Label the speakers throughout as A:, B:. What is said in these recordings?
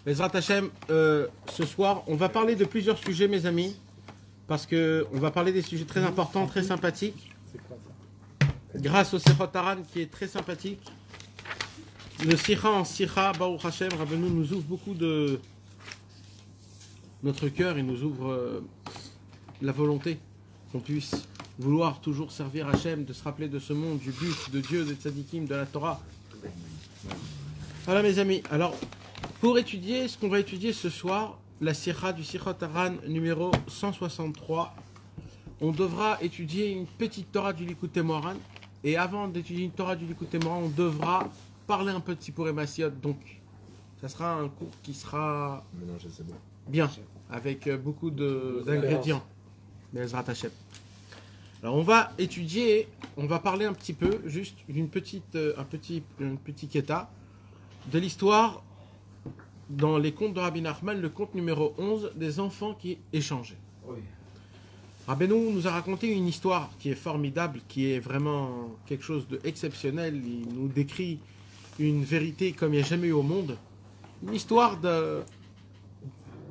A: Bezrat Hashem, ce soir, on va parler de plusieurs sujets, mes amis, parce que on va parler des sujets très importants, très sympathiques. Grâce au Sechot Haran qui est très sympathique. Le Sikha en Sikha, Baruch Hashem, Rabbeinu nous ouvre beaucoup de notre cœur et nous ouvre la volonté qu'on puisse vouloir toujours servir Hashem, de se rappeler de ce monde, du but, de Dieu, des tzadikim, de la Torah. Voilà, mes amis. Alors, pour étudier ce qu'on va étudier ce soir, la Sikha du Sechot Haran numéro 163, on devra étudier une petite Torah du Likutei Moharan. Et avant d'étudier une Torah du Likutei Moharan, on devra parler un peu de Sipurei Maasiot. Donc, ça sera un cours qui sera bien, avec beaucoup d'ingrédients. Bezrat Hashem. Alors, on va étudier, on va parler un petit peu, juste un petit kéta, de l'histoire dans les contes de Rabbi Nachman, le conte numéro 11, des enfants qui échangeaient. Oui. Rabbeinu nous a raconté une histoire qui est formidable, qui est vraiment quelque chose d'exceptionnel. Il nous décrit une vérité comme il n'y a jamais eu au monde. Une histoire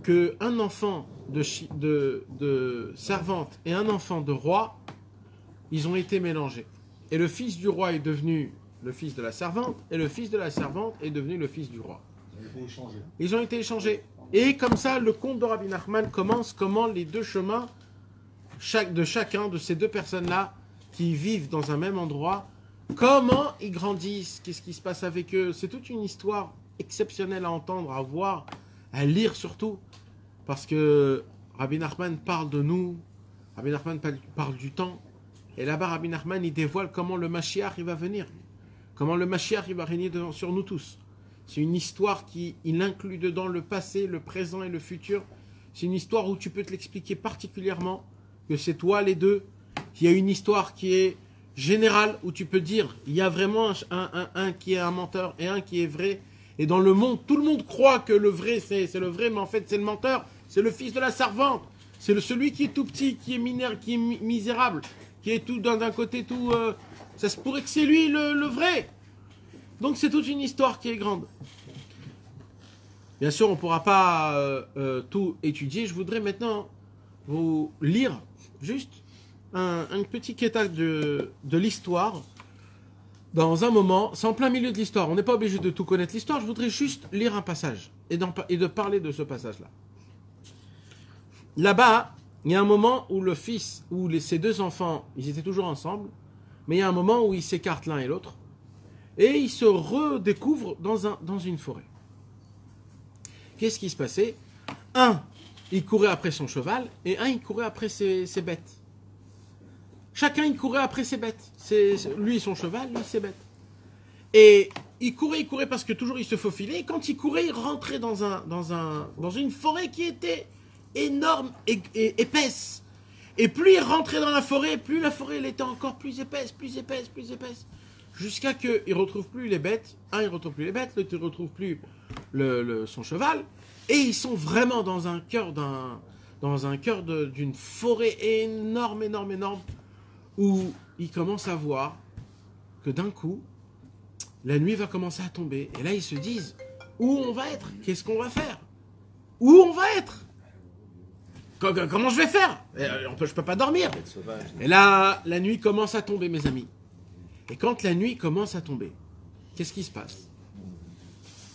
A: qu'un enfant de servante et un enfant de roi, ils ont été mélangés. Et le fils du roi est devenu le fils de la servante, et le fils de la servante est devenu le fils du roi. Ils ont été échangés. Et comme ça, le conte de Rabbi Nachman commence comment les deux chemins de chacun de ces deux personnes-là qui vivent dans un même endroit, comment ils grandissent, qu'est-ce qui se passe avec eux. C'est toute une histoire exceptionnelle à entendre, à voir, à lire surtout, parce que Rabbi Nachman parle de nous, Rabbi Nachman parle du temps, et là-bas Rabbi Nachman il dévoile comment le Mashiach il va venir, comment le Mashiach il va régner sur nous tous. C'est une histoire il inclut dedans le passé, le présent et le futur. C'est une histoire où tu peux te l'expliquer particulièrement, que c'est toi les deux. Il y a une histoire qui est générale, où tu peux dire, il y a vraiment un qui est un menteur et un qui est vrai. Et dans le monde, tout le monde croit que le vrai, c'est le vrai, mais en fait, c'est le menteur. C'est le fils de la servante. C'est celui qui est tout petit, qui est misérable, qui est tout d'un côté tout... ça se pourrait que c'est lui le vrai. Donc c'est toute une histoire qui est grande. Bien sûr, on ne pourra pas tout étudier. Je voudrais maintenant vous lire juste un petit kéta de l'histoire. Dans un moment, c'est en plein milieu de l'histoire. On n'est pas obligé de tout connaître l'histoire. Je voudrais juste lire un passage et de parler de ce passage-là. Là-bas, il y a un moment où ces deux enfants, ils étaient toujours ensemble, mais il y a un moment où ils s'écartent l'un et l'autre. Et ils se redécouvrent dans une forêt. Qu'est-ce qui se passait? Un, il courait après son cheval, et un, il courait après ses bêtes. Chacun, il courait après ses bêtes. Lui, son cheval, lui, ses bêtes. Et il courait parce que toujours, il se faufilait. Et quand il courait, il rentrait dans une forêt qui était énorme et épaisse. Et plus il rentrait dans la forêt, plus la forêt elle était encore plus épaisse. Jusqu'à qu'il ne retrouve plus les bêtes. Un, il ne retrouve plus les bêtes. L'autre, il ne retrouve plus son cheval. Et ils sont vraiment dans un cœur d'une forêt énorme, où ils commencent à voir que d'un coup, la nuit va commencer à tomber. Et là, ils se disent, où on va être? Qu'est-ce qu'on va faire? Où on va être? Comment je vais faire? Je ne peux pas dormir. Et là, la nuit commence à tomber, mes amis. Et quand la nuit commence à tomber, qu'est-ce qui se passe?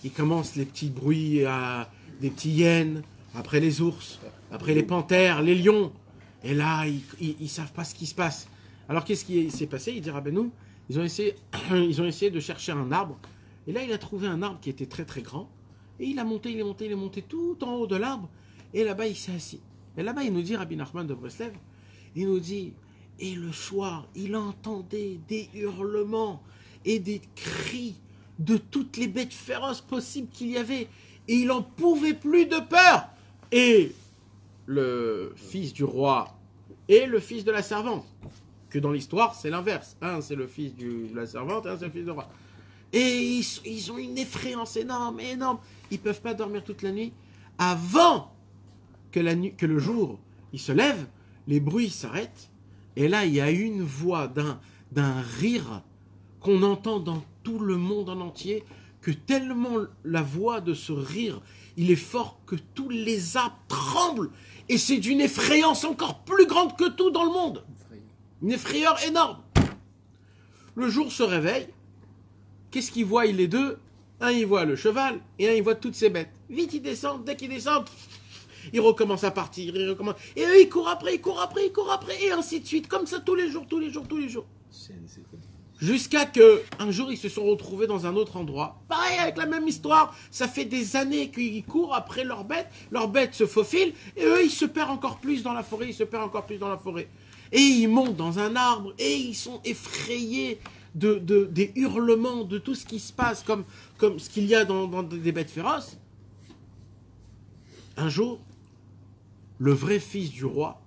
A: Il commence les petits bruits, des petits hyènes, après les ours, après les panthères, les lions. Et là, ils ne savent pas ce qui se passe. Alors, qu'est-ce qui s'est passé? Il dit, Rabbeinu, ils ont essayé de chercher un arbre. Et là, il a trouvé un arbre qui était très, très grand. Et il est monté tout en haut de l'arbre. Et là-bas, il s'est assis. Et là-bas, il nous dit, Rabbi Nachman de Breslev, il nous dit... Et le soir, il entendait des hurlements et des cris de toutes les bêtes féroces possibles qu'il y avait. Et il n'en pouvait plus de peur. Et le fils du roi et le fils de la servante, que dans l'histoire, c'est l'inverse. Un, c'est le fils de la servante, et un, c'est le fils du roi. Et ils ont une effrayance énorme. Ils ne peuvent pas dormir toute la nuit. Avant que le jour il se lève, les bruits s'arrêtent. Et là, il y a une voix d'un rire qu'on entend dans tout le monde en entier, que tellement la voix de ce rire, il est fort que tous les arbres tremblent. Et c'est d'une effrayance encore plus grande que tout dans le monde. Une effrayeur énorme. Le jour se réveille. Qu'est-ce qu'ils voient, les deux? Un, il voit le cheval, et un, il voit toutes ces bêtes. Vite, ils descendent. Dès qu'ils descendent, ils recommencent à partir. Ils recommencent. Et eux, ils courent après, ils courent après, ils courent après, et ainsi de suite. Comme ça, tous les jours, tous les jours, tous les jours. Jusqu'à que un jour ils se sont retrouvés dans un autre endroit. Pareil, avec la même histoire. Ça fait des années qu'ils courent après leurs bêtes se faufilent, et eux ils se perdent encore plus dans la forêt, ils se perdent encore plus dans la forêt. Et ils montent dans un arbre, et ils sont effrayés des hurlements, de tout ce qui se passe, comme ce qu'il y a dans des bêtes féroces. Un jour, le vrai fils du roi,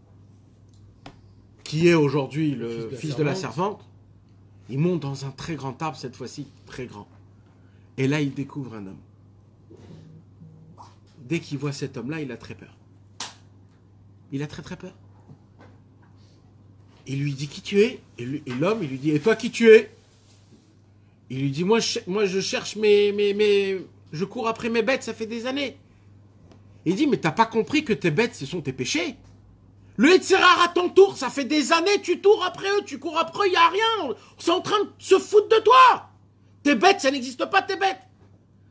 A: qui est aujourd'hui le fils de la servante, il monte dans un très grand arbre, cette fois-ci très grand. Et là, il découvre un homme. Dès qu'il voit cet homme-là, il a très peur. Il a très très peur. Il lui dit qui tu es. Et l'homme, il lui dit, et toi qui tu es? Il lui dit, moi je cherche je cours après mes bêtes, ça fait des années. Il dit, mais t'as pas compris que tes bêtes, ce sont tes péchés? Le Yetzirah à ton tour, ça fait des années, tu cours après eux, il n'y a rien. C'est en train de se foutre de toi. Tes bêtes, ça n'existe pas, tes bêtes.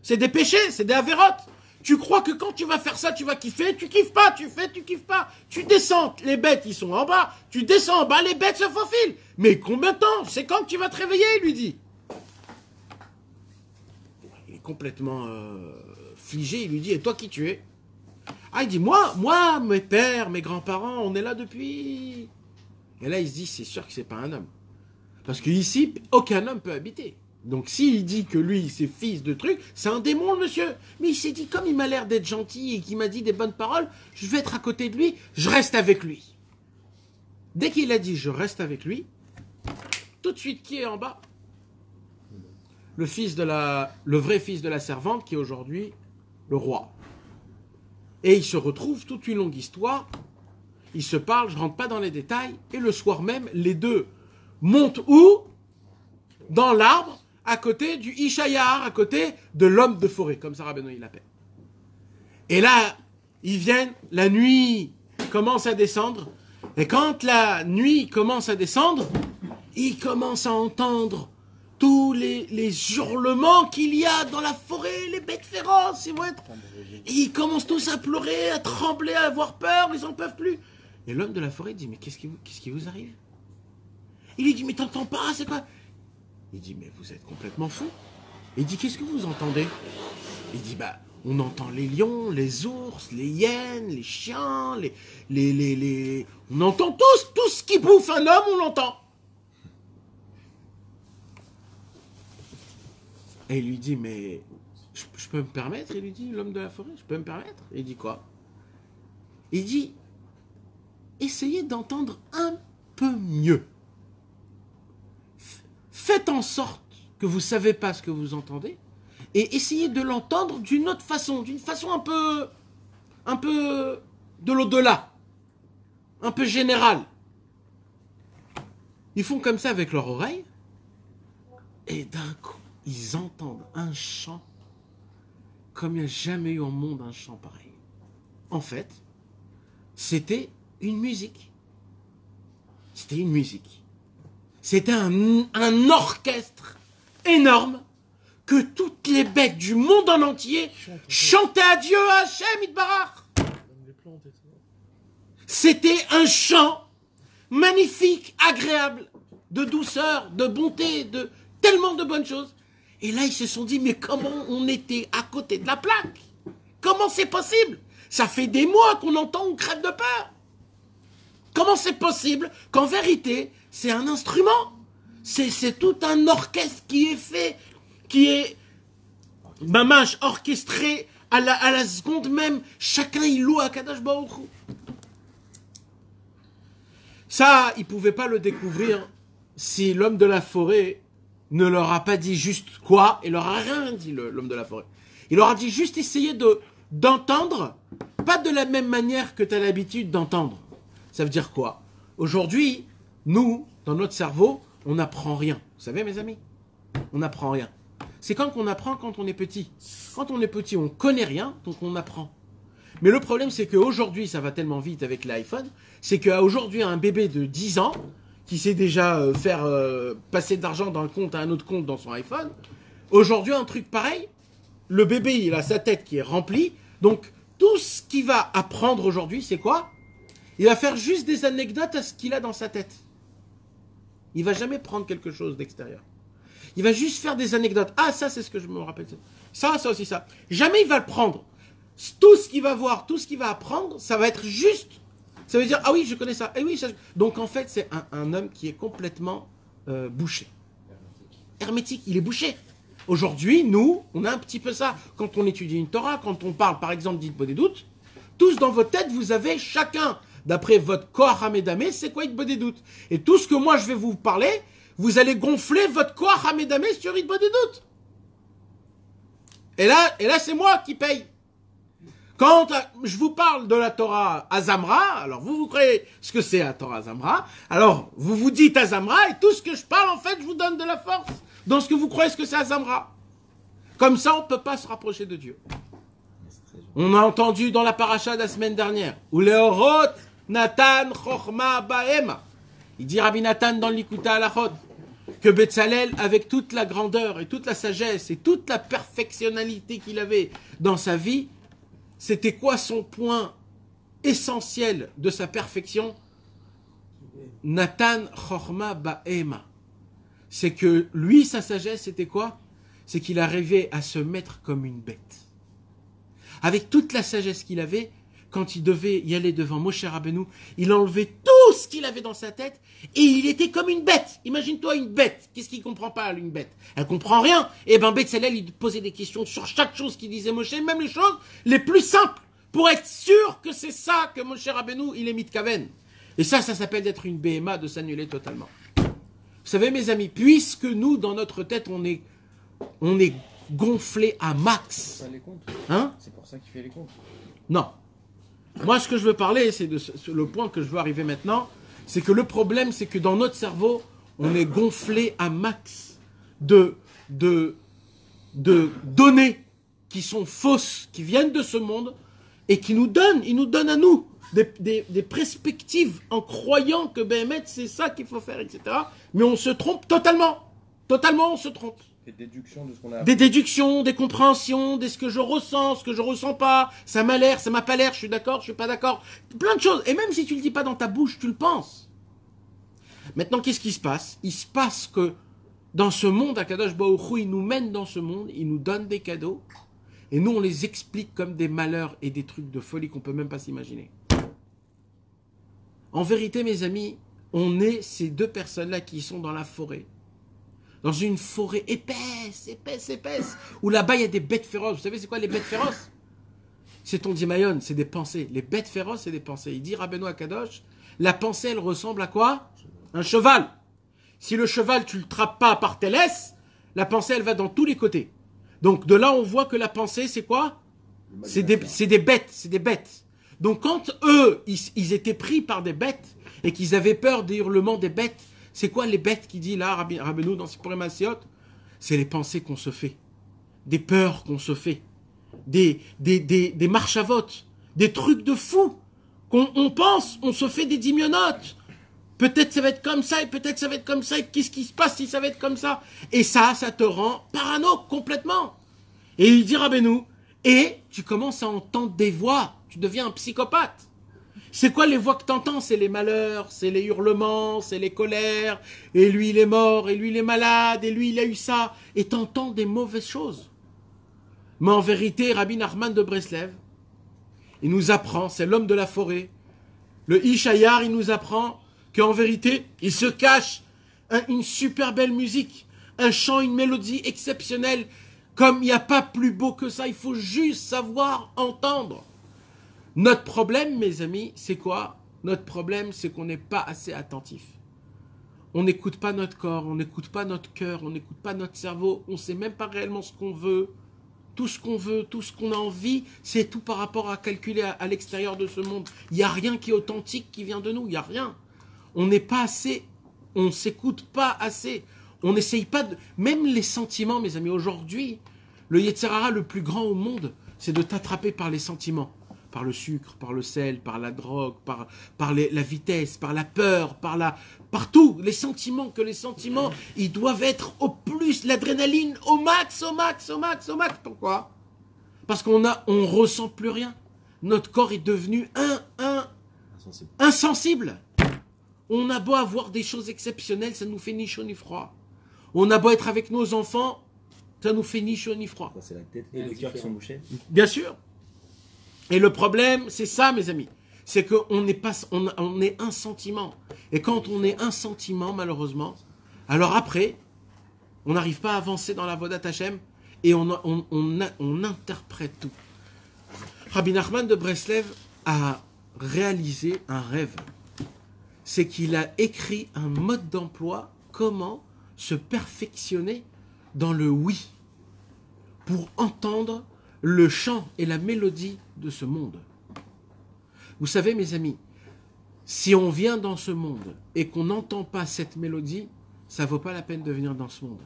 A: C'est des péchés, c'est des avérotes. Tu crois que quand tu vas faire ça, tu vas kiffer, tu kiffes pas, tu fais, tu kiffes pas. Tu descends, les bêtes, ils sont en bas. Tu descends en bas, les bêtes se faufilent. Mais combien de temps? C'est quand que tu vas te réveiller, il lui dit. Il est complètement figé, il lui dit, et toi qui tu es? Ah, il dit, moi, mes pères, mes grands-parents, on est là depuis... Et là, il se dit, c'est sûr que c'est pas un homme. Parce qu'ici, aucun homme peut habiter. Donc, s'il dit que lui, c'est fils de truc, c'est un démon, le monsieur. Mais il s'est dit, comme il m'a l'air d'être gentil et qu'il m'a dit des bonnes paroles, je vais être à côté de lui, je reste avec lui. Dès qu'il a dit, je reste avec lui, tout de suite, qui est en bas? Le vrai fils de la servante, qui est aujourd'hui le roi. Et ils se retrouvent, toute une longue histoire, ils se parlent, je ne rentre pas dans les détails, et le soir même, les deux montent où? Dans l'arbre, à côté du Ishayar, à côté de l'homme de forêt, comme ça Rabbeinu il l'appelle. Et là, ils viennent, la nuit commence à descendre, et quand la nuit commence à descendre, ils commencent à entendre tous les hurlements qu'il y a dans la forêt, les bêtes féroces, ils vont être... Et ils commencent tous à pleurer, à trembler, à avoir peur, ils n'en peuvent plus. Et l'homme de la forêt dit, mais qu'est-ce qui vous arrive? Il lui dit, mais t'entends pas, c'est quoi? Il dit, mais vous êtes complètement fou. Il dit, qu'est-ce que vous entendez? Il dit, bah, on entend les lions, les ours, les hyènes, les chiens, on entend tout ce qui bouffe un homme, on l'entend. Et il lui dit, mais je peux me permettre? Il lui dit, l'homme de la forêt, je peux me permettre? Et il dit quoi? Il dit, essayez d'entendre un peu mieux. Faites en sorte que vous ne savez pas ce que vous entendez et essayez de l'entendre d'une autre façon, d'une façon un peu de l'au-delà, un peu générale. Ils font comme ça avec leur oreille et d'un coup, ils entendent un chant comme il n'y a jamais eu au monde un chant pareil. En fait, c'était une musique. C'était une musique. C'était un orchestre énorme que toutes les bêtes du monde en entier chantaient à Dieu, à Hachem Yitbarach. C'était un chant magnifique, agréable, de douceur, de bonté, de tellement de bonnes choses. Et là, ils se sont dit, mais comment on était à côté de la plaque? Comment c'est possible? Ça fait des mois qu'on entend, on crève de peur. Comment c'est possible qu'en vérité, c'est un instrument? C'est tout un orchestre qui est fait, qui est mamash, orchestré à la seconde même. Chacun il loue à Kadosh Baruch Hu. Ça, ils ne pouvaient pas le découvrir si l'homme de la forêt ne leur a pas dit juste quoi. Il leur a rien dit, l'homme de la forêt. Il leur a dit juste essayer d'entendre, pas de la même manière que tu as l'habitude d'entendre. Ça veut dire quoi? Aujourd'hui, nous, dans notre cerveau, on n'apprend rien. Vous savez, mes amis? On n'apprend rien. C'est quand on apprend quand on est petit. Quand on est petit, on connaît rien, donc on apprend. Mais le problème, c'est qu'aujourd'hui, ça va tellement vite avec l'iPhone, c'est qu'aujourd'hui, un bébé de 10 ans, qui sait déjà faire passer de l'argent d'un compte à un autre compte dans son iPhone, aujourd'hui, un truc pareil, le bébé, il a sa tête qui est remplie, donc tout ce qu'il va apprendre aujourd'hui, c'est quoi? Il va faire juste des anecdotes à ce qu'il a dans sa tête. Il va jamais prendre quelque chose d'extérieur. Il va juste faire des anecdotes. Ah, ça, c'est ce que je me rappelle. Ça aussi, ça. Jamais il va le prendre. Tout ce qu'il va voir, tout ce qu'il va apprendre, ça va être juste. Ça veut dire, ah oui, je connais ça. Eh oui, ça. Donc, en fait, c'est un homme qui est complètement bouché. Hermétique, il est bouché. Aujourd'hui, nous, on a un petit peu ça. Quand on étudie une Torah, quand on parle, par exemple, d'Hitbo des doutes, tous dans votre tête, vous avez chacun, d'après votre Koach Hamedamé, c'est quoi Hitbo des doutes? Et tout ce que moi, je vais vous parler, vous allez gonfler votre Koach Hamedamé sur Hitbo des doutes. Et là, c'est moi qui paye. Quand je vous parle de la Torah Azamra, alors vous croyez ce que c'est la Torah Azamra, alors vous vous dites Azamra, et tout ce que je parle, en fait, je vous donne de la force dans ce que vous croyez ce que c'est Azamra. Comme ça, on ne peut pas se rapprocher de Dieu. On a entendu dans la paracha de la semaine dernière, où Leorot Natan Chochma Baema, il dit Rabbi Nathan dans l'Ikuta Alachot, que Betzalel, avec toute la grandeur et toute la sagesse et toute la perfectionnalité qu'il avait dans sa vie, c'était quoi son point essentiel de sa perfection? Natan Chochma Baema. C'est que lui, sa sagesse, c'était quoi? C'est qu'il arrivait à se mettre comme une bête. Avec toute la sagesse qu'il avait, quand il devait y aller devant Moshe Rabbeinu, il enlevait tout ce qu'il avait dans sa tête et il était comme une bête. Imagine-toi une bête. Qu'est-ce qu'il comprend pas, une bête? Elle comprend rien. Et ben Betzalel, il posait des questions sur chaque chose qu'il disait Moshe, même les choses les plus simples, pour être sûr que c'est ça que Moshe Rabbeinu, il est mitkaven. Et ça s'appelle d'être une BMA, de s'annuler totalement. Vous savez, mes amis, puisque nous, dans notre tête, on est gonflé à max.
B: C'est les comptes.
A: Hein?
B: C'est pour ça qu'il fait les comptes.
A: Non. Moi, ce que je veux parler, c'est le point que je veux arriver maintenant, c'est que le problème, c'est que dans notre cerveau, on est gonflé à max de données qui sont fausses, qui viennent de ce monde, et qui nous donnent à nous des perspectives en croyant que Béhémet, c'est ça qu'il faut faire, etc. Mais on se trompe totalement. Totalement, on se trompe.
B: Des déductions de ce qu'on a appris.
A: Des déductions, des compréhensions, ce que je ressens, ce que je ressens pas, ça m'a l'air, ça m'a pas l'air, je suis d'accord, je suis pas d'accord. Plein de choses. Et même si tu le dis pas dans ta bouche, tu le penses. Maintenant, qu'est-ce qui se passe? Il se passe que dans ce monde, Akadosh Baruch Hu, il nous mène dans ce monde, il nous donne des cadeaux, et nous, on les explique comme des malheurs et des trucs de folie qu'on peut même pas s'imaginer. En vérité, mes amis, on est ces deux personnes-là qui sont dans la forêt. Dans une forêt épaisse, où là-bas, il y a des bêtes féroces. Vous savez, c'est quoi les bêtes féroces? C'est ton Dimayon, c'est des pensées. Les bêtes féroces, c'est des pensées. Il dit Rabbeinu Akadosh, la pensée, elle ressemble à quoi? Un cheval. Si le cheval, tu le trappes pas par tes laisses, la pensée, elle va dans tous les côtés. Donc, de là, on voit que la pensée, c'est quoi? C'est des bêtes. Donc, quand eux, ils étaient pris par des bêtes, et qu'ils avaient peur des hurlements des bêtes, c'est quoi les bêtes qui dit là, Rabbeinu, dans Sipurei Maasiot? C'est les pensées qu'on se fait, des peurs qu'on se fait, des marches à vote, des trucs de fou, qu'on pense, on se fait des dimionotes. Peut-être ça va être comme ça, et peut-être ça va être comme ça, et qu'est-ce qui se passe si ça va être comme ça? Et ça te rend parano complètement. Et il dit Rabbeinu, et tu commences à entendre des voix, tu deviens un psychopathe. C'est quoi les voix que t'entends? C'est les malheurs, c'est les hurlements, c'est les colères, et lui il est mort, et lui il est malade, et lui il a eu ça, et t'entends des mauvaises choses. Mais en vérité, Rabbi Nachman de Breslev, il nous apprend, c'est l'homme de la forêt, le Ishayar, il nous apprend qu'en vérité, il se cache une super belle musique, un chant, une mélodie exceptionnelle, comme il n'y a pas plus beau que ça, il faut juste savoir entendre. Notre problème, mes amis, c'est quoi? Notre problème, c'est qu'on n'est pas assez attentif. On n'écoute pas notre corps, on n'écoute pas notre cœur, on n'écoute pas notre cerveau, on ne sait même pas réellement ce qu'on veut. Tout ce qu'on veut, tout ce qu'on a envie, c'est tout par rapport à calculer à l'extérieur de ce monde. Il n'y a rien qui est authentique qui vient de nous, il n'y a rien. On n'est pas assez, on ne s'écoute pas assez. On n'essaye pas de... Même les sentiments, mes amis, aujourd'hui, le Yetzer Hara le plus grand au monde, c'est de t'attraper par les sentiments. Par le sucre, par le sel, par la drogue, par la vitesse, par la peur, par tout. Les sentiments, ils doivent être au plus, l'adrénaline au max. Pourquoi? Parce qu'on ressent plus rien. Notre corps est devenu insensible. On a beau avoir des choses exceptionnelles, ça nous fait ni chaud ni froid. On a beau être avec nos enfants, ça nous fait ni chaud ni froid.
C: C'est la tête et le cœur qui sont bouchés.
A: Bien sûr. Et le problème, c'est ça, mes amis. C'est qu'on est un sentiment. Et quand on est un sentiment, malheureusement, alors après, on n'arrive pas à avancer dans la Vodat Hashem et on interprète tout. Rabbi Nachman de Breslev a réalisé un rêve. C'est qu'il a écrit un mode d'emploi, comment se perfectionner dans le oui, pour entendre le chant et la mélodie de ce monde. Vous savez, mes amis, si on vient dans ce monde et qu'on n'entend pas cette mélodie, ça ne vaut pas la peine de venir dans ce monde.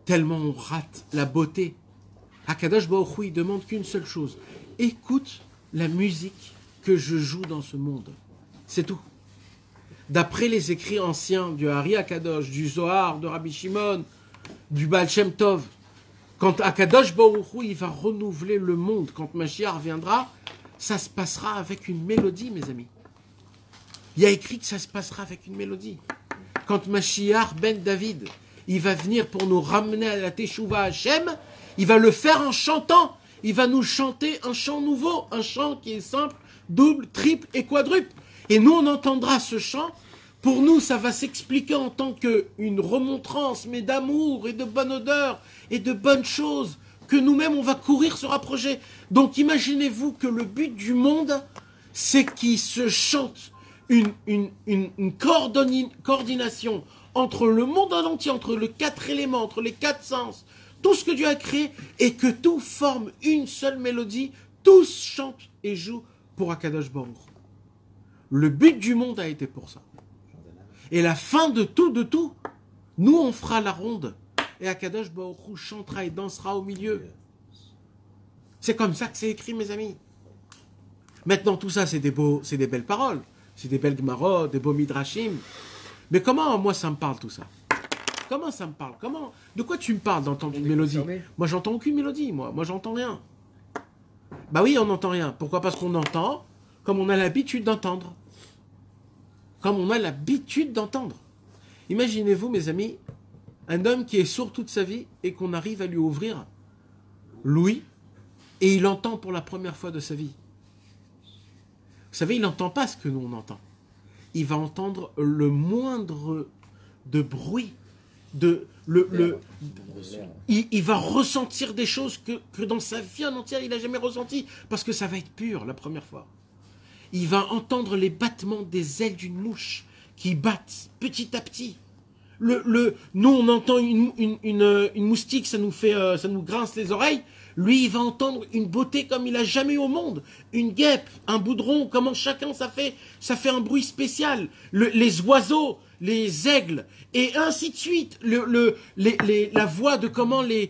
A: Tellement on rate la beauté. Akadosh Baruch Hu, il demande qu'une seule chose. Écoute la musique que je joue dans ce monde. C'est tout. D'après les écrits anciens du Hari Akadosh, du Zohar, de Rabbi Shimon, du Baal Shem Tov, quand Akadosh Baruch Hu, il va renouveler le monde, quand Mashiach reviendra, ça se passera avec une mélodie, mes amis. Il y a écrit que ça se passera avec une mélodie. Quand Mashiach ben David, il va venir pour nous ramener à la Teshuvah Hashem, il va le faire en chantant. Il va nous chanter un chant nouveau, un chant qui est simple, double, triple et quadruple. Et nous, on entendra ce chant. Pour nous, ça va s'expliquer en tant qu'une remontrance, mais d'amour et de bonne odeur et de bonnes choses, que nous-mêmes, on va courir se rapprocher. Donc, imaginez-vous que le but du monde, c'est qu'il se chante une coordination entre le monde en entier, entre les 4 éléments, entre les 4 sens, tout ce que Dieu a créé, et que tout forme une seule mélodie, tous chantent et jouent pour Akadosh Baruch. Le but du monde a été pour ça. Et la fin de tout, nous on fera la ronde. Et Akadosh Baruch Hu chantera et dansera au milieu. C'est comme ça que c'est écrit, mes amis. Maintenant, tout ça, c'est des belles paroles. C'est des belles gemarot, des beaux midrashim. Mais comment, moi, ça me parle tout ça? Comment ça me parle? De quoi tu me parles d'entendre une mélodie? Moi, j'entends aucune mélodie, moi. Moi, j'entends rien. Bah oui, on n'entend rien. Pourquoi? Parce qu'on entend comme on a l'habitude d'entendre. Comme on a l'habitude d'entendre. Imaginez-vous, mes amis, un homme qui est sourd toute sa vie et qu'on arrive à lui ouvrir l'ouïe et il entend pour la première fois de sa vie. Vous savez, il n'entend pas ce que nous on entend. Il va entendre le moindre de bruit. Il va ressentir des choses que dans sa vie en entière il n'a jamais ressenti parce que ça va être pur la première fois. Il va entendre les battements des ailes d'une mouche qui battent petit à petit. Nous on entend une moustique, ça nous grince les oreilles. Lui il va entendre une beauté comme il n'a jamais eu au monde. Une guêpe, un boudron, comment chacun ça fait un bruit spécial. Les oiseaux, les aigles, et ainsi de suite. La voix de comment les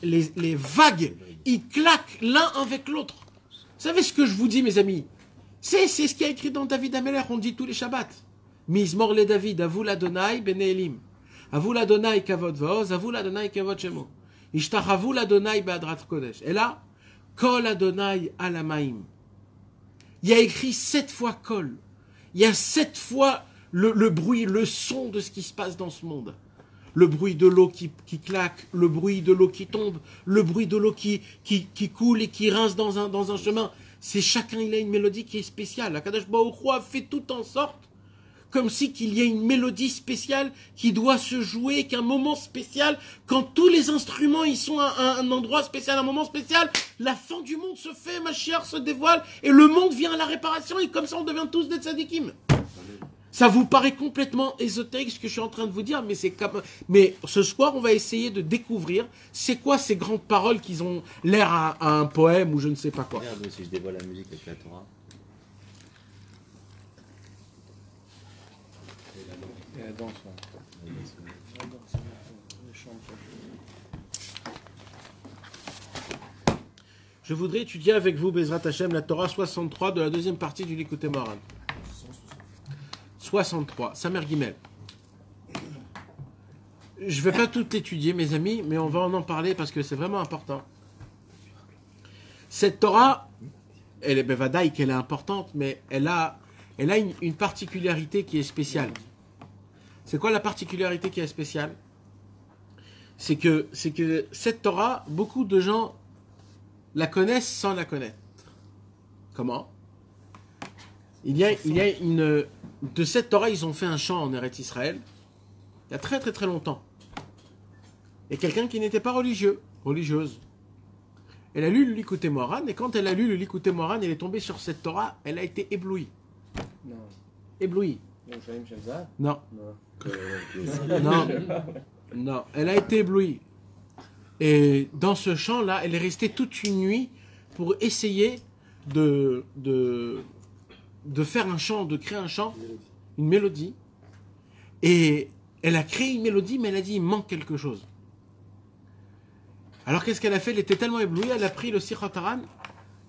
A: vagues, ils claquent l'un avec l'autre. Vous savez ce que je vous dis, mes amis? C'est ce qui est écrit dans David Ameler, on dit tous les Shabbats. Mizmor le David, avou l'Adonai ben Elim. Avou l'Adonai kavod vaoz, avou l'Adonai kavod shemo. Ishtachavu l'Adonai be'adrat kodesh. Et là, kol Adonai alamaim. Il y a écrit 7 fois kol. Il y a 7 fois le bruit, le son de ce qui se passe dans ce monde. Le bruit de l'eau qui claque, le bruit de l'eau qui tombe, le bruit de l'eau qui coule et qui rince dans un chemin. C'est chacun, il a une mélodie qui est spéciale. Akadosh Baruch Hu a fait tout en sorte comme si qu'il y ait une mélodie spéciale qui doit se jouer, qu'un moment spécial, quand tous les instruments ils sont à un endroit spécial, un moment spécial, la fin du monde se fait, Mashiach se dévoile, et le monde vient à la réparation, et comme ça on devient tous des tzadikim. Ça vous paraît complètement ésotérique ce que je suis en train de vous dire, mais ce soir on va essayer de découvrir c'est quoi ces grandes paroles qui ont l'air à un poème ou je ne sais pas quoi.
C: Regarde si je dévoile la musique avec la Torah.
B: Elle danse, ouais. Elle chante.
A: Je voudrais étudier avec vous, Bezrat Hashem, la Torah 63 de la deuxième partie du Likutei Moharan. 63, Samer Gimel. Je ne vais pas tout étudier, mes amis, mais on va en parler parce que c'est vraiment important. Cette Torah, elle est bevadaï qu'elle est importante, mais elle a une particularité qui est spéciale. C'est quoi la particularité qui est spéciale? C'est que cette Torah, beaucoup de gens la connaissent sans la connaître. Comment? Il y a une... De cette Torah, ils ont fait un chant en Eretz Israël, il y a très très très longtemps. Et quelqu'un qui n'était pas religieuse. Elle a lu le Likutei Moharan, et quand elle a lu le Likutei Moharan, elle est tombée sur cette Torah, elle a été éblouie.
B: Non.
A: Éblouie.
B: Yerushalayim Shelza?
A: Non.
B: Non.
A: Non. Non. Elle a été éblouie. Et dans ce chant-là, elle est restée toute une nuit pour essayer de faire un chant, de créer un chant, une mélodie. Et elle a créé une mélodie, mais elle a dit, il manque quelque chose. Alors qu'est-ce qu'elle a fait? Elle était tellement éblouie, elle a pris le Sichot Haran,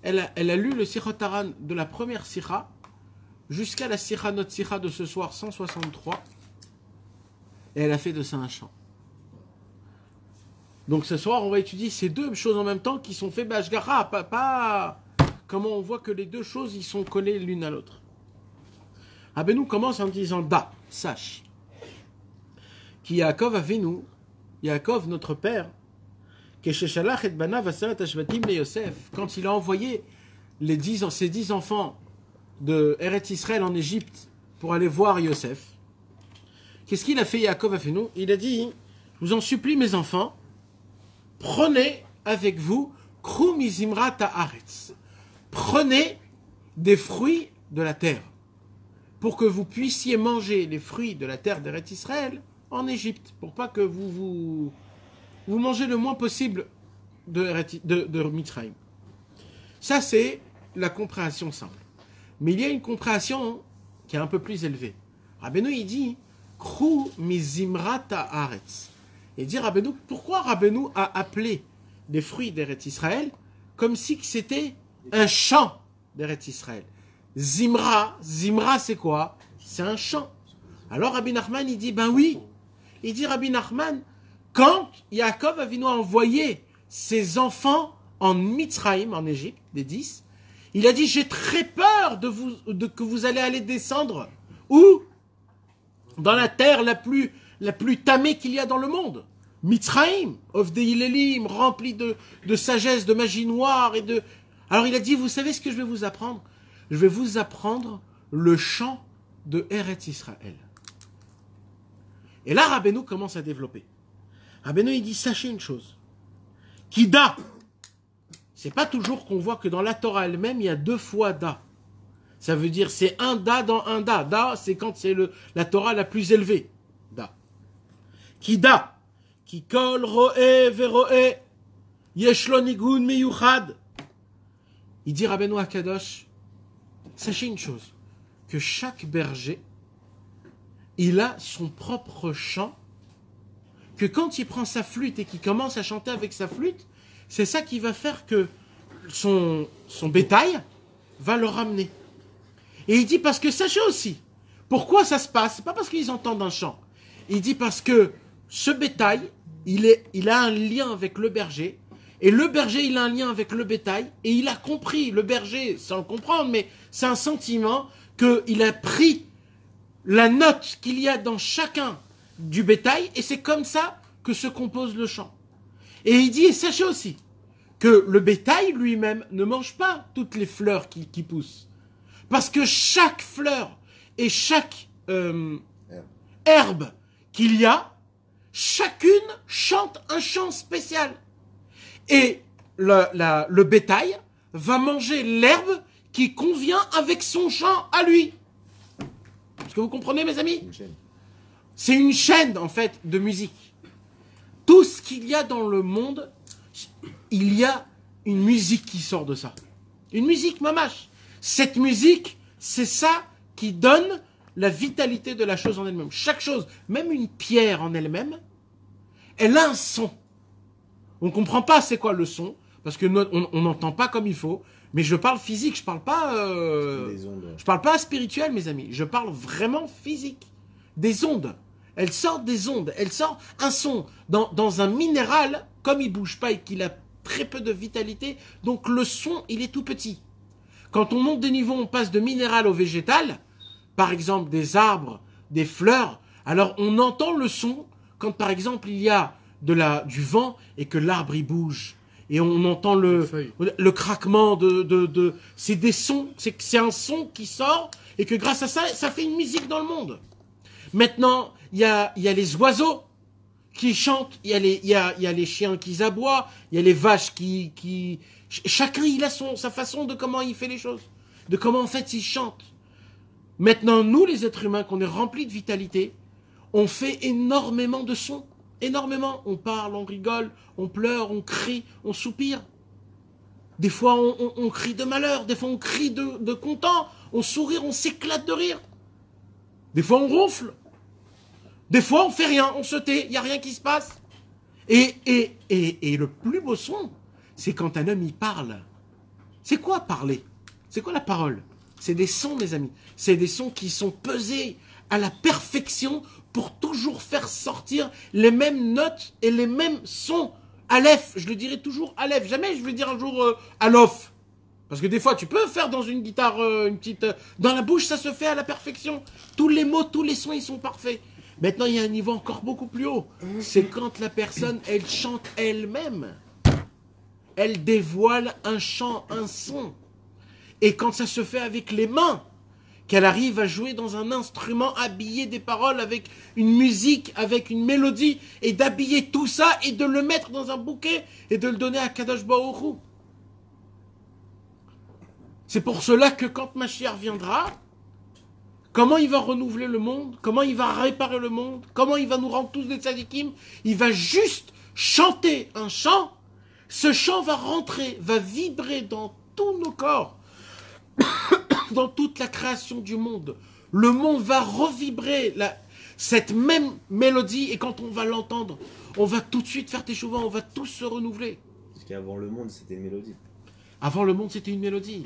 A: elle a lu le Sichot Haran de la première Sicha jusqu'à la Sicha, notre Sicha de ce soir, 163, et elle a fait de ça un chant. Donc ce soir, on va étudier ces deux choses en même temps qui sont faites b'ashgacha, pas comment on voit que les deux choses, ils sont collés l'une à l'autre. Rabbeinu commence en disant, da, sache, qui Yaakov Avinu, Yaakov notre père, quand il a envoyé ses 10 enfants de Eretz Israël en Égypte pour aller voir Yosef, qu'est-ce qu'il a fait Yaakov Avinu? Il a dit, je vous en supplie mes enfants, prenez avec vous Kru mizimrat haaretz. Prenez des fruits de la terre pour que vous puissiez manger les fruits de la terre d'Eretz Israël en Égypte, pour pas que vous mangez le moins possible de Mitzrayim. Ça, c'est la compréhension simple. Mais il y a une compréhension qui est un peu plus élevée. Rabbeinu, il dit Kru mizimrat haaretz. Et dit Rabbeinu, pourquoi Rabbeinu a appelé les fruits d'Eretz Israël comme si c'était un champ d'Eretz Israël? Zimra c'est quoi? C'est un champ. Alors Rabbi Nachman, il dit, ben oui. Il dit Rabbi Nachman, quand Yaakov Avinu a envoyé ses enfants en Mitzrayim, en Égypte, les 10, il a dit, j'ai très peur que vous allez aller descendre où? Dans la terre la plus tamée qu'il y a dans le monde. Mitzrayim, of de Hilelim, rempli de sagesse, de magie noire et de... Alors il a dit, vous savez ce que je vais vous apprendre? Je vais vous apprendre le chant de Eretz Israël. Et là, Rabbeinu commence à développer. Rabbeinu, il dit, sachez une chose. Kida. C'est pas toujours qu'on voit que dans la Torah elle-même, il y a 2 fois da. Ça veut dire, c'est un da dans un da. Da, c'est quand c'est la Torah la plus élevée. Da. Kida. Ki kol ro'e vero'e. Yeshlo nigun miyuchad. Il dit Rabbeinu Akadosh, sachez une chose, que chaque berger, il a son propre chant, que quand il prend sa flûte et qu'il commence à chanter avec sa flûte, c'est ça qui va faire que son bétail va le ramener. Et il dit, parce que sachez aussi, pourquoi ça se passe? C'est pas parce qu'ils entendent un chant. Il dit parce que ce bétail, il a un lien avec le berger, et le berger, il a un lien avec le bétail, et il a compris, le berger, sans le comprendre, mais c'est un sentiment qu'il a pris la note qu'il y a dans chacun du bétail, et c'est comme ça que se compose le chant. Et il dit, et sachez aussi, que le bétail lui-même ne mange pas toutes les fleurs qui poussent. Parce que chaque fleur et chaque herbe qu'il y a, chacune chante un chant spécial. Et le bétail va manger l'herbe qui convient avec son chant à lui. Est-ce que vous comprenez, mes amis? C'est une chaîne, en fait, de musique. Tout ce qu'il y a dans le monde, il y a une musique qui sort de ça. Une musique mamache. Cette musique, c'est ça qui donne la vitalité de la chose en elle-même. Chaque chose, même une pierre en elle-même, elle a un son. On ne comprend pas c'est quoi le son, parce que on n'entend pas comme il faut. Mais je parle physique, je parle pas,
C: Des ondes.
A: je parle pas spirituel, mes amis. Je parle vraiment physique. Des ondes. Elles sortent des ondes. Elles sortent un son. Dans un minéral, comme il bouge pas et qu'il a très peu de vitalité, donc le son, il est tout petit. Quand on monte des niveaux, on passe de minéral au végétal, par exemple des arbres, des fleurs, alors on entend le son quand par exemple il y a du vent et que l'arbre il bouge. Et on entend le craquement c'est des sons, c'est un son qui sort et que grâce à ça, ça fait une musique dans le monde. Maintenant, il y a les oiseaux qui chantent, il y a les chiens qui aboient, il y a les vaches qui... Chacun, il a sa façon de comment il fait les choses, de comment en fait il chante. Maintenant, nous, les êtres humains, qu'on est remplis de vitalité, on fait énormément de sons. Énormément. On parle, on rigole, on pleure, on crie, on soupire. Des fois, on crie de malheur. Des fois, on crie de content. On sourit, on s'éclate de rire. Des fois, on ronfle. Des fois, on fait rien, on se tait. Il n'y a rien qui se passe. Et le plus beau son, c'est quand un homme y parle. C'est quoi parler? C'est quoi la parole? C'est des sons, mes amis. C'est des sons qui sont pesés à la perfection pour toujours faire sortir les mêmes notes et les mêmes sons. Aleph, je le dirai toujours Aleph. Jamais je vais dire un jour Alof. Parce que des fois, tu peux faire dans une guitare une petite... dans la bouche, ça se fait à la perfection. Tous les mots, tous les sons, ils sont parfaits. Maintenant, il y a un niveau encore beaucoup plus haut. C'est quand la personne, elle chante elle-même. Elle dévoile un chant, un son. Et quand ça se fait avec les mains, qu'elle arrive à jouer dans un instrument, habiller des paroles avec une musique, avec une mélodie, et d'habiller tout ça et de le mettre dans un bouquet et de le donner à Kadosh Baruch Hu. C'est pour cela que quand Mashiach viendra, comment il va renouveler le monde, comment il va réparer le monde, comment il va nous rendre tous des tzadikim, il va juste chanter un chant, ce chant va rentrer, va vibrer dans tous nos corps, dans toute la création du monde. Le monde va revibrer cette même mélodie et quand on va l'entendre, on va tout de suite faire teshuva, on va tous se renouveler.
C: Parce qu'avant le monde, c'était une mélodie.
A: Avant le monde, c'était une mélodie.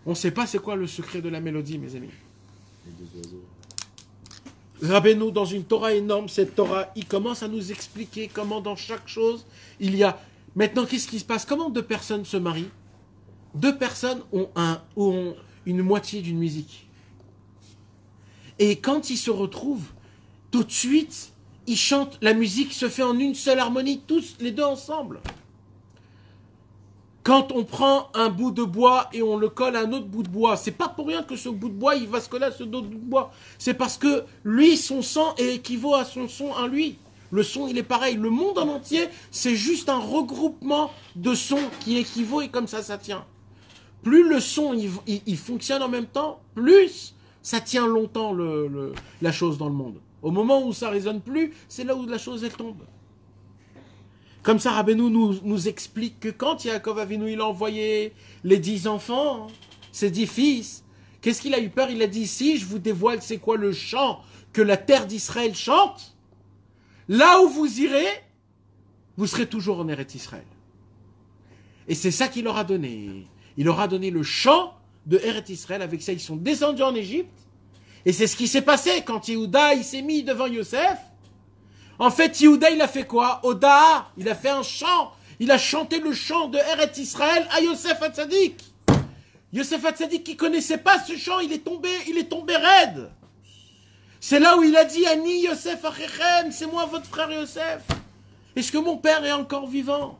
A: On ne sait pas c'est quoi le secret de la mélodie, mes amis.
C: Les deux oiseaux.
A: Rabbeinu, dans une Torah énorme, cette Torah, il commence à nous expliquer comment dans chaque chose, il y a... Maintenant, qu'est-ce qui se passe? Comment deux personnes se marient? Deux personnes ont une moitié d'une musique. Et quand ils se retrouvent, tout de suite, ils chantent, la musique se fait en une seule harmonie, tous les deux ensemble. Quand on prend un bout de bois et on le colle à un autre bout de bois, c'est pas pour rien que ce bout de bois, il va se coller à ce autre bout de bois. C'est parce que lui, son son équivaut à son son à lui. Le son, il est pareil. Le monde en entier, c'est juste un regroupement de sons qui équivaut et comme ça tient. Plus le son, il fonctionne en même temps, plus ça tient longtemps la chose dans le monde. Au moment où ça résonne plus, c'est là où la chose, elle tombe. Comme ça, Rabbeinu nous explique que quand Yaakov Avinu, il a envoyé les 10 enfants, ses 10 fils, qu'est-ce qu'il a eu peur? Il a dit, si je vous dévoile c'est quoi le chant que la terre d'Israël chante, là où vous irez, vous serez toujours en Eretz Israël. Et c'est ça qu'il leur a donné. Il leur a donné le chant de Eretz Israël. Avec ça, ils sont descendus en Égypte. Et c'est ce qui s'est passé quand Yehuda, il s'est mis devant Yosef. En fait, Yehuda, il a fait quoi? Oda, il a fait un chant. Il a chanté le chant de Eretz Israël à Yosef Hatzadik. Yosef Hatzadik qui connaissait pas ce chant, il est tombé raide. C'est là où il a dit, Ani Yosef Achechem, c'est moi votre frère Yosef. Est-ce que mon père est encore vivant?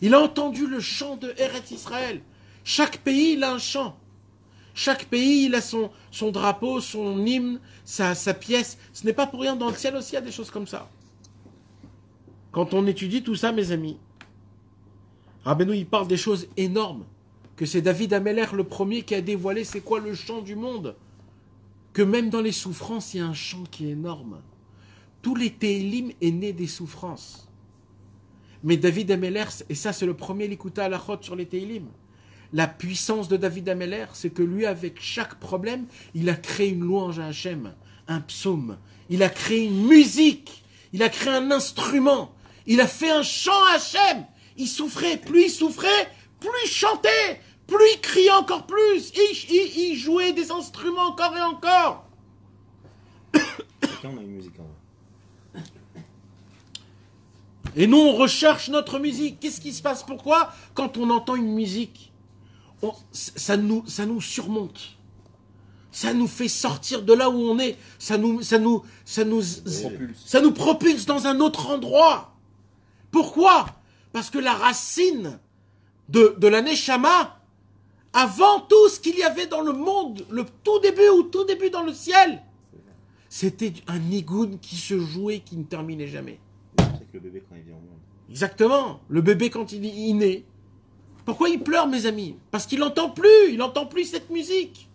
A: Il a entendu le chant de Eretz Israël. Chaque pays, il a un chant. Chaque pays, il a son drapeau, son hymne, sa pièce. Ce n'est pas pour rien, dans le ciel aussi, il y a des choses comme ça. Quand on étudie tout ça, mes amis, Rabbeinu, il parle des choses énormes. Que c'est David Ameller, le premier, qui a dévoilé c'est quoi le chant du monde. Que même dans les souffrances, il y a un chant qui est énorme. Tous les Télim est né des souffrances. Mais David Ameller, et ça c'est le premier Likuta Halachot sur les Télim, la puissance de David Ameller, c'est que lui, avec chaque problème, il a créé une louange à Hachem, un psaume. Il a créé une musique. Il a créé un instrument. Il a fait un chant à Hachem. Il souffrait, plus il chantait, plus il criait encore plus. Il jouait des instruments encore et encore.
C: Chacun on a une musique en vrai.
A: Et nous, on recherche notre musique. Qu'est-ce qui se passe? Pourquoi, quand on entend une musique, ça nous surmonte. Ça nous fait sortir de là où on est. Ça nous propulse dans un autre endroit. Pourquoi? Parce que la racine de la Neshama, avant tout ce qu'il y avait dans le monde, le tout début dans le ciel, c'était un nigoun qui se jouait, qui ne terminait jamais.
C: C'est que le bébé quand il vient au monde.
A: Exactement. Le bébé quand il naît. Pourquoi il pleure, mes amis? Parce qu'il n'entend plus cette musique.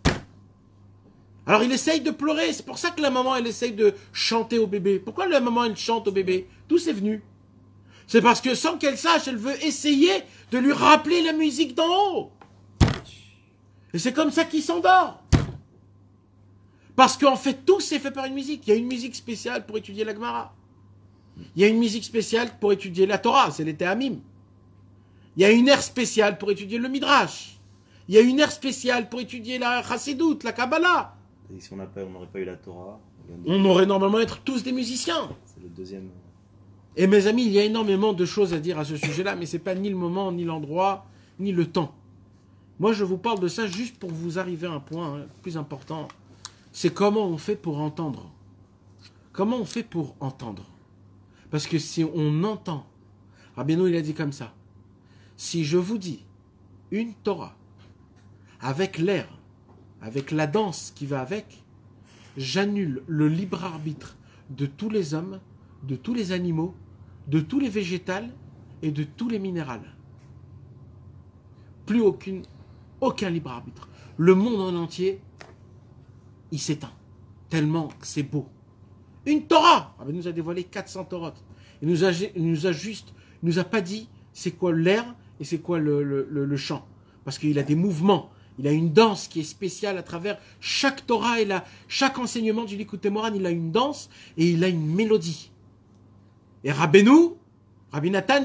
A: Alors il essaye de pleurer. C'est pour ça que la maman, elle essaye de chanter au bébé. Pourquoi la maman, elle chante au bébé? D'où c'est venu? C'est parce que sans qu'elle sache, elle veut essayer de lui rappeler la musique d'en haut. Et c'est comme ça qu'il s'endort. Parce qu'en fait, tout c'est fait par une musique. Il y a une musique spéciale pour étudier la Gemara. Il y a une musique spéciale pour étudier la Torah, c'est les Théamim. Il y a une ère spéciale pour étudier le Midrash. Il y a une ère spéciale pour étudier la Chassidoute, la Kabbalah.
C: Et si on n'aurait pas eu la Torah,
A: On aurait normalement être tous des musiciens.
C: c'est le deuxième.
A: Et mes amis, il y a énormément de choses à dire à ce sujet-là, mais c'est pas ni le moment, ni l'endroit, ni le temps. Moi, je vous parle de ça juste pour vous arriver à un point plus important. C'est comment on fait pour entendre. Comment on fait pour entendre? Parce que si on entend, Rabbeinu il a dit comme ça, si je vous dis une Torah, avec l'air, avec la danse qui va avec, j'annule le libre arbitre de tous les hommes, de tous les animaux, de tous les végétales et de tous les minérales. Plus aucun libre arbitre. Le monde en entier, il s'éteint. Tellement que c'est beau. Une Torah! Il nous a dévoilé 400 Torahs. Il nous a pas dit c'est quoi l'air et c'est quoi le chant. Parce qu'il a des mouvements. Il a une danse qui est spéciale à travers chaque Torah et chaque enseignement du Likutei Moharan. Il a une danse et il a une mélodie. Et Rabbi Nathan,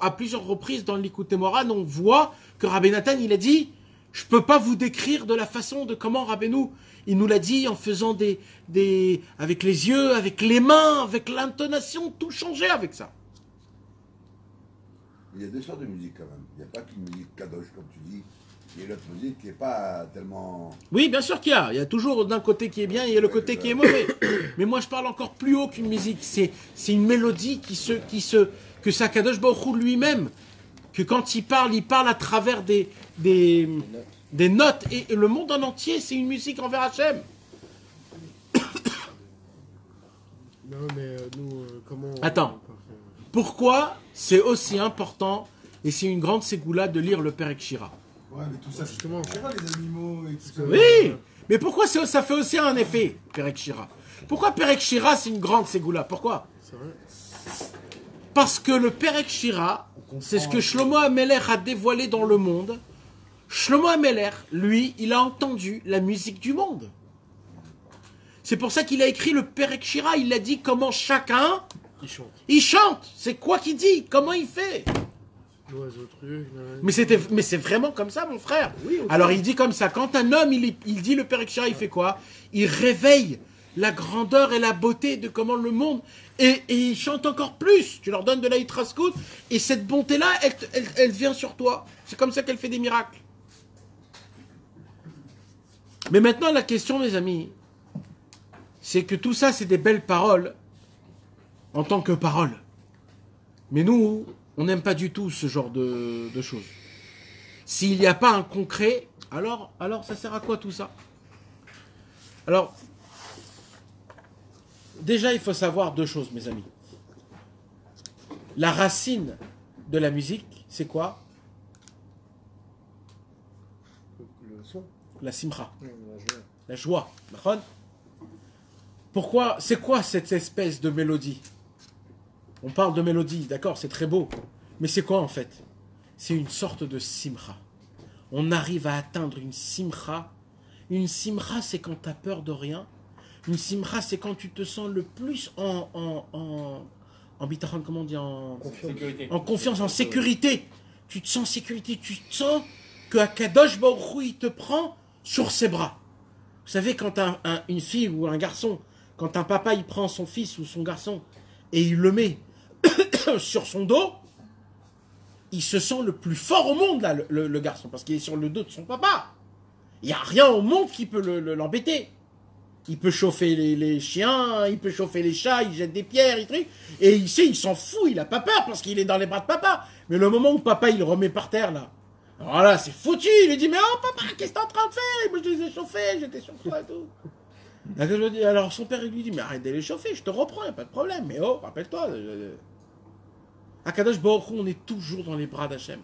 A: à plusieurs reprises dans le Likutei Moharan, on voit que Rabbi Nathan, il a dit, je peux pas vous décrire de la façon de comment Rabbeinu, il nous l'a dit en faisant avec les yeux, avec les mains, avec l'intonation, tout changer avec ça.
D: Il y a deux sortes de musique quand même. Il n'y a pas qu'une musique kadosh comme tu dis. Il y a l'autre musique qui n'est pas tellement...
A: Oui, bien sûr qu'il y a. Il y a toujours d'un côté qui est bien et il y a le côté qui est mauvais. Mais moi, je parle encore plus haut qu'une musique. C'est une mélodie que Sakadosh Baruch Hu lui-même, que quand il parle à travers des notes. Et le monde en entier, c'est une musique envers Hachem.
B: Non, mais nous, comment...
A: Attends. Pourquoi c'est aussi important, et c'est une grande ségoula de lire le Perek Shira?
E: Ouais, mais tout ça,
B: Justement.
E: c'est pas les animaux et tout ça.
A: Oui, mais pourquoi ça fait aussi un effet, Perek Shira? Pourquoi Perek Shira, c'est une grande ségoula? Pourquoi?
B: C'est vrai.
A: Parce que le Perek Shira, c'est ce que Shlomo Ameler a dévoilé dans le monde. Shlomo Ameler, lui, il a entendu la musique du monde. C'est pour ça qu'il a écrit le Perek Shira. Il a dit comment chacun,
B: Il chante.
A: il chante. C'est quoi qu'il dit? Comment il fait?
B: L'oiseau truc.
A: Mais c'est vraiment comme ça, mon frère.
B: Oui, ok.
A: Alors il dit comme ça. Quand un homme, il dit le Perek Shira, il fait quoi? Il réveille la grandeur et la beauté de comment le monde... Et il chante encore plus. Tu leur donnes de la hitraskout. Et cette bonté-là, elle vient sur toi. C'est comme ça qu'elle fait des miracles. Mais maintenant, la question, mes amis, c'est que tout ça, c'est des belles paroles en tant que paroles. Mais nous, on n'aime pas du tout ce genre de choses. S'il n'y a pas un concret, alors ça sert à quoi tout ça? Alors, déjà, il faut savoir deux choses, mes amis. La racine de la musique, c'est quoi?
B: Le son.
A: La simcha,
B: On va jouer.
A: la joie. D'accord? Pourquoi? C'est quoi cette espèce de mélodie? On parle de mélodie, d'accord, c'est très beau. Mais c'est quoi en fait? C'est une sorte de simcha. on arrive à atteindre une simcha. Une simcha, c'est quand tu as peur de rien. Une simcha, c'est quand tu te sens le plus en bitachon, comment on dit, en confiance, en sécurité. Tu te sens en sécurité, tu te sens que Akadosh Baruch Hu, il te prend sur ses bras. Vous savez, quand une fille ou un garçon, quand un papa, il prend son fils ou son garçon et il le met sur son dos, il se sent le plus fort au monde, là, le garçon, parce qu'il est sur le dos de son papa. Il n'y a rien au monde qui peut l'embêter. Il peut chauffer les chiens, il peut chauffer les chats, il jette des pierres, et il s'en fout, il n'a pas peur parce qu'il est dans les bras de papa. Mais le moment où papa il le remet par terre là, alors là c'est foutu, il lui dit mais oh papa, qu'est-ce que t'es en train de faire? Moi je les ai chauffés, j'étais sur toi et tout. Alors son père il lui dit mais arrête de les chauffer, je te reprends, il n'y a pas de problème, mais oh, rappelle-toi. À Kadosh Baruch Hu, on est toujours dans les bras d'Hachem.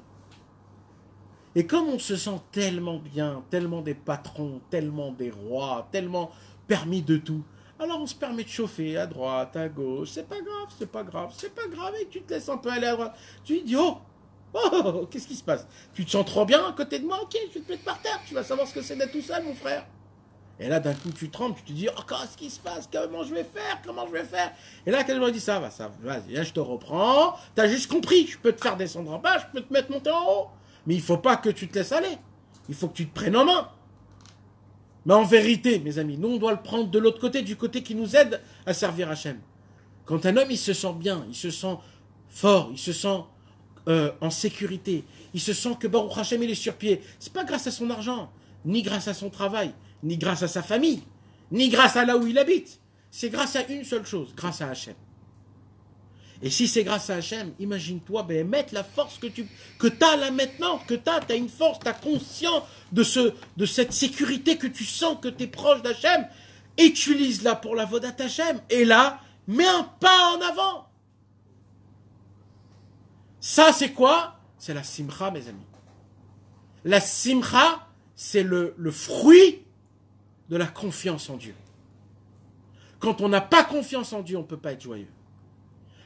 A: Et comme on se sent tellement bien, tellement des patrons, tellement des rois, tellement permis de tout, alors on se permet de chauffer à droite, à gauche, c'est pas grave, c'est pas grave, c'est pas grave, et tu te laisses un peu aller à droite. Tu lui dis, oh, qu'est-ce qui se passe? Tu te sens trop bien à côté de moi? Ok, je vais te mettre par terre, tu vas savoir ce que c'est d'être tout seul, mon frère. Et là, d'un coup, tu trembles, tu te dis, oh, qu'est-ce qui se passe? Comment je vais faire? Et là, quelqu'un dit, ça va, vas-y, là, je te reprends, t'as juste compris, je peux te faire descendre en bas, je peux te mettre monter en haut. Mais il ne faut pas que tu te laisses aller. Il faut que tu te prennes en main. Mais en vérité, mes amis, nous, on doit le prendre de l'autre côté, du côté qui nous aide à servir Hachem. Quand un homme, il se sent bien, il se sent fort, il se sent en sécurité, il se sent que Baruch Hachem, il est sur pied, c'est pas grâce à son argent, ni grâce à son travail, ni grâce à sa famille, ni grâce à là où il habite. C'est grâce à une seule chose, grâce à Hachem. Et si c'est grâce à Hachem, imagine-toi, mettre la force que tu as là maintenant, que tu as une force, tu as conscience de cette sécurité que tu sens que tu es proche d'Hachem, utilise-la pour la vodat Hachem, et là, mets un pas en avant. Ça, c'est quoi? C'est la simcha, mes amis. La simcha, c'est le fruit de la confiance en Dieu. Quand on n'a pas confiance en Dieu, on ne peut pas être joyeux.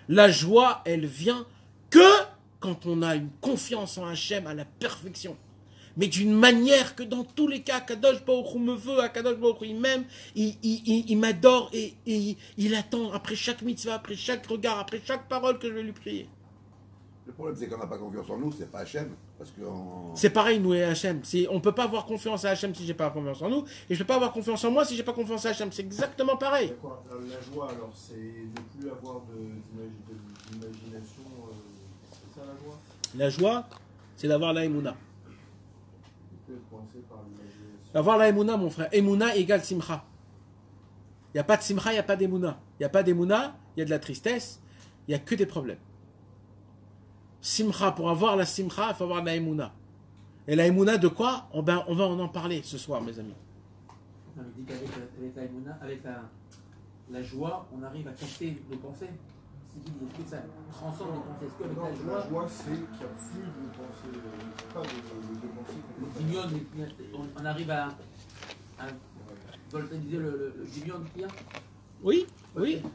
A: La joie, elle vient que quand on a une confiance en Hachem à la perfection. Mais d'une manière que dans tous les cas, Kadosh Baruch Hu me veut, Kadosh Baruch Hu il m'aime, il m'adore et il attend après chaque mitzvah, après chaque regard, après chaque parole que je vais lui prier.
D: Le problème, c'est qu'on n'a pas confiance en nous, c'est pas Hachem. Parce que
A: c'est pareil, nous et Hachem. On ne peut pas avoir confiance à Hachem si j'ai pas confiance en nous, et je ne peux pas avoir confiance en moi si j'ai pas confiance à Hachem. C'est exactement pareil.
E: D'accord. La joie, alors, c'est de plus avoir d'imagination. C'est ça la joie?
A: La joie, c'est d'avoir la Emouna.
E: On peut penser par l'imagination.
A: D'avoir la Emouna, mon frère. Emouna égale Simcha. Il n'y a pas de Simcha, il n'y a pas d'Emouna. Il n'y a pas d'Emouna, il y a de la tristesse, il n'y a que des problèmes. Simcha, pour avoir la Simcha, il faut avoir la Emouna. Et la Emouna de quoi? On va en parler ce soir, mes amis.
F: Non, mais dit qu'avec la Emouna, avec la joie, on arrive à capter nos pensées. Est-ce que ça transcende les pensées? Est-ce qu'avec la joie...
E: La joie, c'est qu'il n'y a plus de pensée, pas de pensée.
F: On arrive à volatiliser le guignon qu'il y a?
A: Oui,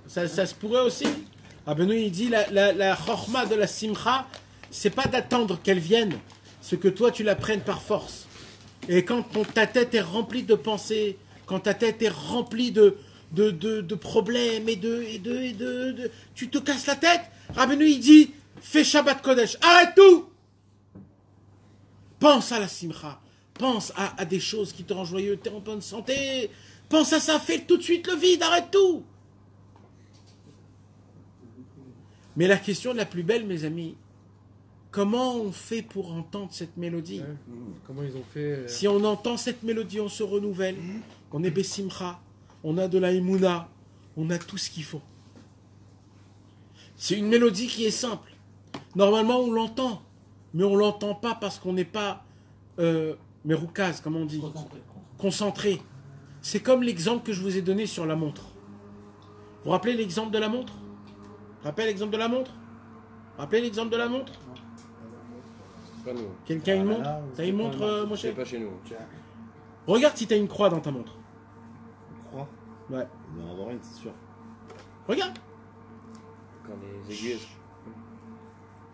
A: ça se pourrait aussi. Abenou, il dit la chorma de la simcha, c'est pas d'attendre qu'elle vienne, c'est que toi tu la prennes par force. Et quand ta tête est remplie de pensées, quand ta tête est remplie de problèmes tu te casses la tête, Rabbeinu il dit fais Shabbat Kodesh, arrête tout. Pense à la simcha, pense à des choses qui te rendent joyeux, t'es en bonne santé, pense à ça, fais tout de suite le vide, arrête tout. Mais la question la plus belle, mes amis, comment on fait pour entendre cette mélodie?
B: Comment ils ont fait
A: Si on entend cette mélodie, on se renouvelle, on est Bessimcha, on a de la Emouna, on a tout ce qu'il faut. C'est une mélodie qui est simple. Normalement, on l'entend, mais on ne l'entend pas parce qu'on n'est pas meroukaz, comme on dit, concentré. C'est comme l'exemple que je vous ai donné sur la montre. Vous vous rappelez l'exemple de la montre? Rappelez l'exemple de la montre? Rappelez l'exemple de la montre?
B: Pas nous.
A: Quelqu'un a une montre? T'as une montre, mon
B: C'est
A: cher?
B: pas chez nous.
A: Regarde si t'as une croix dans ta montre.
C: Tu crois?
A: Ouais.
C: Il doit en avoir une, c'est sûr.
A: Regarde.
B: Quand les aiguilles.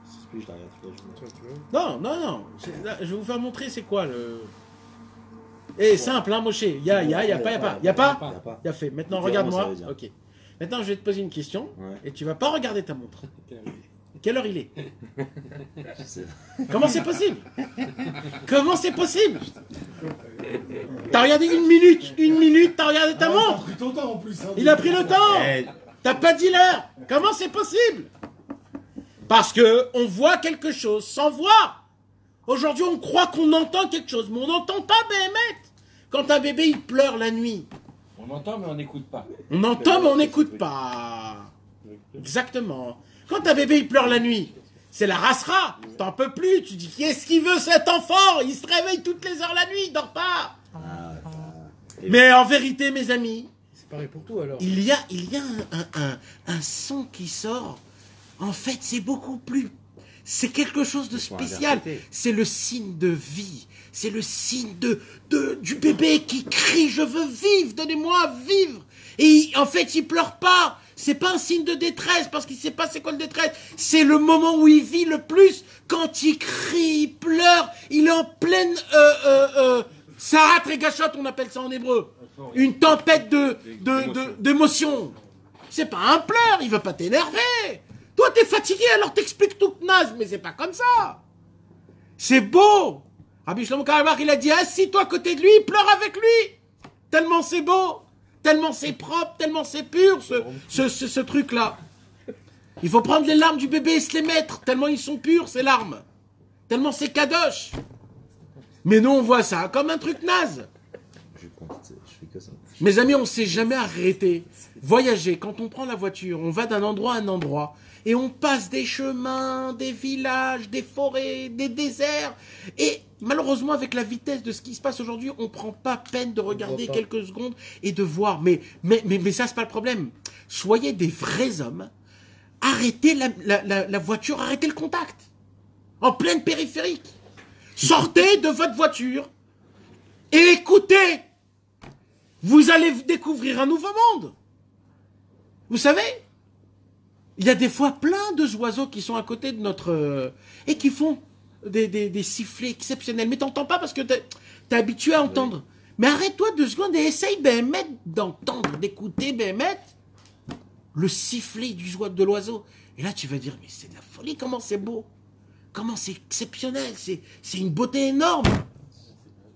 C: Si je la regarde toute la journée.
B: Toi, tu vois.
A: Non, non, non. Là, je vais vous faire montrer c'est quoi le. Eh, simple, hein, Moshe. Y a pas.
C: Y a pas.
A: Y a fait. Maintenant,
C: Littéralement,
A: regarde-moi.
C: ça veut dire.
A: Ok. Maintenant, je vais te poser une question.
C: Ouais.
A: Et tu vas pas regarder ta montre. Quelle heure il est?
C: Je sais.
A: Comment c'est possible? Comment c'est possible? T'as regardé une minute, t'as regardé ta montre.
B: pris ton temps en plus. Hein,
A: Il a pris le temps.
C: Eh,
A: T'as pas dit l'heure. Comment c'est possible? Parce que on voit quelque chose sans voir. Aujourd'hui, on croit qu'on entend quelque chose, mais on n'entend pas, Béhémet. Quand un bébé il pleure la nuit,
G: On entend, mais on n'écoute pas.
A: on entend, mais on n'écoute pas. Exactement. Quand un bébé il pleure la nuit, c'est la rasera. T'en peux plus. Tu dis qu'est-ce qu'il veut cet enfant? Il se réveille toutes les heures la nuit, il dort pas. Mais en vérité, mes amis,
B: C'est pareil pour toi alors.
A: il y a un son qui sort. En fait, c'est beaucoup plus. C'est quelque chose de
C: Ils sont
A: spécial.
C: inversés.
A: C'est le signe de vie. C'est le signe du bébé qui crie je veux vivre, donnez-moi à vivre. Et en fait, il pleure pas. C'est pas un signe de détresse parce qu'il sait pas c'est quoi le détresse. C'est le moment où il vit le plus. Quand il crie, il pleure, il est en pleine Sarat Regashot, on appelle ça en hébreu. Une tempête d'émotion. C'est pas un pleur, il veut pas t'énerver. Toi, t'es fatigué, alors t'expliques tout naze, mais c'est pas comme ça. C'est beau. Rabbi Shlomo Karlbach, il a dit, assis-toi à côté de lui, pleure avec lui. Tellement c'est beau, tellement c'est propre, tellement c'est pur, ce truc-là. Il faut prendre les larmes du bébé et se les mettre, tellement ils sont purs, ces larmes. Tellement c'est kadosh. Mais nous, on voit ça comme un truc naze.
C: je fais que ça.
A: Mes amis, on ne s'est jamais arrêté. Voyager, quand on prend la voiture, on va d'un endroit à un endroit, et on passe des chemins, des villages, des forêts, des déserts. Et malheureusement, avec la vitesse de ce qui se passe aujourd'hui, on ne prend pas peine de regarder quelques secondes et de voir. Mais ça, c'est pas le problème. Soyez des vrais hommes. Arrêtez la voiture, arrêtez le contact. En pleine périphérique. Sortez de votre voiture et écoutez. Vous allez découvrir un nouveau monde. Vous savez, il y a des fois plein de oiseaux qui sont à côté de notre... et qui font des sifflets exceptionnels. Mais t'entends pas parce que t'es habitué à entendre. Oui. Mais arrête-toi 2 secondes et essaye d'entendre, d'écouter le sifflet de l'oiseau. Et là, tu vas dire, mais c'est de la folie, comment c'est beau. Comment c'est exceptionnel. C'est une beauté énorme.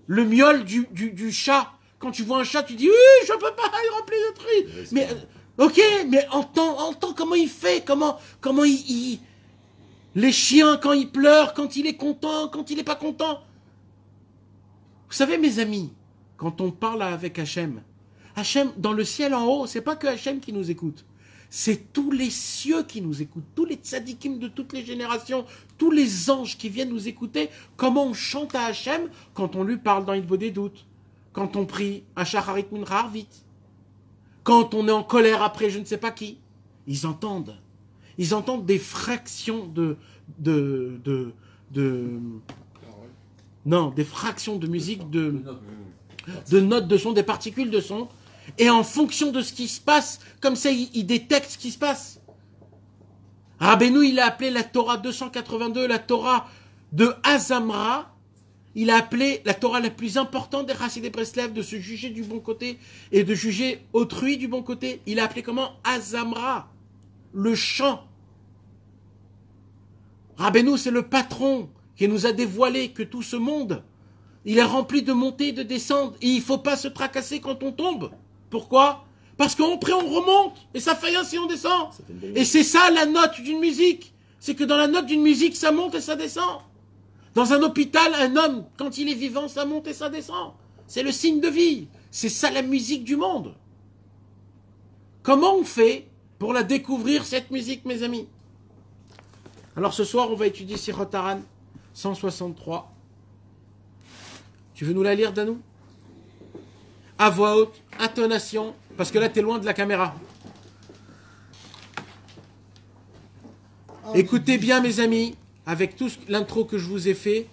A: Le miaule du chat. Quand tu vois un chat, tu dis, oui, je peux pas, il remplit de trucs. Mais, ok, mais entends comment il fait, comment les chiens, quand ils pleurent, quand il est content, quand il est pas content. Vous savez, mes amis, quand on parle avec Hachem, dans le ciel en haut, c'est pas que Hachem qui nous écoute. C'est tous les cieux qui nous écoutent, tous les tzadikim de toutes les générations, tous les anges qui viennent nous écouter, comment on chante à Hachem quand on lui parle dans Hitbo des doutes. Quand on prie à Shacharit Mincha Arvit, quand on est en colère après je ne sais pas qui, ils entendent des fractions des fractions de musique, de notes de son, des particules de son, et en fonction de ce qui se passe, comme ça ils détectent ce qui se passe. Rabbeinu, il a appelé la Torah 282, la Torah de Azamra. Il a appelé la Torah la plus importante des Chassidei Breslev, de se juger du bon côté et de juger autrui du bon côté. Il a appelé comment? Azamra, le chant. Rabbeinu, c'est le patron qui nous a dévoilé que tout ce monde, il est rempli de montées et de descentes. Et il ne faut pas se tracasser quand on tombe. Pourquoi? Parce qu'en près on remonte et ça faïence et on descend. Et c'est ça la note d'une musique. C'est que dans la note d'une musique, ça monte et ça descend. Dans un hôpital, un homme, quand il est vivant, ça monte et ça descend. C'est le signe de vie. C'est ça la musique du monde. Comment on fait pour la découvrir, cette musique, mes amis? Alors ce soir, on va étudier Sirot Haran 163. Tu veux nous la lire, Danou? À voix haute, intonation, parce que là, tu es loin de la caméra. Écoutez bien, mes amis. Avec tout l'intro que je vous ai fait,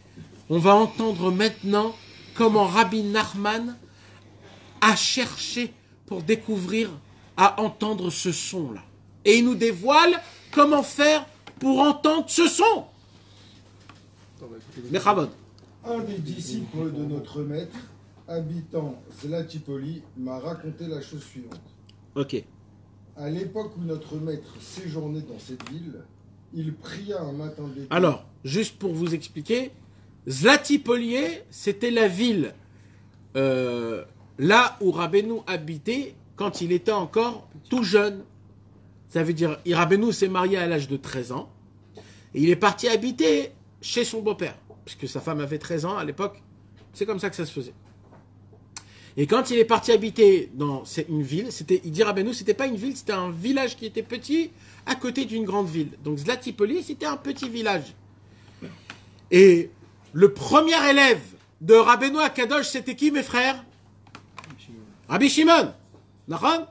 A: on va entendre maintenant comment Rabbi Nachman a cherché pour découvrir, à entendre ce son-là. Et il nous dévoile comment faire pour entendre ce son. Mechavod.
H: Un des disciples de notre maître, habitant Zlatipoli, m'a raconté la chose suivante.
A: Ok.
H: À l'époque où notre maître séjournait dans cette ville, il pria un matin d'été.
A: Alors, juste pour vous expliquer, Zlatipolié, c'était la ville là où Rabbeinu habitait quand il était encore tout jeune. Ça veut dire, Rabbeinu s'est marié à l'âge de 13 ans et il est parti habiter chez son beau-père, puisque sa femme avait 13 ans à l'époque. C'est comme ça que ça se faisait. Et quand il est parti habiter dans une ville, il dit Rabbeinu, c'était pas une ville, c'était un village qui était petit à côté d'une grande ville. Donc Zlatipoli, c'était un petit village. Et le premier élève de Rabbeinu à Kadosh, c'était qui, mes frères? Rabbi Shimon. Nachon?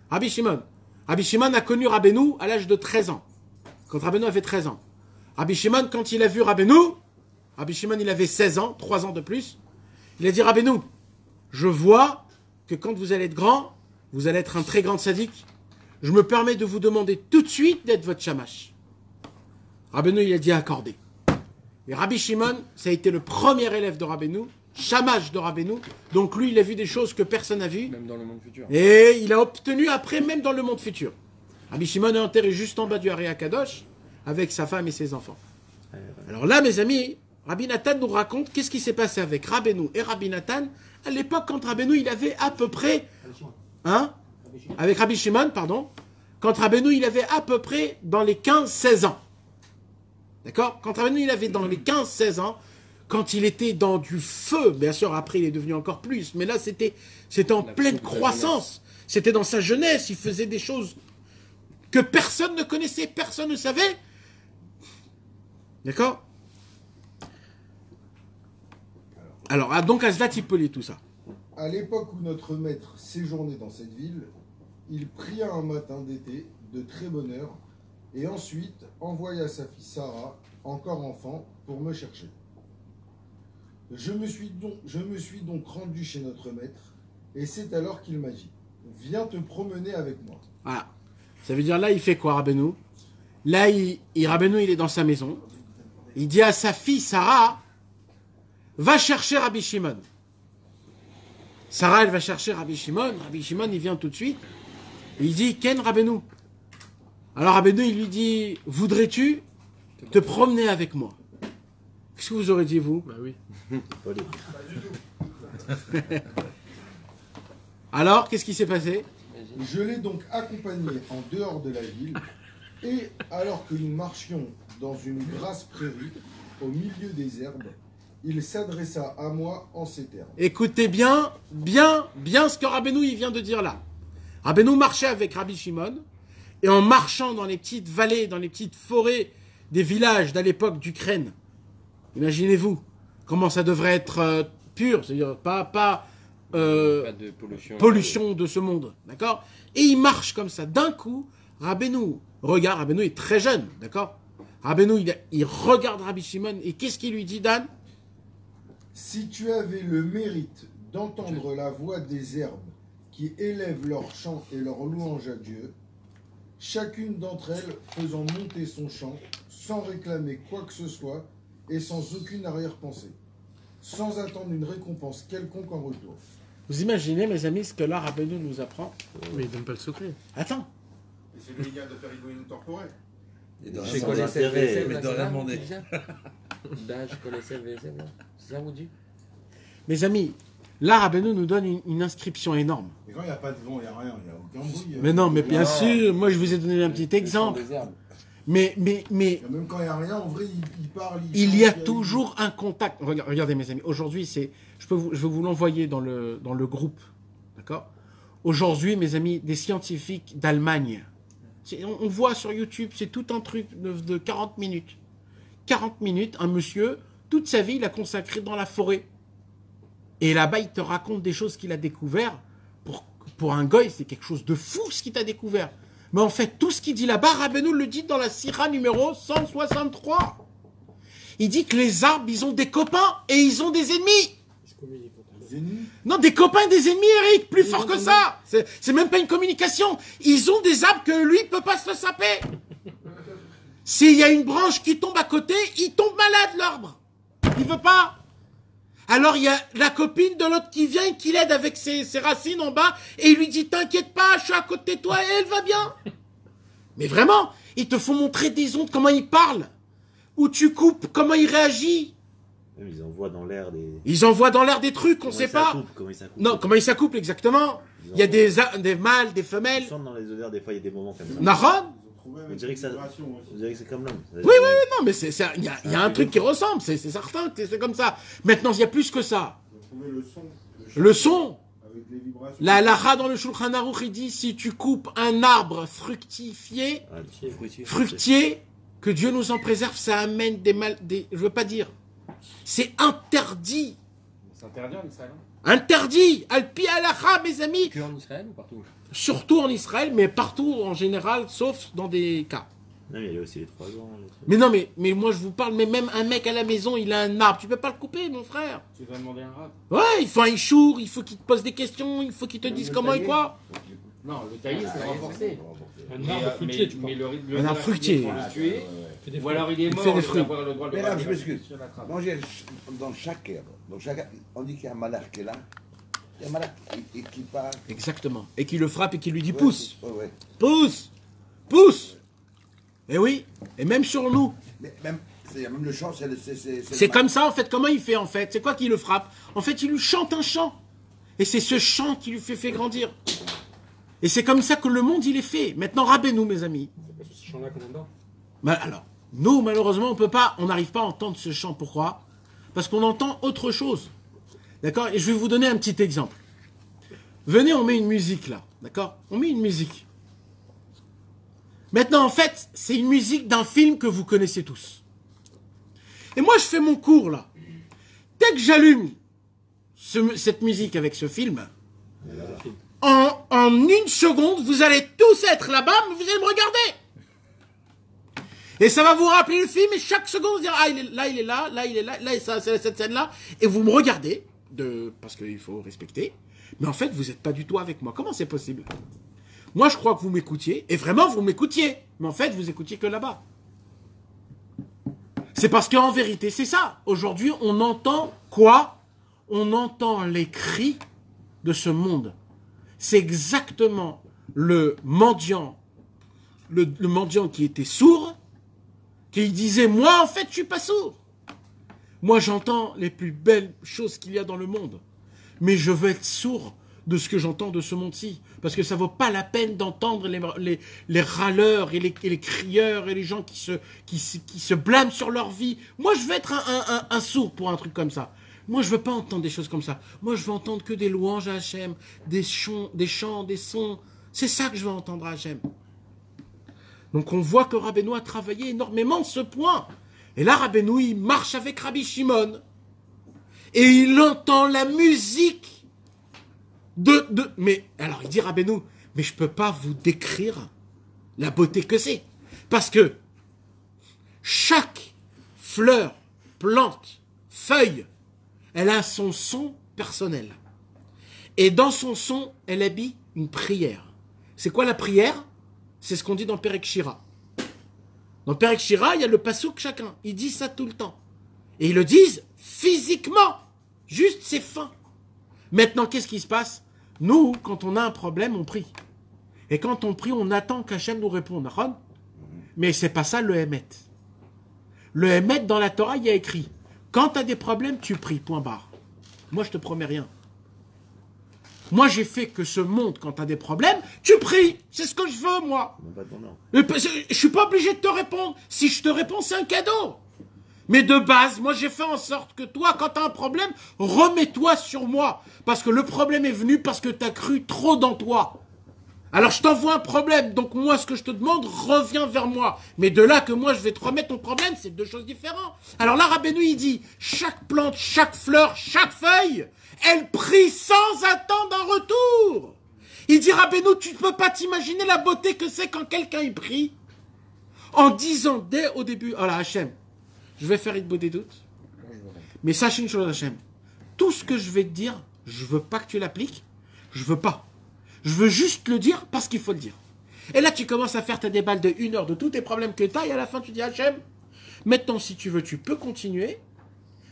A: Rabbi Shimon. Rabbi Shimon a connu Rabbeinu à l'âge de 13 ans. Quand Rabbeinu avait 13 ans. Rabbi Shimon, quand il a vu Rabbeinu, Rabbi Shimon, il avait 16 ans, 3 ans de plus. Il a dit Rabbeinu, je vois que quand vous allez être grand, vous allez être un très grand sadique. Je me permets de vous demander tout de suite d'être votre shamash. Rabbeinu, il a dit accordé. Et Rabbi Shimon, ça a été le premier élève de Rabbeinu, shamash de Rabbeinu. Donc lui, il a vu des choses que personne n'a vues.
G: Même dans le monde futur.
A: Et il a obtenu après, même dans le monde futur. Rabbi Shimon est enterré juste en bas du Hari Akadosh avec sa femme et ses enfants. Alors là, mes amis, Rabbi Nathan nous raconte qu'est-ce qui s'est passé avec Rabbeinu et Rabbi Nathan à l'époque quand Rabbeinu il avait à peu près... Hein? Avec Rabbi Shimon, pardon. Quand Rabbeinu il avait à peu près dans les 15-16 ans. D'accord? Quand Rabbeinu il avait dans les 15-16 ans, quand il était dans du feu, bien sûr après il est devenu encore plus, mais là c'était en pleine croissance. C'était dans sa jeunesse, il faisait des choses que personne ne connaissait, personne ne savait. D'accord? Alors, donc à Zlatipoli, tout ça.
H: À l'époque où notre maître séjournait dans cette ville, il pria un matin d'été de très bonne heure et ensuite envoya sa fille Sarah, encore enfant, pour me chercher. Je me suis donc rendu chez notre maître et c'est alors qu'il m'a dit « Viens te promener avec moi ».
A: Voilà. Ça veut dire là, il fait quoi, Rabbeinu? Là, Rabbeinu, il est dans sa maison. Il dit à sa fille Sarah, va chercher Rabbi Shimon. Sarah, elle va chercher Rabbi Shimon. Rabbi Shimon, il vient tout de suite. Et il dit, Ken Rabbeinu. Alors Rabbeinu, il lui dit, voudrais-tu te promener avec moi? Qu'est-ce que vous aurez dit, vous?
B: Bah oui.
A: Alors, qu'est-ce qui s'est passé?
H: Je l'ai donc accompagné en dehors de la ville et alors que nous marchions dans une grasse prairie au milieu des herbes, il s'adressa à moi en ces termes.
A: Écoutez bien ce que Rabbeinu il vient de dire là. Rabbeinu marchait avec Rabbi Shimon et en marchant dans les petites vallées, dans les petites forêts des villages d'à l'époque d'Ukraine, imaginez-vous comment ça devrait être pur, c'est-à-dire pas
G: de
A: pollution de ce monde, d'accord? Et il marche comme ça. D'un coup, Rabbeinu regarde, Rabbeinu est très jeune, d'accord? Rabbeinu, il regarde Rabbi Shimon et qu'est-ce qu'il lui dit, Dan?
H: Si tu avais le mérite d'entendre la voix des herbes qui élèvent leurs chants et leurs louanges à Dieu, chacune d'entre elles faisant monter son chant sans réclamer quoi que ce soit et sans aucune arrière-pensée, sans attendre une récompense quelconque en retour.
A: Vous imaginez, mes amis, ce que là Rabbeinu nous apprend?
B: Mais il donne pas le secret.
A: Attends.
E: Et c'est le gars de faire rigoler une temporelle.
C: Je connaissais le VSF,
I: mais de rien demander.
G: Je connaissais le VSF, là. C'est ça, vous dites?
A: Mes amis, là Rabbeinu nous donne une inscription énorme.
D: Et quand il n'y a pas de vent, il n'y a rien, il n'y a aucun bruit.
A: Mais non, mais bien sûr, moi je vous ai donné un petit exemple. Mais
D: Même quand il n'y a rien, en vrai, il parle.
A: il y a toujours un contact. Regardez mes amis, aujourd'hui, je vais vous l'envoyer dans le groupe. D'accord? Aujourd'hui, mes amis, des scientifiques d'Allemagne. On voit sur YouTube, c'est tout un truc de 40 minutes. 40 minutes, un monsieur, toute sa vie, il a consacré dans la forêt. Et là-bas, il te raconte des choses qu'il a découvert. Pour un goy, c'est quelque chose de fou ce qu'il t'a découvert. Mais en fait, tout ce qu'il dit là-bas, Rabbeinu le dit dans la Sira numéro 163. Il dit que les arbres, ils ont des copains et ils ont des ennemis.
H: Des ennemis?
A: Non, des copains et des ennemis, Eric, plus fort que ça. C'est même pas une communication. Ils ont des arbres que lui ne peut pas se le saper. S'il y a une branche qui tombe à côté, il tombe malade, l'arbre. Il veut pas. Alors il y a la copine de l'autre qui vient et qui l'aide avec ses racines en bas et il lui dit t'inquiète pas, je suis à côté de toi et elle va bien. Mais vraiment, ils te font montrer des ondes, comment il parle, où tu coupes, comment il réagit.
C: Même ils envoient dans l'air des.
A: Ils envoient dans l'air des trucs, on
C: Comment
A: sait
C: ils
A: pas.
C: s'accouplent, comment ils s'accouplent.
A: Non, comment ils s'accouplent exactement. Il y a des mâles, des femelles.
C: Tu sens dans les odeurs, des fois, il y a des moments comme ça.
A: Naran.
C: On dirait que ça. On dirait que c'est comme l'homme.
A: Oui, non, mais il y a un truc qui ressemble, c'est certain que c'est comme ça. Maintenant, il y a plus que ça. Le son.
H: Avec les vibrations.
A: La Ra dans le Shulchan Aruch, il dit, si tu coupes un arbre fructifié, fructier, que Dieu nous en préserve, ça amène je veux pas dire. C'est interdit.
F: C'est interdit en Israël.
A: Interdit. Al-pi alacha, mes amis.
G: Que en Israël ou partout?
A: Surtout en Israël, mais partout en général, sauf dans des cas.
C: Non, mais il y a aussi les 3 ans. les trucs.
A: Mais non, mais moi je vous parle, mais même un mec à la maison, il a un arbre, tu peux pas le couper, mon frère.
F: Tu dois demander un rab.
A: Ouais, il faut un ishour, il faut qu'il te pose des questions, il faut qu'il te dise comment et quoi.
F: Non, le tailler, c'est renforcé.
B: Un arbre fruitier, tu parles.
A: Un arbre fruitier.
F: Pour le tuer.
B: Fais des
F: Ou
B: fruits.
F: alors il est
A: Il
F: mort,
A: fait des
F: il
A: fruits.
F: doit avoir le droit de
D: Mais là, je
F: le
D: m'excuse.
F: sur la trappe.
D: Dans chaque herbe, on dit qu'il y a un malheur qui est là. Il y a un malheur et qui part.
A: Exactement. Et qui le frappe et qui lui dit pousse,
D: Ouais.
A: pousse, pousse. Et oui, et même sur nous.
D: Mais même le chant, c'est
A: C'est comme ça en fait, comment il fait en fait? C'est quoi qui le frappe? En fait, il lui chante un chant. Et c'est ce chant qui lui fait grandir. Et c'est comme ça que le monde il est fait. Maintenant, rabez-nous mes amis.
B: C'est pas ce chant-là qu'on entend.
A: Bah, alors, nous malheureusement on n'arrive pas à entendre ce chant. Pourquoi? Parce qu'on entend autre chose. D'accord? Et je vais vous donner un petit exemple. Venez, on met une musique là. D'accord? On met une musique. Maintenant, en fait, c'est une musique d'un film que vous connaissez tous. Et moi, je fais mon cours là. Dès que j'allume cette musique avec ce film, en une seconde, vous allez tous être là-bas, mais vous allez me regarder. Et ça va vous rappeler le film, et chaque seconde, vous dire, ah, il est là, là, il est là, là, ça, c'est cette scène-là. Et vous me regardez, parce qu'il faut respecter. Mais en fait, vous n'êtes pas du tout avec moi. Comment c'est possible? Moi, je crois que vous m'écoutiez, et vraiment, vous m'écoutiez. Mais en fait, vous écoutiez que là-bas. C'est parce qu'en vérité, c'est ça. Aujourd'hui, on entend quoi? On entend les cris de ce monde. C'est exactement le mendiant qui était sourd, qui disait, moi, en fait, je suis pas sourd. Moi, j'entends les plus belles choses qu'il y a dans le monde. Mais je veux être sourd de ce que j'entends de ce monde-ci. Parce que ça vaut pas la peine d'entendre les râleurs et les crieurs et les gens qui se blâment sur leur vie. Moi, je veux être un sourd pour un truc comme ça. Moi, je veux pas entendre des choses comme ça. Moi, je veux entendre que des louanges à Hachem, des chants, des sons. C'est ça que je veux entendre à Hachem. Donc, on voit que Rabbeinu a travaillé énormément ce point. Et là, Rabbeinu, il marche avec Rabbi Shimon. Et il entend la musique mais, alors, il dit Rabbeinu, mais je peux pas vous décrire la beauté que c'est. Parce que chaque fleur, plante, feuille, elle a son son personnel. Et dans son son, elle habille une prière. C'est quoi la prière? C'est ce qu'on dit dans Perek Shira. Dans Perek Shira, il y a le pasouk chacun. Ils disent ça tout le temps. Et ils le disent physiquement. Juste, c'est fin. Maintenant, qu'est-ce qui se passe? Nous, quand on a un problème, on prie. Et quand on prie, on attend qu'Hachem nous réponde. Mais c'est pas ça le Hémet. Le Hémet, dans la Torah, il y a écrit, quand tu as des problèmes, tu pries, point barre. Moi, je te promets rien. Moi, j'ai fait que ce monde, quand tu as des problèmes, tu pries. C'est ce que je veux, moi. Je suis pas obligé de te répondre. Si je te réponds, c'est un cadeau. Mais de base, moi j'ai fait en sorte que toi, quand tu as un problème, remets-toi sur moi. Parce que le problème est venu parce que tu as cru trop dans toi. Alors je t'envoie un problème, donc moi ce que je te demande, reviens vers moi. Mais de là que moi je vais te remettre ton problème, c'est deux choses différentes. Alors là, Rabbeinu il dit, chaque plante, chaque fleur, chaque feuille, elle prie sans attendre un retour. Il dit, Rabbeinu, tu ne peux pas t'imaginer la beauté que c'est quand quelqu'un y prie. En disant dès au début, oh là Hachem, je vais faire une beauté doute. Mais sache une chose, Hachem. Tout ce que je vais te dire, je veux pas que tu l'appliques. Je veux pas. Je veux juste le dire parce qu'il faut le dire. Et là, tu commences à faire tes débats de 1 heure de tous tes problèmes que tu as, et à la fin, tu dis, Hachem, maintenant, si tu veux, tu peux continuer.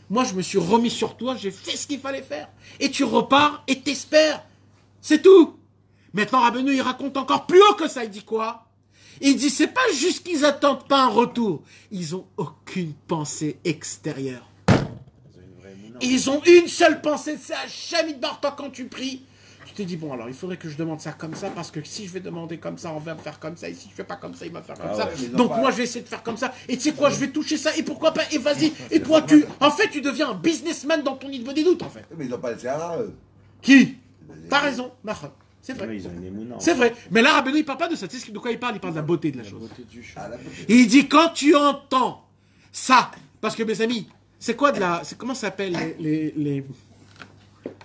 A: Moi, je me suis remis sur toi, j'ai fait ce qu'il fallait faire. Et tu repars et t'espères. C'est tout. Maintenant, Rabbeinu, il raconte encore plus haut que ça. Il dit quoi? Il dit, c'est pas juste qu'ils attendent pas un retour. Ils ont aucune pensée extérieure. Ils ont une seule pensée, c'est Hachem Yitbarach. Toi, quand tu pries, tu t'es dit, bon, alors, il faudrait que je demande ça comme ça, parce que si je vais demander comme ça, on va me faire comme ça, et si je fais pas comme ça, il va faire comme ça.
D: Ouais,
A: Donc, moi, je vais essayer de faire comme ça, et tu sais quoi, je vais toucher ça, et pourquoi pas, et vas-y. Et toi, en fait, tu deviens un businessman dans ton niveau des doutes, en fait.
D: Mais ils n'ont pas le Sahara, eux.
A: Qui? T'as raison, Nachon. C'est
C: Ouais,
A: vrai.
C: ils ont une émouna.
A: C'est vrai. Mais là, Rabbeinu, il parle pas de ça. Tu sais de quoi il parle? Il parle de la beauté de la chose.
B: Beauté du chant.
D: Ah, la beauté.
A: Et il dit, quand tu entends ça, parce que mes amis, c'est quoi de la... Comment ça s'appelle les...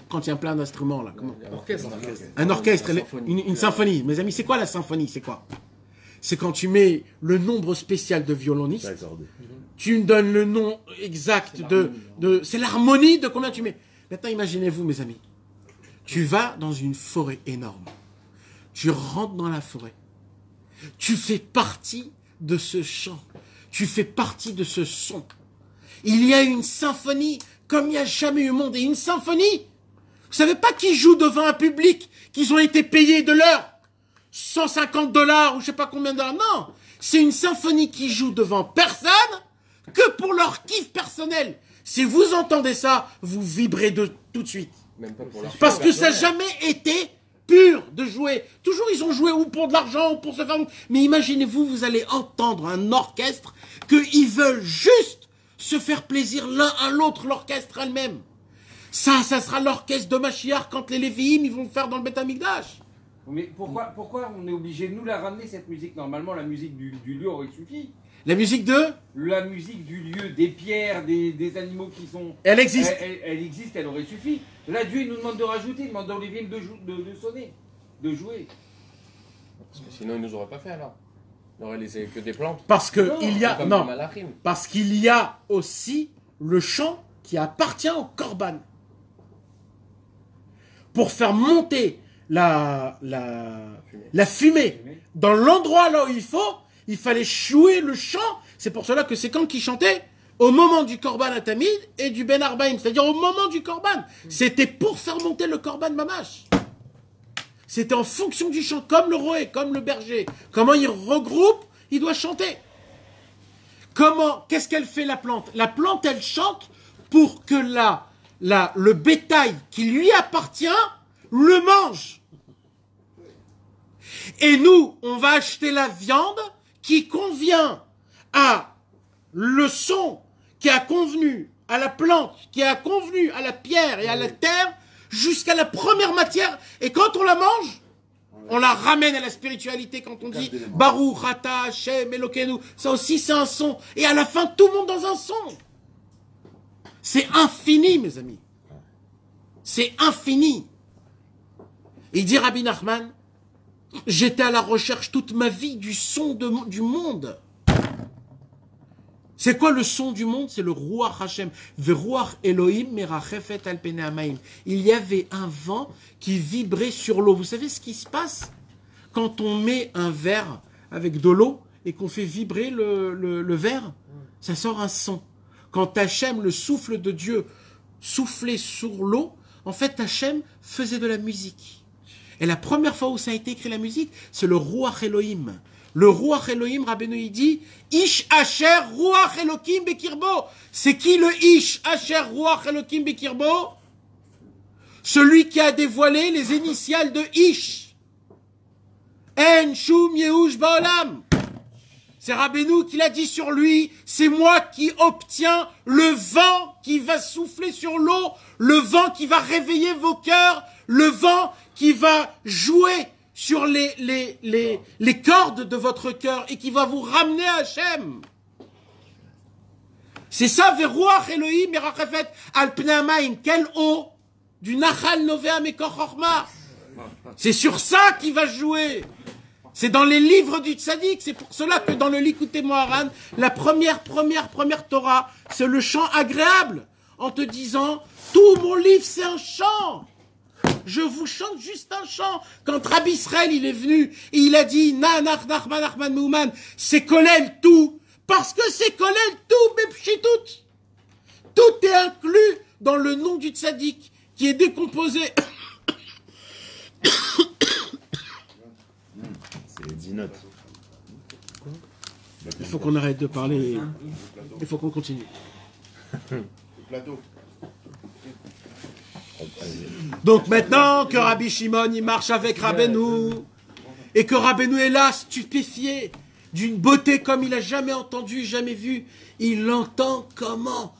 A: Quand il y a plein d'instruments, là, comment...
B: Orchestre.
A: Un orchestre,
B: La symphonie.
A: une symphonie. Mes amis, c'est quoi la symphonie? C'est quoi? C'est quand tu mets le nombre spécial de violonistes,
C: Accordé.
A: tu me donnes le nom exact de... C'est l'harmonie de combien tu mets. Maintenant, imaginez-vous, mes amis. Tu vas dans une forêt énorme. Tu rentres dans la forêt. Tu fais partie de ce chant. Tu fais partie de ce son. Il y a une symphonie comme il n'y a jamais eu au monde. Et une symphonie, vous savez pas qui joue devant un public, qu'ils ont été payés de l'heure $150 ou je sais pas combien de dollars. Non, c'est une symphonie qui joue devant personne que pour leur kiff personnel. Si vous entendez ça, vous vibrez tout de suite.
G: Même pas pour leur
A: Parce que ça n'a jamais été pur de jouer. Toujours, ils ont joué ou pour de l'argent ou pour se faire... Mais imaginez-vous, vous allez entendre un orchestre qu'ils veulent juste se faire plaisir l'un à l'autre, l'orchestre elle-même. Ça sera l'orchestre de Mashiach quand les Lévi'im, ils vont le faire dans le Beth Amikdash.
I: Mais pourquoi on est obligé de nous la ramener, cette musique? Normalement, la musique du lieu aurait suffi.
A: La musique de...
I: La musique du lieu, des pierres, des animaux qui sont...
A: Elle existe.
I: Elle existe, elle aurait suffi. Là, Dieu, il nous demande de rajouter, il demande dans les villes de sonner, de jouer.
G: Parce que sinon, ils nous auraient pas fait alors. Il aurait laissé que des plantes.
A: Parce que
I: Non,
A: il y a...
G: Comme
A: Non,
G: des malachim.
A: parce qu'il y a aussi le chant qui appartient au Korban. Pour faire monter la fumée dans l'endroit là où il fallait jouer le chant. C'est pour cela que c'est quand qui chantait au moment du Korban Atamid et du Ben Arbaim, c'est-à-dire au moment du Korban. C'était pour faire monter le Korban Mamash. C'était en fonction du chant, comme le roé, comme le berger. Comment il regroupe, il doit chanter. Comment, qu'est-ce qu'elle fait la plante? La plante, elle chante pour que le bétail qui lui appartient le mange. Et nous, on va acheter la viande qui convient à le son qui a convenu à la plante, qui a convenu à la pierre et à la terre, jusqu'à la première matière. Et quand on la mange, on la ramène à la spiritualité quand on dit Baruch Ata Hashem Elokeinu. Ça aussi, c'est un son. Et à la fin, tout le monde dans un son. C'est infini, mes amis. C'est infini. Il dit Rabbi Nachman, j'étais à la recherche toute ma vie du son du monde. C'est quoi le son du monde? C'est le Ruach Hashem. Veruach Elohim merachefet al pnei hamayim. Il y avait un vent qui vibrait sur l'eau. Vous savez ce qui se passe quand on met un verre avec de l'eau et qu'on fait vibrer le verre? Ça sort un son. Quand Hashem, le souffle de Dieu, soufflait sur l'eau, en fait Hashem faisait de la musique. Et la première fois où ça a été écrit la musique, c'est le Ruach Elohim. Le Ruach Elohim, Rabbeinu il dit, Ish Asher Ruach Elohim Bekirbo. C'est qui le Ish Asher Ruach Elohim Bekirbo? Celui qui a dévoilé les initiales de Ish. En Shum Yehush Baolam. C'est Rabbeinu qui l'a dit sur lui, c'est moi qui obtiens le vent qui va souffler sur l'eau, le vent qui va réveiller vos cœurs, le vent qui va jouer sur les cordes de votre cœur et qui va vous ramener à Hachem. C'est ça, Veruach Elohim merachefet al pnei hamayim. Quelle eau? Du Nachal Novea Mekor Chorma. C'est sur ça qu'il va jouer. C'est dans les livres du Tzaddik. C'est pour cela que dans le Likutei Moharan, la première Torah, c'est le chant agréable. En te disant, tout mon livre, c'est un chant. je vous chante juste un chant. Quand Rabbi Israël, il est venu, et il a dit, Nanach, Nachman, Nachman, Mouman, c'est Kollel tout. Parce que c'est Kollel tout, Bepchitout. Tout est inclus dans le nom du tzaddik, qui est décomposé.
C: C'est 10 notes.
A: Il faut qu'on arrête de parler. Il faut qu'on continue.
B: Le plateau.
A: Donc maintenant que Rabbi Shimon, il marche avec Rabbeinu, et que Rabbeinu est là, stupéfié, d'une beauté comme il n'a jamais entendu, jamais vu, il entend comment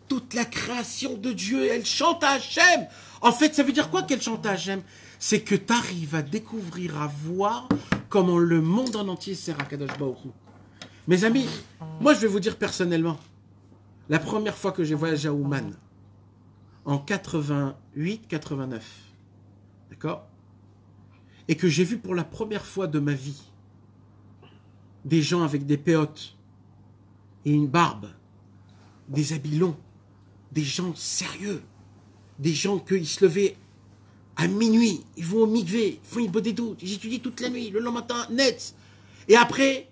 A: toute la création de Dieu, elle chante à Hachem. En fait, ça veut dire quoi qu'elle chante à Hachem? C'est que tu arrives à découvrir, à voir comment le monde en entier sert à Kadosh Baruch Hu. Mes amis, moi je vais vous dire personnellement, la première fois que j'ai voyagé à Ouman, en 88-89, d'accord, et que j'ai vu pour la première fois de ma vie des gens avec des péotes et une barbe, des habits longs, des gens sérieux, des gens qui se levaient à minuit, ils vont au mikvé, ils font une bonne doute, ils étudient toute la nuit, le lendemain matin, net, et après,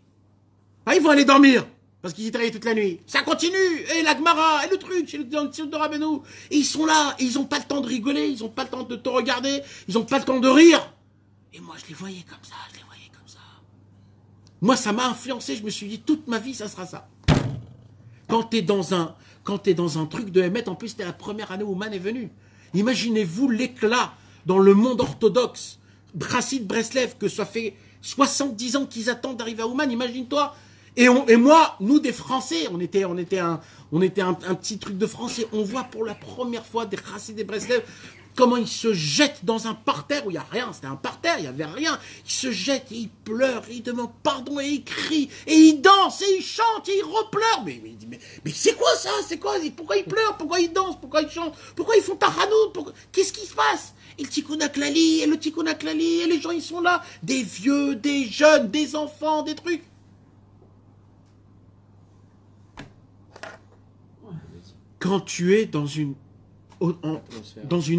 A: ils vont aller dormir. Parce qu'ils y travaillent toute la nuit. Ça continue. Et la Gemara, et le truc, dans le tir de Rabbeinu. Et ils sont là, et ils n'ont pas le temps de rigoler, ils n'ont pas le temps de te regarder, ils n'ont pas le temps de rire. Et moi, je les voyais comme ça, Moi, ça m'a influencé, je me suis dit, toute ma vie, ça sera ça. Quand t'es dans un truc de Hémet, en plus, c'était la première année où Man est venu. Imaginez-vous l'éclat dans le monde orthodoxe, Chassid Breslev, que ça fait 70 ans qu'ils attendent d'arriver à Ouman, imagine-toi. Et moi, nous des Français, on était un petit truc de Français, on voit pour la première fois des Chassid des Breslev, comment ils se jettent dans un parterre où il n'y a rien, c'était un parterre, il n'y avait rien, ils se jettent et ils pleurent, et ils demandent pardon et ils crient, et ils dansent, et ils chantent, et ils repleurent. Mais c'est quoi ça? C'est quoi? Pourquoi ils pleurent? Pourquoi ils dansent? Pourquoi ils chantent? Pourquoi ils font Tachanout? Qu'est-ce qui se passe? Et le Tikkun HaKlali, et les gens ils sont là, des vieux, des jeunes, des enfants, des trucs. Quand tu es dans une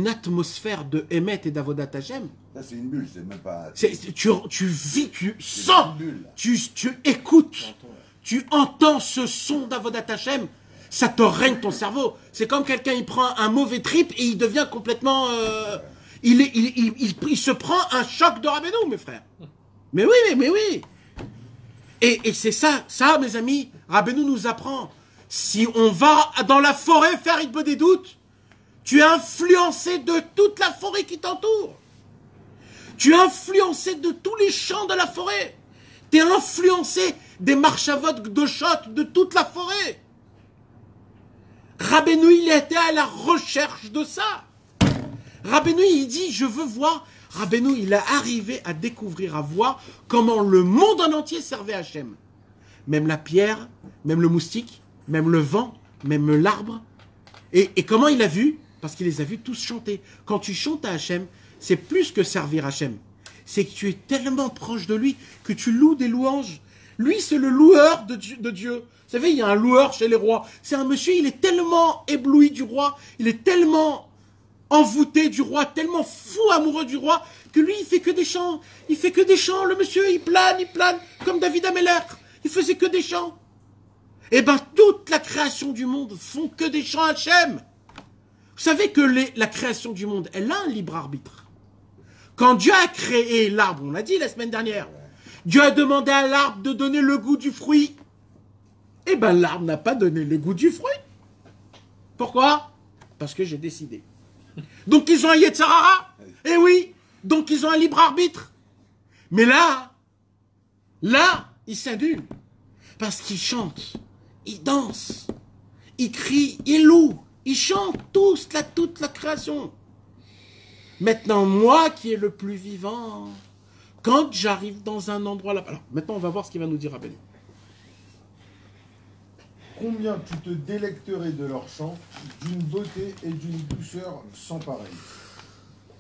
A: atmosphère de Hémet et d'Avodat Hashem,
D: ça c'est une bulle, c'est même pas.
A: Tu vis, tu sens, tu écoutes, tu entends ce son d'Avodat Hashem, ça te règne ton cerveau. C'est comme quelqu'un, il prend un mauvais trip et il devient complètement. Il se prend un choc de Rabbeinu, mes frères. Mais oui. Et c'est ça, mes amis, Rabbeinu nous apprend. Si on va dans la forêt faire une bonne des doutes, tu es influencé de toute la forêt qui t'entoure. Tu es influencé de tous les champs de la forêt. Tu es influencé des marchavotes de shot de toute la forêt. Rabbeinu, il était à la recherche de ça. Rabbeinu, il dit, je veux voir. Rabbeinu, il est arrivé à découvrir, à voir comment le monde en entier servait Hachem. Même la pierre, même le moustique, même le vent, même l'arbre. Et comment il a vu? Parce qu'il les a vus tous chanter. Quand tu chantes à Hachem, c'est plus que servir Hachem. C'est que tu es tellement proche de lui que tu loues des louanges. Lui, c'est le loueur de Dieu. Vous savez, il y a un loueur chez les rois. C'est un monsieur, il est tellement ébloui du roi, il est tellement envoûté du roi, tellement fou amoureux du roi, que lui, il fait que des chants. Il fait que des chants. Le monsieur, il plane, comme David Ameller. Il faisait que des chants. Eh bien, toute la création du monde font que des chants Hachem. Vous savez que la création du monde, elle a un libre arbitre. Quand Dieu a créé l'arbre, on l'a dit la semaine dernière, Dieu a demandé à l'arbre de donner le goût du fruit. Eh bien, l'arbre n'a pas donné le goût du fruit. Pourquoi? Parce que j'ai décidé. Donc, ils ont un Yetzirah. Eh oui, donc ils ont un libre arbitre. Mais là, ils s'annulent. Parce qu'ils chantent. Ils dansent, ils crient, ils louent, ils chantent toute la création. Maintenant, moi qui est le plus vivant, quand j'arrive dans un endroit là, alors maintenant on va voir ce qu'il va nous dire Rabbeinu.
H: Combien tu te délecterais de leur chant, d'une beauté et d'une douceur sans pareil.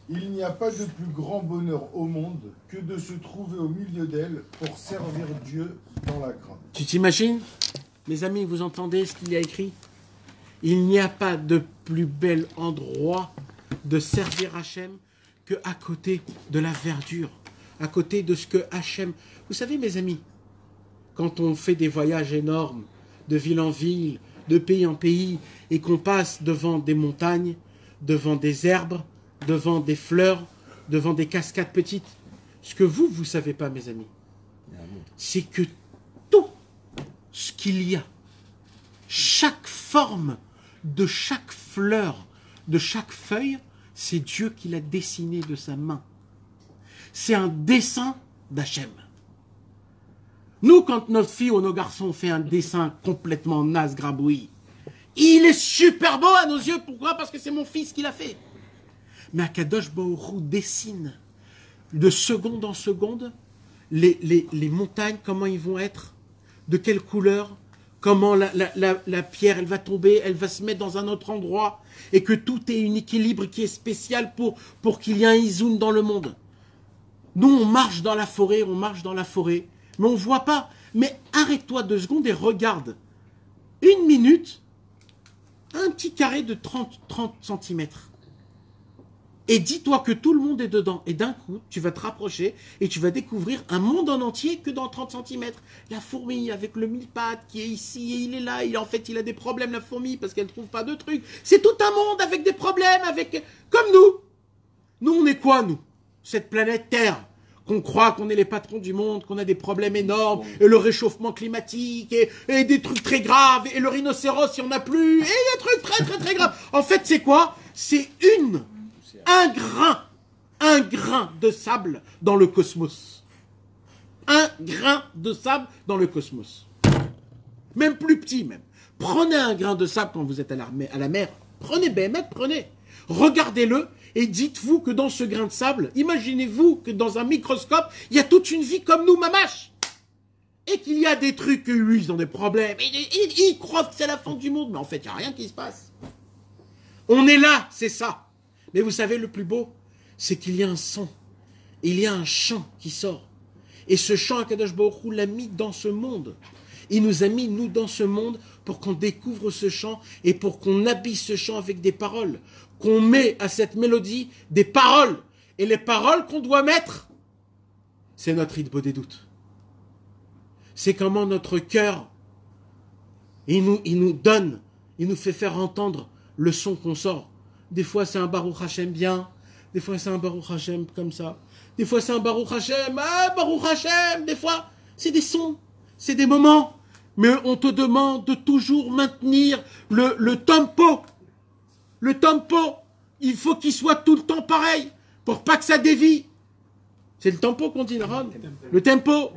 H: Il n'y a pas de plus grand bonheur au monde que de se trouver au milieu d'elle pour servir Dieu dans la crainte.
A: Tu t'imagines? Mes amis, vous entendez ce qu'il y a écrit? Il n'y a pas de plus bel endroit de servir Hachem qu'à côté de la verdure, à côté de ce que Hachem... Vous savez, mes amis, quand on fait des voyages énormes, de ville en ville, de pays en pays, et qu'on passe devant des montagnes, devant des herbes, devant des fleurs, devant des cascades petites, ce que vous savez pas, mes amis, c'est que tout ce qu'il y a, chaque forme de chaque fleur, de chaque feuille, c'est Dieu qui l'a dessiné de sa main. C'est un dessin d'Hachem. Nous, quand notre fille ou nos garçons fait un dessin complètement naze, grabouille, il est super beau à nos yeux. Pourquoi? Parce que c'est mon fils qui l'a fait. Mais Akadosh Baruch Hu dessine de seconde en seconde les montagnes, comment ils vont être, de quelle couleur, comment la pierre, elle va tomber, elle va se mettre dans un autre endroit, et que tout est un équilibre qui est spécial pour qu'il y ait un izoun dans le monde. Nous, on marche dans la forêt, mais on ne voit pas. Mais arrête-toi 2 secondes et regarde. 1 minute, un petit carré de 30 cm. Et dis-toi que tout le monde est dedans. Et d'un coup, tu vas te rapprocher et tu vas découvrir un monde en entier que dans 30 cm. La fourmi avec le 1000 pattes qui est ici et il est là. En fait, il a des problèmes, la fourmi, parce qu'elle ne trouve pas de trucs. C'est tout un monde avec des problèmes, comme nous. Nous, on est quoi, nous? Cette planète Terre, qu'on croit qu'on est les patrons du monde, qu'on a des problèmes énormes, et le réchauffement climatique, et des trucs très graves, et le rhinocéros, il n'y en a plus, et des trucs très, très, très graves. En fait, c'est quoi? C'est un grain de sable dans le cosmos. Un grain de sable dans le cosmos. Même plus petit, même. Prenez un grain de sable quand vous êtes à la mer. Prenez, prenez. Regardez-le et dites-vous que dans ce grain de sable, imaginez-vous que dans un microscope, il y a toute une vie comme nous, mamache. Et qu'il y a des trucs, oui, ils ont des problèmes. Ils croient que c'est la fin du monde, mais en fait, il n'y a rien qui se passe. On est là, c'est ça. Mais vous savez, le plus beau, c'est qu'il y a un son. Il y a un chant qui sort. Et ce chant, Akadosh Baruch Hu l'a mis dans ce monde. Il nous a mis, nous, dans ce monde pour qu'on découvre ce chant et pour qu'on habille ce chant avec des paroles. Qu'on met à cette mélodie des paroles. Et les paroles qu'on doit mettre, c'est notre Hitbodedut. C'est comment notre cœur, il nous donne, il nous fait faire entendre le son qu'on sort. Des fois, c'est un Baruch Hashem bien. Des fois, c'est un Baruch Hashem comme ça. Des fois, c'est un Baruch Hashem. Ah, Baruch Hashem. Des fois, c'est des sons. C'est des moments. Mais on te demande de toujours maintenir le tempo. Le tempo. Il faut qu'il soit tout le temps pareil. Pour pas que ça dévie. C'est le tempo qu'on dit, Ron. Le tempo.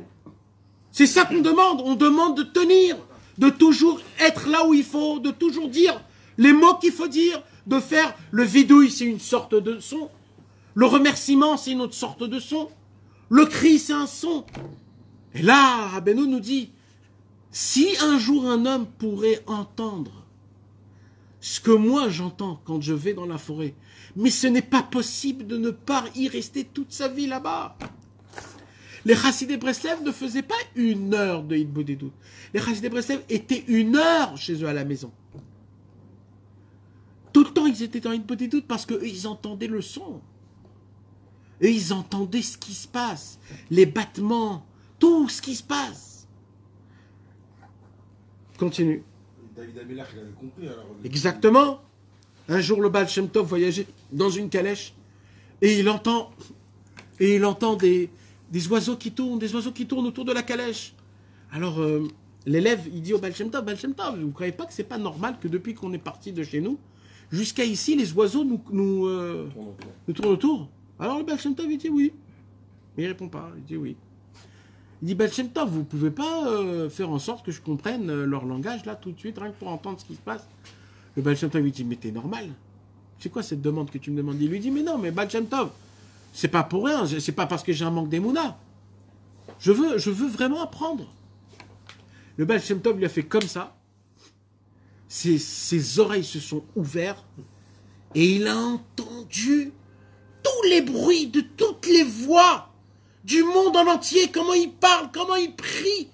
A: C'est ça qu'on demande. On demande de tenir. De toujours être là où il faut. De toujours dire les mots qu'il faut dire. De faire le vidouille, c'est une sorte de son. Le remerciement, c'est une autre sorte de son. Le cri, c'est un son. Et là, Rabbeinu nous dit, si un jour un homme pourrait entendre ce que moi j'entends quand je vais dans la forêt, mais ce n'est pas possible de ne pas y rester toute sa vie là-bas. Les Chassidei Breslev ne faisaient pas 1 heure de Hitbodedut. Les Chassidei Breslev étaient 1 heure chez eux à la maison. Tout le temps, ils étaient dans Hitbodedut parce qu'eux, ils entendaient le son. Et ils entendaient ce qui se passe. Les battements, tout ce qui se passe. Continue.
H: David Amelach, il avait compris alors.
A: Exactement. Un jour, le Baal Shem Tov voyageait dans une calèche et il entend des oiseaux qui tournent, autour de la calèche. Alors, l'élève, il dit au Baal Shem Tov, vous ne croyez pas que c'est pas normal que depuis qu'on est parti de chez nous, jusqu'à ici, les oiseaux nous tournent autour? Alors le Baal Shem Tov, il dit oui. Mais il répond pas, il dit oui. Il dit, Baal Shem Tov, vous ne pouvez pas faire en sorte que je comprenne leur langage, là, tout de suite, rien que pour entendre ce qui se passe. Le Baal Shem Tov lui dit, mais t'es normal. C'est quoi cette demande que tu me demandes? Il lui dit, mais non, mais Baal Shem Tov, c'est pas pour rien, c'est pas parce que j'ai un manque d'émouna. Je veux vraiment apprendre. Le Baal Shem Tov lui a fait comme ça. Ses oreilles se sont ouvertes et il a entendu tous les bruits de toutes les voix du monde en entier, comment ils parlent, comment ils prient.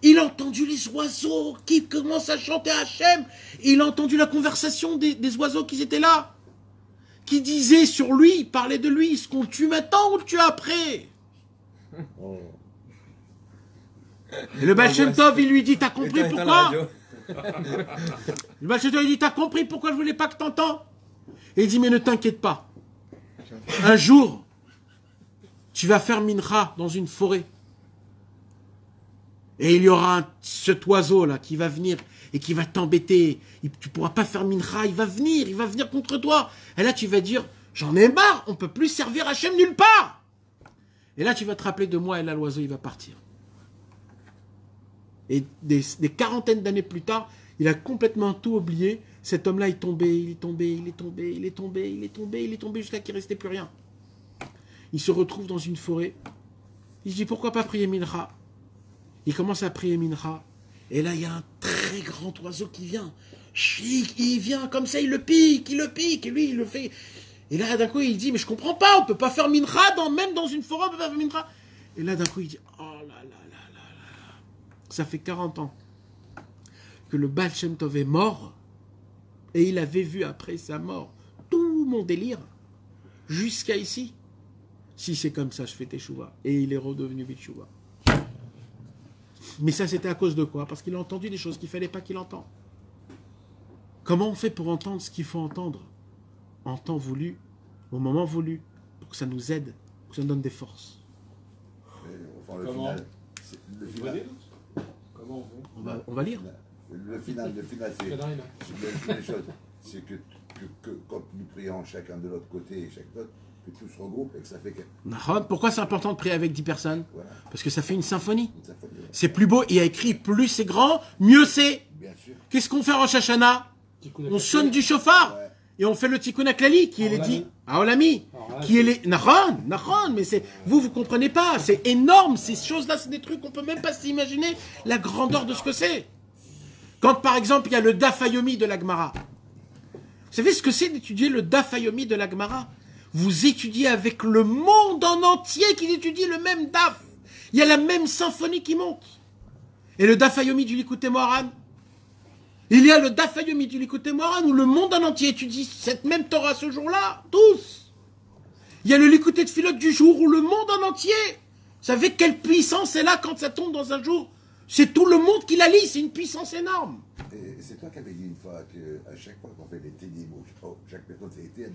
A: Il a entendu les oiseaux qui commencent à chanter Hachem. Il a entendu la conversation des oiseaux qui étaient là. qui disait sur lui, il parlait de lui, est-ce qu'on le tue maintenant ou on le tue après?
C: Oh.
A: Et le Baal Shem Tov, il lui dit, t'as compris
C: Éteins la
A: pourquoi?
C: radio.
A: Le Baal Shem Tov, il dit, t'as compris pourquoi je voulais pas que t'entends? Et il dit, mais ne t'inquiète pas. Un jour, tu vas faire mincha dans une forêt. Et il y aura cet oiseau-là qui va venir et qui va t'embêter. Tu pourras pas faire mincha, il va venir contre toi. Et là, tu vas dire, j'en ai marre, on peut plus servir Hachem nulle part. Et là, tu vas te rappeler de moi et là, l'oiseau, il va partir. Et des quarantaines d'années plus tard, il a complètement tout oublié. Cet homme-là est tombé, il est tombé jusqu'à qu'il ne restait plus rien. Il se retrouve dans une forêt. Il se dit, pourquoi pas prier mincha? Il commence à prier mincha. Et là, il y a un très grand oiseau qui vient. Chic, il vient comme ça, il le pique. Et lui, il le fait. Et là, d'un coup, il dit, mais je comprends pas, on peut pas faire mincha, même dans une forêt, on peut pas faire mincha. Et là, d'un coup, il dit, oh là là là là là. Ça fait 40 ans que le Baal Shem Tov est mort. Et il avait vu après sa mort tout mon délire jusqu'à ici. Si c'est comme ça, je fais teshuva. Et il est redevenu Bitshuva. Mais ça, c'était à cause de quoi? Parce qu'il a entendu des choses qu'il ne fallait pas qu'il entende. Comment on fait pour entendre ce qu'il faut entendre en temps voulu, au moment voulu, pour que ça nous aide, pour que ça nous donne des forces?
D: Enfin, le
E: Comment
D: final, le final,
E: Comment on fait
A: On va lire.
D: le final, c'est
E: Cadre, il a.
D: c'est une chose, c'est que quand nous prions chacun de l'autre côté et chaque autre, que tout se regroupe et que ça fait que.
A: Nahon, pourquoi c'est important de prier avec 10 personnes?
D: Voilà,
A: Parce que ça fait une symphonie.
D: une symphonie.
A: C'est plus beau. Il a écrit plus c'est grand, mieux c'est.
D: Bien sûr.
A: Qu'est-ce qu'on fait en Rosh Hashanah? On sonne du chauffard.
D: Ouais.
A: Et on fait le tikkun aklali, qui est les dit à Olami,
E: Alors là,
A: qui est les Nahon, mais c'est vous comprenez pas, c'est énorme ces choses-là, c'est des trucs qu'on peut même pas s'imaginer la grandeur de ce que c'est. Quand par exemple il y a le Daf Yomi de la Gemara, vous savez ce que c'est d'étudier le Daf Yomi de la Gemara? Vous étudiez avec le monde en entier qui étudie le même Daf. Il y a la même symphonie qui monte. Et le Daf Yomi du Likutei Moharan, il y a le Daf Yomi du Likutei Moharan où le monde en entier étudie cette même Torah ce jour-là, tous. Il y a le Likutei Tfilot du jour où le monde en entier, vous savez quelle puissance est là quand ça tombe dans un jour? C'est tout le monde qui la lit, c'est une puissance énorme.
D: Et c'est toi qui avais dit une fois qu'à chaque fois qu'on fait les télim, ou je sais pas, chaque personne c'était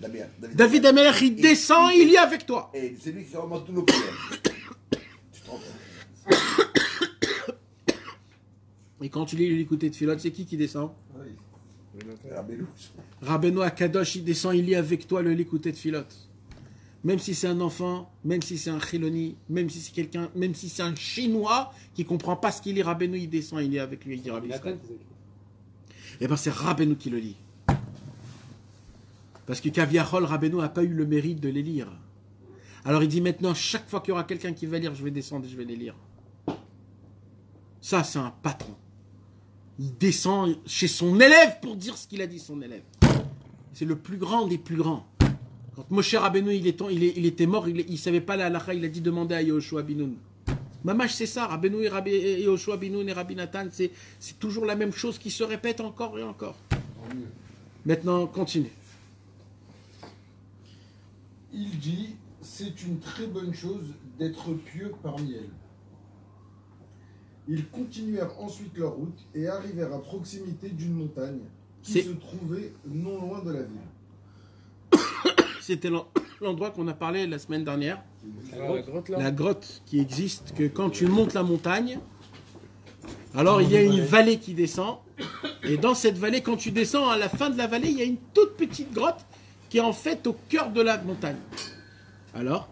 A: David Amelech, il descend, il y est avec toi.
D: Et c'est lui qui remonte tous nos prières. Tu te rends compte?
A: Et quand tu lis le Likutei Tfilot, c'est qui descend?
D: Rabbeinu.
A: Rabbeinu Akadosh, il descend, il lit avec toi le Likutei Tfilot. Même si c'est un enfant, même si c'est un Chiloni, même si c'est quelqu'un, même si c'est un Chinois qui comprend pas ce qu'il lit, Rabbeinu, il descend, il lit avec lui, il dit Rabbi Israël. Eh bien, c'est Rabbeinu qui le lit. Parce que Kaviachol, Rabbeinu n'a pas eu le mérite de les lire. Alors il dit maintenant, chaque fois qu'il y aura quelqu'un qui va lire, je vais descendre et je vais les lire. Ça, c'est un patron. Il descend chez son élève pour dire ce qu'il a dit son élève. C'est le plus grand des plus grands. Quand Moshe Rabbeinu, il était mort, il ne savait pas la halakha, il a dit demander à Yehoshua Binoun. Mamash, c'est ça, Rabbeinu et Yehoshua Binoun et Rabbi Nathan, c'est toujours la même chose qui se répète encore et encore. Maintenant, continue.
H: Il dit, c'est une très bonne chose d'être pieux parmi elles. Ils continuèrent ensuite leur route et arrivèrent à proximité d'une montagne qui se trouvait non loin de la ville.
A: C'était l'endroit qu'on a parlé la semaine dernière.
G: La grotte là.
A: La grotte qui existe, que quand tu montes la montagne, alors il y a une vallée qui descend. Et dans cette vallée, quand tu descends, à la fin de la vallée, il y a une toute petite grotte qui est en fait au cœur de la montagne. Alors,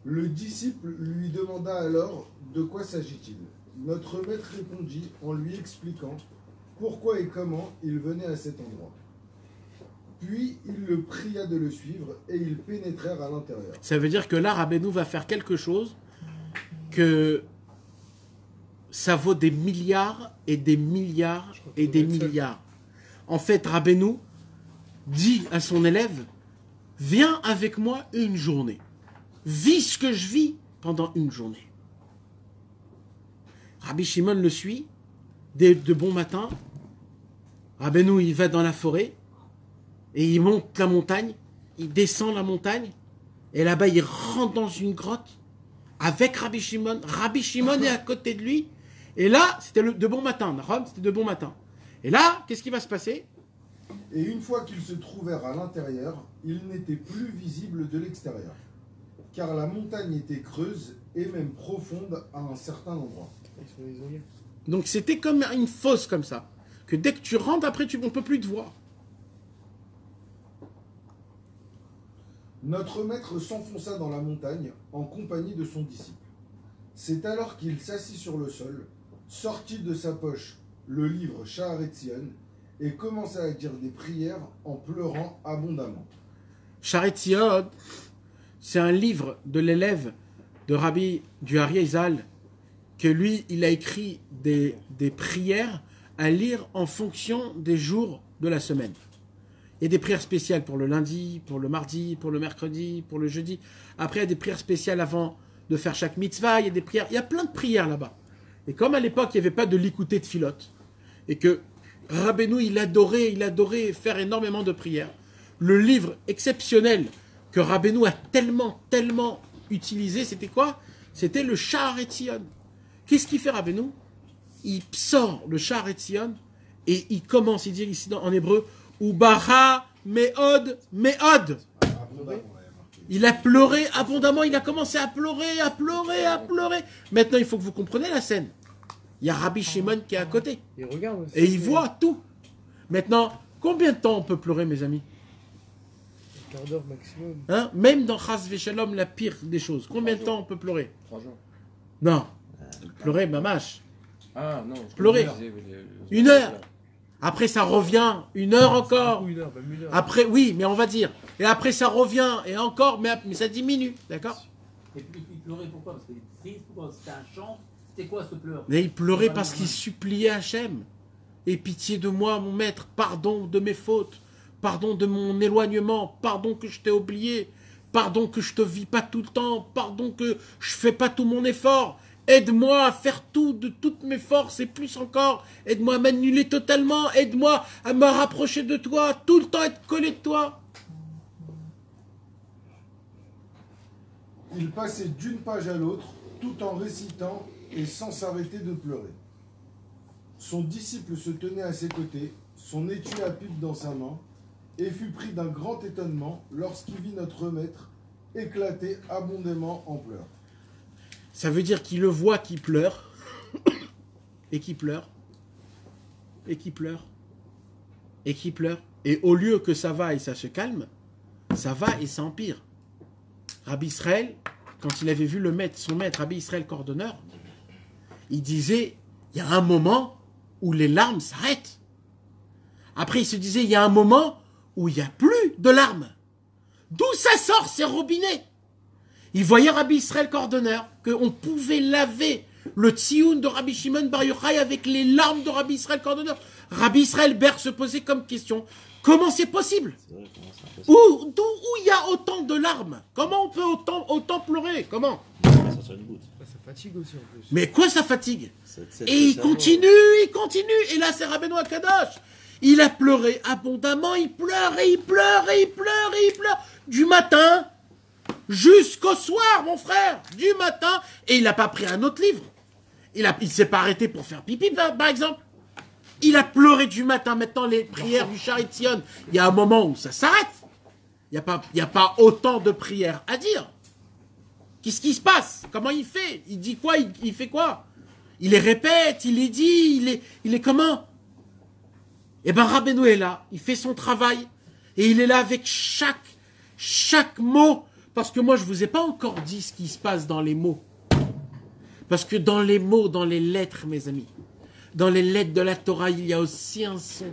H: Le disciple lui demanda alors de quoi s'agit-il. Notre maître répondit en lui expliquant pourquoi et comment il venait à cet endroit. Puis il le pria de le suivre et ils pénétrèrent à l'intérieur.
A: ça veut dire que là, Rabbeinu va faire quelque chose que ça vaut des milliards et des milliards et des milliards. En fait, Rabbeinu dit à son élève, viens avec moi une journée. Vis ce que je vis pendant une journée. Rabbi Shimon le suit de bon matin. Rabbeinu, il va dans la forêt. Et il monte la montagne, il descend la montagne, et là-bas, il rentre dans une grotte avec Rabbi Shimon. Rabbi Shimon est à côté de lui. Et là, c'était de bon matin. C'était de bon matin. Et là, qu'est-ce qui va se passer?
H: Et une fois qu'ils se trouvèrent à l'intérieur, ils n'étaient plus visibles de l'extérieur, car la montagne était creuse et même profonde à un certain endroit.
B: Ils sont isolés.
A: Donc c'était comme une fosse comme ça. Que dès que tu rentres, après, on ne peut plus te voir.
H: Notre maître s'enfonça dans la montagne en compagnie de son disciple. C'est alors qu'il s'assit sur le sol, sortit de sa poche le livre Shaharetzion et commença à dire des prières en pleurant abondamment.
A: Shaharetzion, c'est un livre de l'élève de Rabbi du Ari Zal, que lui, il a écrit des prières à lire en fonction des jours de la semaine. Il y a des prières spéciales pour le lundi, pour le mardi, pour le mercredi, pour le jeudi. Après, il y a des prières spéciales avant de faire chaque mitzvah. Il y a des prières, il y a plein de prières là-bas. Et comme à l'époque, il n'y avait pas de l'écouter de filote, et que Rabbeinu, il adorait faire énormément de prières, le livre exceptionnel que Rabbeinu a tellement utilisé, c'était quoi? C'était le Shaharetzion. Qu'est-ce qu'il fait Rabbeinu? Il sort le Shaharetzion et il commence, il dit ici en hébreu, Ubaha meod meod. Il a pleuré abondamment, il a commencé à pleurer. Maintenant, il faut que vous compreniez la scène. Il y a Rabbi Shimon qui est à côté.
B: Il regarde.
A: Et il voit tout. Maintenant, combien de temps on peut pleurer, mes amis?
B: Un quart d'heure maximum.
A: Hein? Même dans Chas Veshalom, la pire des choses. Combien de temps on peut pleurer?
G: 3 jours.
A: Non. Pleurer, mamache.
G: Ah non.
A: Pleurer. 1 heure. Après, ça revient. 1 heure encore.
B: 1 heure, même 1 heure.
A: Après, oui, mais on va dire. Et après, ça revient. Et encore, mais ça diminue. D'accord?
F: Et puis il pleurait pourquoi? Parce qu'il était triste, pourquoi? C'était un chant. C'était quoi ce pleur?
A: Mais il pleurait parce qu'il suppliait Hachem. Et pitié de moi, mon maître, pardon de mes fautes, pardon de mon éloignement, pardon que je t'ai oublié, pardon que je te vis pas tout le temps, pardon que je fais pas tout mon effort. Aide-moi à faire tout de toutes mes forces et plus encore. Aide-moi à m'annuler totalement. Aide-moi à me rapprocher de toi, tout le temps être collé de toi.
H: Il passait d'une page à l'autre, tout en récitant et sans s'arrêter de pleurer. Son disciple se tenait à ses côtés, son étui à pipe dans sa main, et fut pris d'un grand étonnement lorsqu'il vit notre maître éclater abondamment en pleurs.
A: Ça veut dire qu'il le voit qui pleure, et qui pleure, et qui pleure, et qui pleure. Et au lieu que ça va et ça se calme, ça va et ça empire. Rabbi Israël, quand il avait vu son maître, Rabbi Israël Cordonneur, il disait, il y a un moment où les larmes s'arrêtent. Après, il se disait, il y a un moment où il n'y a plus de larmes. D'où ça sort, ces robinets? Il voyait Rabbi Israël Cordonneur, qu'on pouvait laver le tzioun de Rabbi Shimon Bar Yochai avec les larmes de Rabbi Israël Cordonneur. Rabbi Israël Ber se posait comme question, comment c'est possible? Où il y a autant de larmes? Comment on peut autant pleurer? Comment?
B: Ça fatigue aussi en plus.
A: Mais quoi ça fatigue? Et il continue. Et là, c'est Rabbeinu Akadosh. Il a pleuré abondamment, il pleure. Du matin jusqu'au soir, mon frère. Du matin. Et il n'a pas pris un autre livre. Il s'est pas arrêté pour faire pipi, par exemple. Il a pleuré du matin. Maintenant, les prières du Shaharetzion, il y a un moment où ça s'arrête. Il n'y a pas autant de prières à dire. Qu'est-ce qui se passe? Comment il fait? Il dit quoi? Il fait quoi? Il les répète, il les dit, il est comment? Eh bien, Rabbeinu est là, il fait son travail, et il est là avec chaque mot, parce que moi, je ne vous ai pas encore dit ce qui se passe dans les mots. Parce que dans les mots, dans les lettres, mes amis, dans les lettres de la Torah, il y a aussi un son,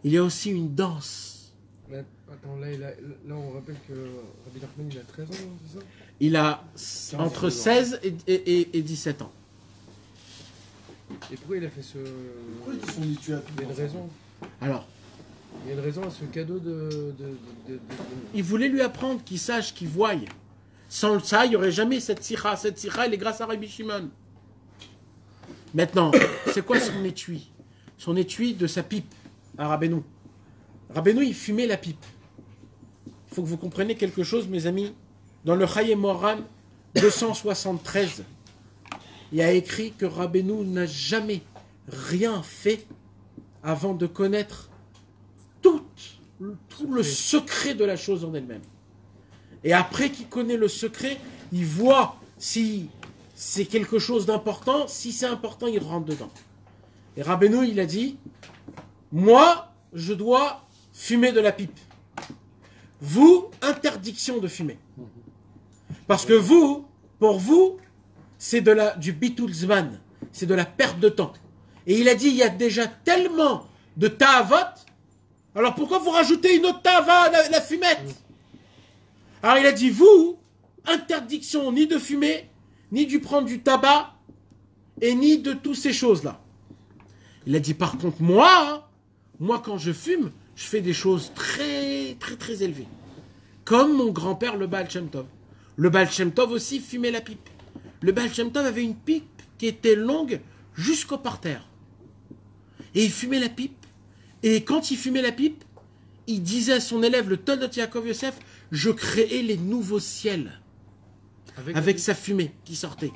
A: il y a aussi une danse.
B: Mais attends, là, on rappelle que Rabbi Nachman, il a 13 ans, c'est ça?
A: Il a entre 16 et 17 ans.
B: Et pourquoi il a fait ce...
H: Pourquoi il dit son étui à pipe?
B: Il y a une raison.
A: Alors,
B: Il y a une raison à ce cadeau de...
A: il voulait lui apprendre qu'il sache, qu'il voie. Sans ça, il n'y aurait jamais cette sikha. Cette sikha, elle est grâce à Rabbi Shimon. Maintenant, c'est quoi son étui? Son étui de sa pipe à Rabbeinu. Rabbeinu, il fumait la pipe. Il faut que vous compreniez quelque chose, mes amis. Dans le Chaye Moharan 273, il y a écrit que Rabbeinu n'a jamais rien fait avant de connaître tout le secret de la chose en elle-même. Et après qu'il connaît le secret, il voit si c'est quelque chose d'important. Si c'est important, il rentre dedans. Et Rabbeinu, il a dit, moi, je dois fumer de la pipe. Vous, interdiction de fumer. Parce que vous, pour vous, c'est du bitul zman, c'est de la perte de temps. Et il a dit, il y a déjà tellement de ta'avot, alors pourquoi vous rajoutez une autre ta'ava, la fumette? Alors il a dit, vous, interdiction ni de fumer, ni de prendre du tabac, et ni de toutes ces choses-là. Il a dit, par contre, moi quand je fume, je fais des choses très, très, très élevées. Comme mon grand-père, le Baal Shem Tov. Le Baal Shem Tov aussi fumait la pipe. Le Baal Shem Tov avait une pipe qui était longue jusqu'au parterre. Et il fumait la pipe. Et quand il fumait la pipe, il disait à son élève, le Toldot Yaakov Yosef, je créais les nouveaux ciels. Avec sa fumée qui sortait.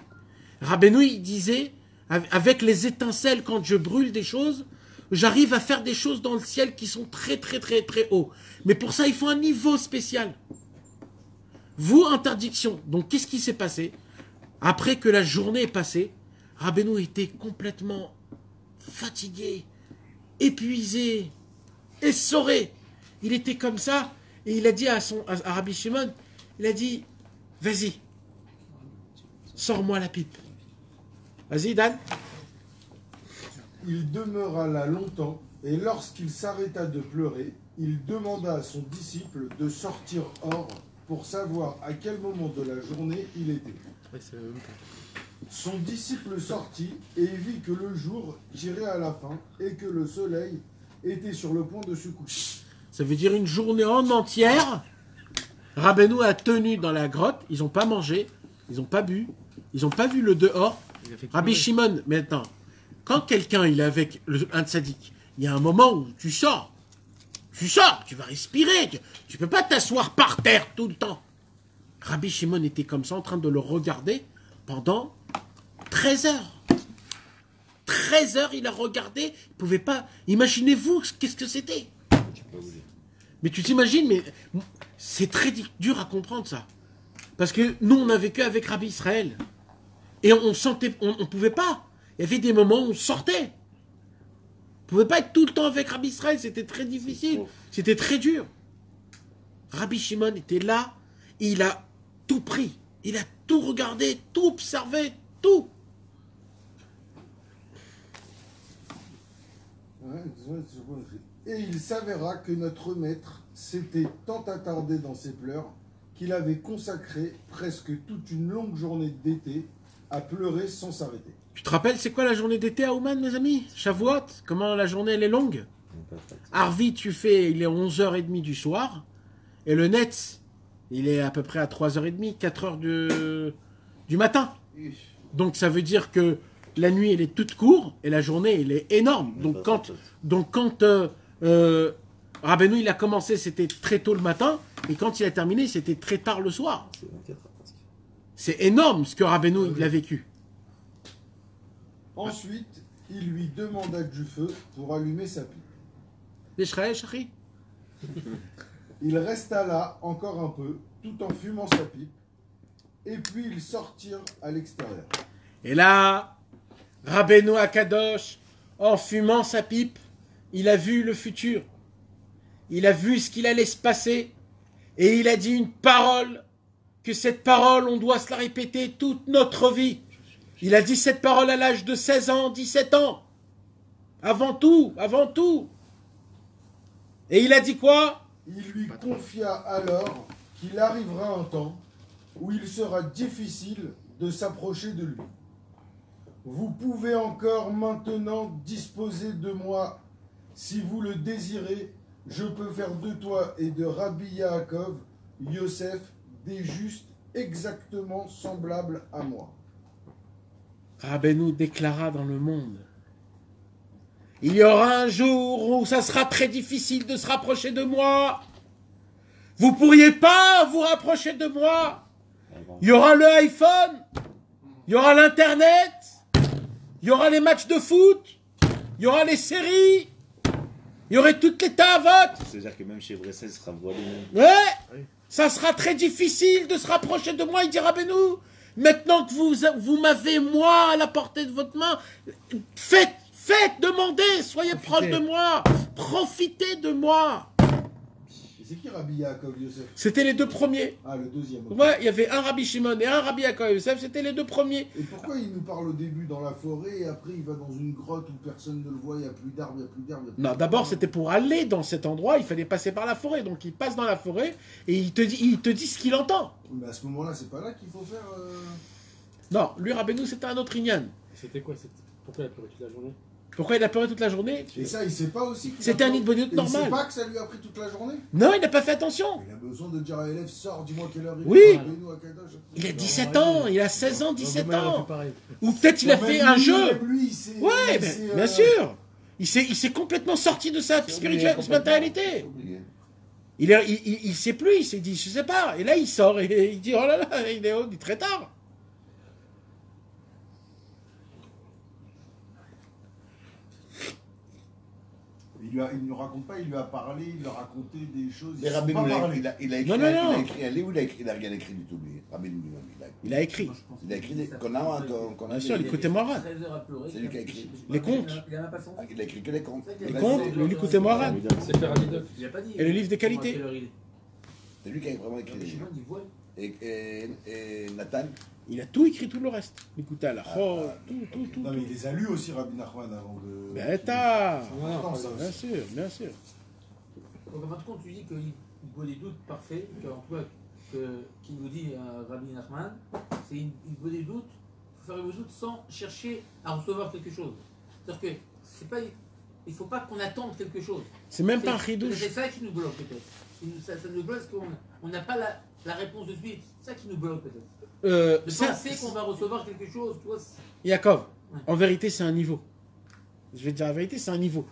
A: Rabbeinu, il disait, avec les étincelles, quand je brûle des choses, j'arrive à faire des choses dans le ciel qui sont très, très, très, très hauts. Mais pour ça, il faut un niveau spécial. Vous, interdiction. Donc, qu'est-ce qui s'est passé? Après que la journée est passée, Rabbeinu était complètement fatigué, épuisé, essoré. Il était comme ça, et il a dit à Rabbi Shimon, il a dit, vas-y, sors-moi la pipe. Vas-y, Dan.
H: Il demeura là longtemps, et lorsqu'il s'arrêta de pleurer, il demanda à son disciple de sortir hors pour savoir à quel moment de la journée il était. Son disciple sortit et vit que le jour tirait à la fin et que le soleil était sur le point de se coucher.
A: Ça veut dire une journée en entière. Rabbeinu a tenu dans la grotte, ils n'ont pas mangé, ils n'ont pas bu, ils n'ont pas vu le dehors. Rabbi Shimon, maintenant, quand quelqu'un il est avec un tzaddik, il y a un moment où tu sors, tu vas respirer, tu peux pas t'asseoir par terre tout le temps. Rabbi Shimon était comme ça en train de le regarder pendant 13 heures. 13 heures, il a regardé, il pouvait pas. Imaginez-vous qu'est-ce que c'était. Mais tu t'imagines, mais c'est très dur à comprendre ça. Parce que nous, on a vécu avec Rabbi Israël. Et on sentait, on pouvait pas. Il y avait des moments où on sortait. On pouvait pas être tout le temps avec Rabbi Israël, c'était très difficile. C'était très dur. Rabbi Shimon était là, et il a tout pris. Il a tout regardé, tout observé, tout.
H: Et il s'avéra que notre maître s'était tant attardé dans ses pleurs qu'il avait consacré presque toute une longue journée d'été à pleurer sans s'arrêter.
A: Tu te rappelles, c'est quoi la journée d'été à Ouman, mes amis? Shavuot, comment la journée elle est longue? Arvi, il est 11h30 du soir, et le Netz, il est à peu près à 3h30, 4h du matin. Donc ça veut dire que la nuit, elle est toute courte, et la journée, elle est énorme. Donc quand Rabbeinu, il a commencé, c'était très tôt le matin, et quand il a terminé, c'était très tard le soir. C'est énorme ce que Rabbeinu, il a vécu.
H: Ensuite, il lui demanda du feu pour allumer sa pipe. Il resta là encore un peu, tout en fumant sa pipe, et puis ils sortirent à l'extérieur.
A: Et là, Rabbeinu Akadosh, en fumant sa pipe, il a vu le futur. Il a vu ce qu'il allait se passer. Et il a dit une parole, que cette parole, on doit se la répéter toute notre vie. Il a dit cette parole à l'âge de 16 ans, 17 ans. Avant tout. Et il a dit quoi?
H: Il lui confia alors qu'il arrivera un temps où il sera difficile de s'approcher de lui. Vous pouvez encore maintenant disposer de moi. Si vous le désirez, je peux faire de toi et de Rabbi Yaakov, Yosef, des justes exactement semblables à moi.
A: Rabbeinu déclara dans le monde Il y aura un jour où ça sera très difficile de se rapprocher de moi. Vous pourriez pas vous rapprocher de moi. Il y aura le iPhone. Il y aura l'Internet. Il y aura les matchs de foot. Il y aura les séries. Il y aurait toutes les tavotes.
C: C'est-à-dire que même chez Bressel, ce sera voilé.
A: Ouais. Ça sera très difficile de se rapprocher de moi. Il dira, Rabbeinu, maintenant que vous m'avez, moi, à la portée de votre main, faites, demandez, soyez proche de moi. Profitez de moi.
H: Et c'est qui Rabbi Yaakov Yosef?
A: C'était les deux premiers.
H: Ah, le deuxième. ok.
A: Ouais, il y avait un Rabbi Shimon et un Rabbi Yaakov Yosef, c'était les deux premiers.
H: Et pourquoi il nous parle au début dans la forêt et après il va dans une grotte où personne ne le voit, il n'y a plus d'arbres, il n'y a plus d'arbres.
A: Non, d'abord, c'était pour aller dans cet endroit, il fallait passer par la forêt. Donc, il passe dans la forêt et il te dit ce qu'il entend.
H: Mais à ce moment-là, c'est pas là qu'il faut faire.
A: Non, lui, Rabbeinu, c'était un autre Inyan.
B: C'était quoi pourquoi il a pleuré toute la journée?
A: Pourquoi il a pleuré toute la journée?
H: Et ça, il sait pas aussi.
A: C'était un Idboniout
H: Il
A: normal.
H: sait pas que ça lui a pris toute la journée.
A: Non, il n'a pas fait attention.
H: Il a besoin de dire à l'élève, sors, dis-moi quelle heure il
A: Oui.
H: est. Rabbeinu à Kadosh.
A: Il a 17 ans, il a 16 ans, 17
B: Demain, il aurait
A: ans.
B: fait pareil.
A: Ou peut-être il a
H: Bon,
A: fait
H: même
A: un
H: lui,
A: jeu.
H: même lui, il sait-
A: Ouais,
H: il
A: mais
H: sait,
A: bien sûr. Il s'est complètement sorti de sa spiritualité. Il sait plus, il s'est dit, je sais pas. Et là, il sort et il dit, oh là là, il est très tard.
H: Il ne raconte pas, il lui a parlé, il lui a raconté des choses.
D: Mais
H: ils sont
D: Rabbeinu,
H: pas
D: il a
H: parlé.
D: écrit
A: Non,
D: un livre ou il a rien écrit du tout, lui. Rabbeinu lui-même,
A: Il a écrit.
D: il a écrit des qu'on a
A: Bien sûr, l'écoutez Moral.
D: C'est lui qui a écrit.
A: Les contes.
F: Il a même pas son.
D: Il a écrit que les contes.
A: Les contes, le l'écoutez Moral.
B: C'est faire un idole.
F: Il a pas dit.
A: Et le livre des qualités.
D: C'est lui qui a vraiment écrit les livres. Et Nathan,
A: Il a tout écrit, tout le reste. L'écoutez à la tout.
H: Non, mais il les a lus aussi, Rabbi Nachman, avant de.
A: Ben, t'as.
H: Non, ça
A: Bien
H: aussi.
A: sûr, bien sûr.
F: Donc, en fin de compte, tu dis qu'il vaut des doutes parfaits, qu'en tout cas, qui nous dit Rabbi Nachman, c'est il vaut des doutes, il faut faire des doutes sans chercher à recevoir quelque chose. C'est-à-dire que c'est pas, il ne faut pas qu'on attende quelque chose.
A: C'est même pas un
F: C'est
A: ridouche.
F: ça qui nous bloque peut-être. Ça nous bloque parce qu'on n'a pas la réponse de suite. C'est ça qui nous bloque peut-être. De penser qu'on va recevoir quelque chose, tu vois.
A: Yaakov, en vérité, c'est un niveau. Je vais te dire la vérité, c'est un niveau.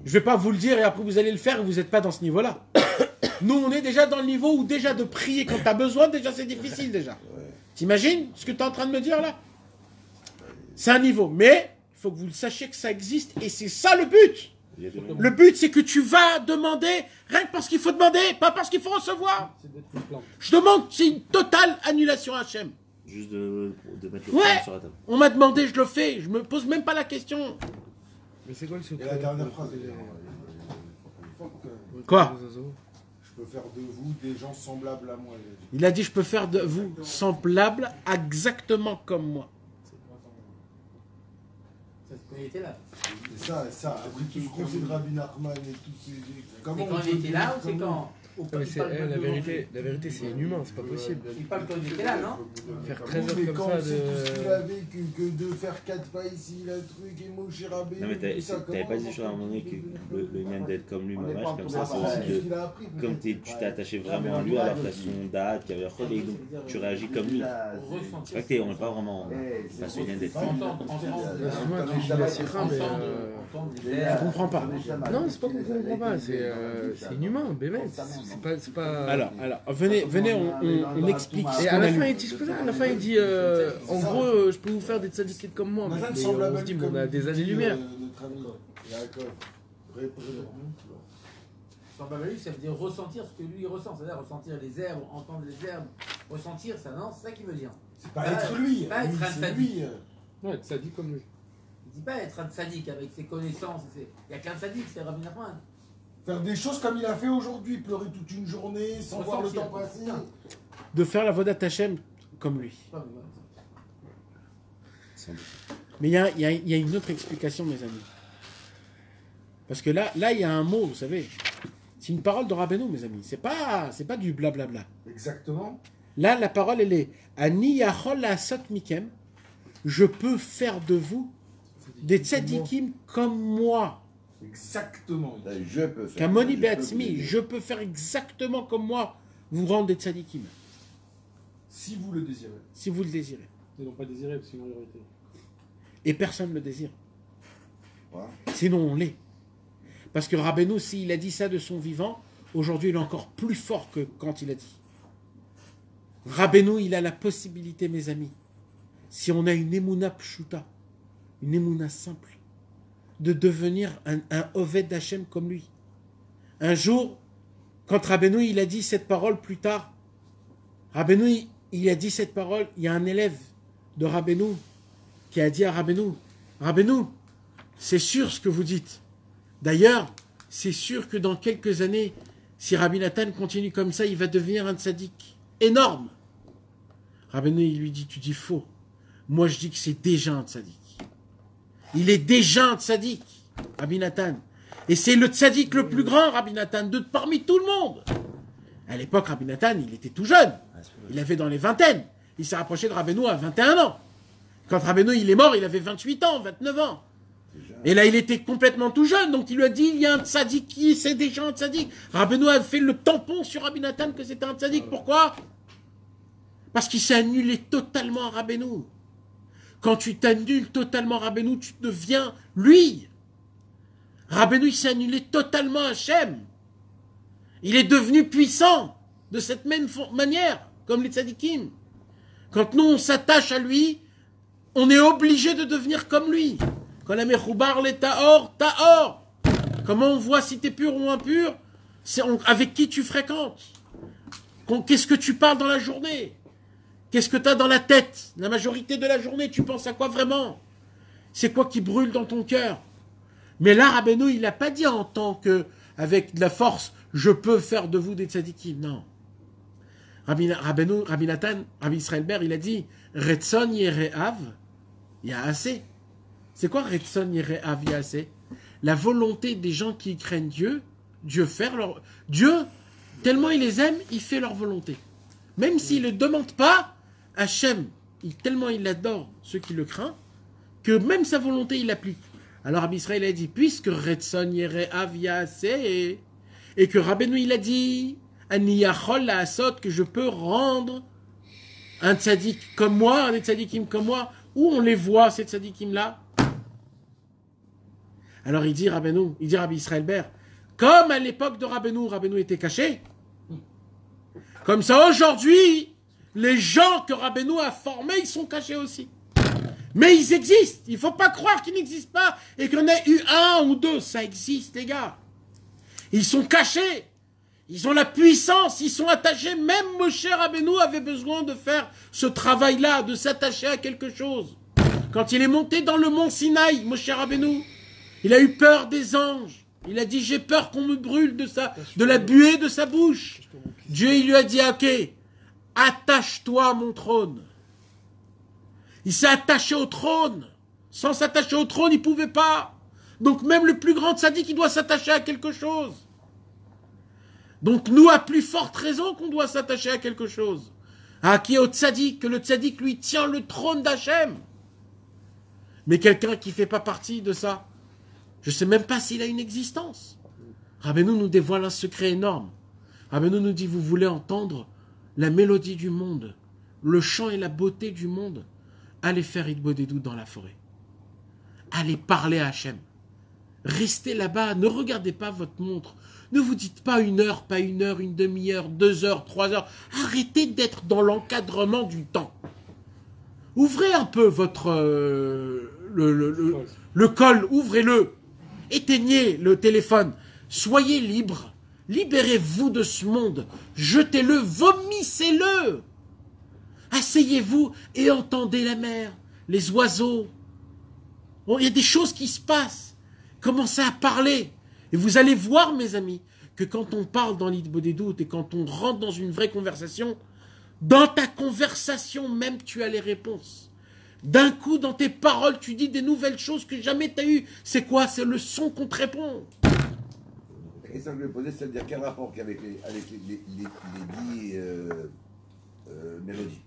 A: Je vais pas vous le dire et après vous allez le faire et vous n'êtes pas dans ce niveau-là. Nous, on est déjà dans le niveau où déjà de prier quand tu as besoin, déjà c'est difficile déjà. T'imagines ce que tu es en train de me dire là? C'est un niveau. Mais il faut que vous le sachiez que ça existe et c'est ça le but. Le but, c'est que tu vas demander rien que parce qu'il faut demander, pas parce qu'il faut recevoir.
B: C'est d'être une plante.
A: Je demande, c'est une totale annulation à Hachem.
C: Juste de mettre le
A: Ouais.
C: point sur la table.
A: On m'a demandé, je le fais. Je me pose même pas la question.
B: Mais c'est quoi le secret?
H: Et la dernière phrase.
A: Quoi?
H: Je peux faire de vous des gens semblables à moi.
A: Il a dit, je peux faire de vous semblables exactement comme moi.
F: C'est quand il était là.
H: Et ça, après tout ce qu'on sait de Rabbi Nachman et tous ces.
F: C'est
H: Comment
F: quand
H: on
F: il
H: peut
F: était
H: dire
F: là ou c'est
H: comment-
F: quand
B: Mais c'est la vérité, c'est inhumain, c'est pas possible.
F: Il parle quand il était là, non?
B: Faire
H: Oui,
B: 13 heures
H: mais
B: comme
H: quand
B: ça
H: on sait tout ce qu'il
B: de.
H: a vécu, que de faire 4 pas ici, le truc, et Moshe Rabbeinu,
C: Non, mais
H: tout ça,
C: t'avais
H: comment
C: pas
H: on
C: dit à un moment donné que le mien d'être comme lui,
D: On est
C: mamash,
D: pas
C: comme
D: en
C: ça,
D: train
C: c'est
D: de
C: aussi
D: parler
C: de.
H: qu'il a appris.
C: Comme tu t'es attaché vraiment à lui, alors que t'as son date, qu'il y avait Rod, et donc tu réagis comme lui. C'est vrai que on n'est pas vraiment face au lien d'être comme lui.
B: Excuse-moi, tu dis la sira, mais.
A: Je comprends pas.
B: Non, c'est pas qu'on comprend pas, c'est inhumain, bébé. C'est pas.
A: Alors, venez, on explique ce
B: Et
A: qu'on
B: à la
A: a
B: fin,
A: lu.
B: il dit, à la fin, il dit en gros, je peux vous faire des tzadikim comme moi. Mais
H: Nathan
B: on
H: semble
B: se dit, mais on a des années-lumière.
H: Notre ami Yaakov.
F: Semblable à lui, ça veut dire ressentir ce que lui il ressent. C'est-à-dire ressentir les herbes, entendre les herbes, ressentir ça, non? C'est ça qu'il veut dire.
H: C'est pas être lui,
F: Pas être
H: lui,
F: un
H: c'est
F: sadique.
H: lui.
B: Ouais, ça dit comme lui.
F: Il dit pas être un sadique avec ses connaissances. Il n'y a qu'un sadique, c'est Rabbi Nachman.
H: Faire des choses comme il a fait aujourd'hui, pleurer toute une journée sans voir le temps
F: Ressentir.
H: passer.
A: De faire la Vodat Hachem comme lui.
F: Pas, mais voilà.
A: Mais il y a une autre explication, mes amis. Parce que là, il y a un mot, vous savez. C'est une parole de Rabbeinu, mes amis. C'est pas du blablabla.
H: Exactement.
A: Là, la parole, elle est Ani yachol la'asot mikem. Je peux faire de vous des tzadikim comme moi.
H: Exactement.
D: Je peux faire.
A: Kamoni
D: Je peux
A: be'atzmi.
D: vous aider.
A: Je peux faire exactement comme moi. Vous rendre des tzadikim.
H: Si vous le désirez.
A: Si vous le désirez.
B: Ils n'ont pas désiré, sinon il aurait été.
A: Et personne ne le désire.
D: Quoi?
A: Sinon, on l'est. Parce que Rabbeinu, s'il a dit ça de son vivant, aujourd'hui, il est encore plus fort que quand il a dit. Rabbeinu, il a la possibilité, mes amis, si on a une émouna pshuta, une émouna simple, de devenir un Oved d'Hachem comme lui. Un jour, quand Rabbeinu, il a dit cette parole plus tard, Rabbeinu, il a dit cette parole, il y a un élève de Rabbeinu qui a dit à Rabbeinu, Rabbeinu, c'est sûr ce que vous dites. D'ailleurs, c'est sûr que dans quelques années, si Rabbi Nathan continue comme ça, il va devenir un tzaddik énorme. Rabbeinu, il lui dit, tu dis faux. Moi, je dis que c'est déjà un tzaddik. Il est déjà un tzaddik, Rabbi Nathan. Et c'est le tzaddik le plus grand, Rabbi Nathan, de parmi tout le monde. À l'époque, Rabbi Nathan, il était tout jeune. Il avait dans les vingtaines. Il s'est rapproché de Rabbeinu à 21 ans. Quand Rabbeinu, il est mort, il avait 28 ans, 29 ans. Et là, il était complètement tout jeune. Donc, il lui a dit, il y a un tzaddik qui, c'est déjà un tzaddik. Rabbeinu a fait le tampon sur Rabbi Nathan que c'était un tzaddik. Pourquoi? Parce qu'il s'est annulé totalement à Rabbeinu. Quand tu t'annules totalement à Rabbeinu, tu deviens lui. Rabbeinu, il s'est annulé totalement à Hachem. Il est devenu puissant de cette même manière, comme les tzaddikim. Quand nous, on s'attache à lui, on est obligé de devenir comme lui. Quand la mechoubar les ta'or, ta'or. Comment on voit si tu es pur ou impur? C'est avec qui tu fréquentes. Qu'est-ce que tu parles dans la journée? Qu'est-ce que tu as dans la tête? La majorité de la journée, tu penses à quoi vraiment? C'est quoi qui brûle dans ton cœur? Mais là, Rabbeinu, il n'a pas dit en tant que, avec de la force, je peux faire de vous des tzadikim. Non. Rabbi Nathan, Rabbi Israël Ber, il a dit, Retson Yereav, il y a assez. C'est quoi Retson Yereav, il y a assez? La volonté des gens qui craignent Dieu, Dieu, tellement il les aime, il fait leur volonté. Même s'il ne le demande pas, Hachem, tellement il adore ceux qui le craignent, que même sa volonté, il l'applique. Alors Rabbi Israël a dit, puisque Retson Yereav Yaaseh, et que Rabbeinu il a dit, Ani Yachol Laasot, que je peux rendre un tzaddik comme moi, un tzaddikim comme moi, où on les voit, ces tzaddikim-là? Alors il dit Rabbeinu, il dit Rabbi Israël Ber, comme à l'époque de Rabbeinu était caché, comme ça aujourd'hui, les gens que Rabbeinu a formés, ils sont cachés aussi. Mais ils existent. Il ne faut pas croire qu'ils n'existent pas et qu'il y en ait eu un ou deux. Ça existe, les gars. Ils sont cachés. Ils ont la puissance. Ils sont attachés. Même Moshe Rabbeinu avait besoin de faire ce travail-là, de s'attacher à quelque chose. Quand il est monté dans le mont Sinaï, Moshe Rabbeinu, il a eu peur des anges. Il a dit, j'ai peur qu'on me brûle de la buée de sa bouche. Dieu, il lui a dit, ok, attache-toi à mon trône. Il s'est attaché au trône. Sans s'attacher au trône, il ne pouvait pas. Donc même le plus grand tzaddik, il doit s'attacher à quelque chose. Donc nous, à plus forte raison qu'on doit s'attacher à quelque chose. À qui est au tzaddik, que le tzaddik lui tient le trône d'Hachem. Mais quelqu'un qui ne fait pas partie de ça, je ne sais même pas s'il a une existence. Rabbeinu nous dévoile un secret énorme. Rabbeinu nous dit, vous voulez entendre la mélodie du monde, le chant et la beauté du monde, allez faire Idbodedou dans la forêt. Allez parler à Hachem. Restez là-bas, ne regardez pas votre montre. Ne vous dites pas 1 heure, pas 1 heure, 1 demi-heure, 2 heures, 3 heures. Arrêtez d'être dans l'encadrement du temps. Ouvrez un peu votre... le col, ouvrez-le. Éteignez le téléphone. Soyez libre. Libérez-vous de ce monde. Jetez-le, vomissez-le. Asseyez-vous et entendez la mer, les oiseaux. Bon, il y a des choses qui se passent. Commencez à parler. Et vous allez voir, mes amis, que quand on parle dans l'Idbodedut et quand on rentre dans une vraie conversation, dans ta conversation même, tu as les réponses. D'un coup, dans tes paroles, tu dis des nouvelles choses que jamais tu as eues. C'est quoi? C'est le son qu'on te répond.
D: La question que je vais poser, c'est-à-dire quel rapport qu'il y a avec les 10 mélodies.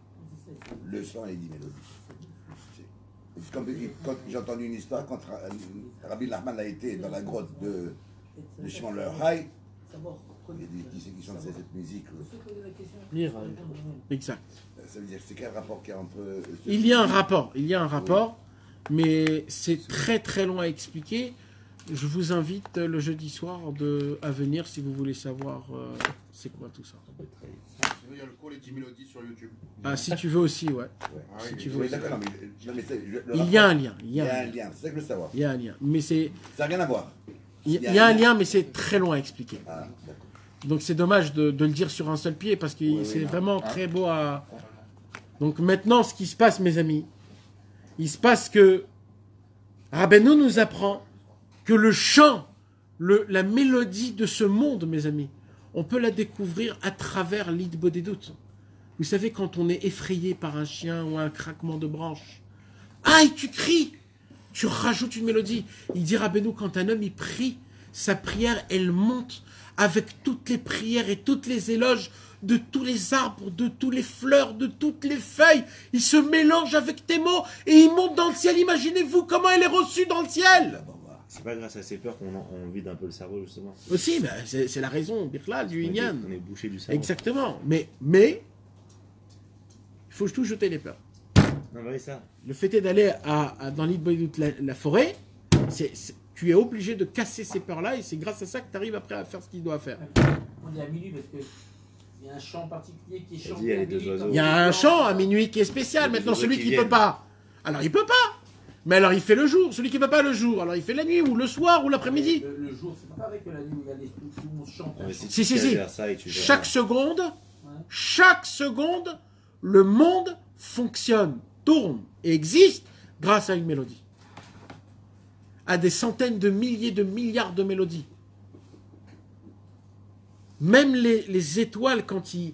D: Le son et les 10 mélodies. Quand j'ai entendu une histoire, quand Rabbi Nachman a été dans la grotte de Shimon le Haï, il y a qui c'est qui chante cette musique.
A: Exact.
D: Ça veut dire c'est quel rapport qu'il y a entre...
A: Il y a un rapport. mais c'est très très long à expliquer. Je vous invite le jeudi soir à venir si vous voulez savoir c'est quoi tout ça.
H: Il y a le cours Les 10 Mélodies sur YouTube.
A: Ah, si tu veux aussi, ouais.
H: Ah
A: Si
H: oui,
A: tu veux
D: Oui,
A: aussi.
D: d'accord, non, mais
A: Il y a un lien.
D: Il y a un lien, c'est ça que je veux savoir.
A: Il y a un lien. Mais c'est.
D: Ça n'a rien à voir.
A: Il y a un lien, mais c'est très long à expliquer.
D: Ah, d'accord.
A: Donc c'est dommage de le dire sur un seul pied parce que
D: Oui,
A: c'est
D: non.
A: vraiment très beau à. Donc maintenant, ce qui se passe, mes amis, il se passe que Rabbeinu nous apprend que le chant, la mélodie de ce monde, mes amis, on peut la découvrir à travers l'Idbodedut. Vous savez, quand on est effrayé par un chien ou un craquement de branche, aïe, tu cries, tu rajoutes une mélodie. Il dit Rabbeinu, quand un homme il prie, sa prière, elle monte avec toutes les prières et toutes les éloges de tous les arbres, de toutes les fleurs, de toutes les feuilles. Il se mélange avec tes mots et il monte dans le ciel. Imaginez-vous comment elle est reçue dans le ciel.
C: C'est pas grâce à ces peurs qu'on vide un peu le cerveau, justement.
A: Aussi, ben, c'est la raison, Birla, du Inyan.
C: On est bouché du cerveau.
A: Exactement. Mais, il faut tout jeter les peurs.
C: Non, bah oui, ça.
A: Le fait est d'aller dans l'Idbodedut, la forêt, tu es obligé de casser ces peurs-là et c'est grâce à ça que tu arrives après à faire ce qu'il doit faire.
F: On est à minuit parce que il y a un chant particulier qui est
C: Vas-y,
F: chanté.
C: il y a les
F: à
C: deux
F: minuit,
C: oiseaux.
F: quand
A: Il y a un chant à minuit qui est spécial. Maintenant,
C: oiseaux
A: celui
C: qui
A: qui
C: viennent.
A: peut pas, alors il peut pas. Mais alors il fait le jour. Celui qui peut pas le jour, alors il fait la nuit ou le soir ou l'après-midi.
F: Le jour, c'est pas pareil que la nuit où il y a tout le monde chante.
C: Ouais,
A: Si,
C: tu
A: si.
C: gères ça et tu gères-
A: Chaque seconde, le monde fonctionne, tourne et existe grâce à une mélodie. À des centaines de milliers de milliards de mélodies. Même les étoiles, quand ils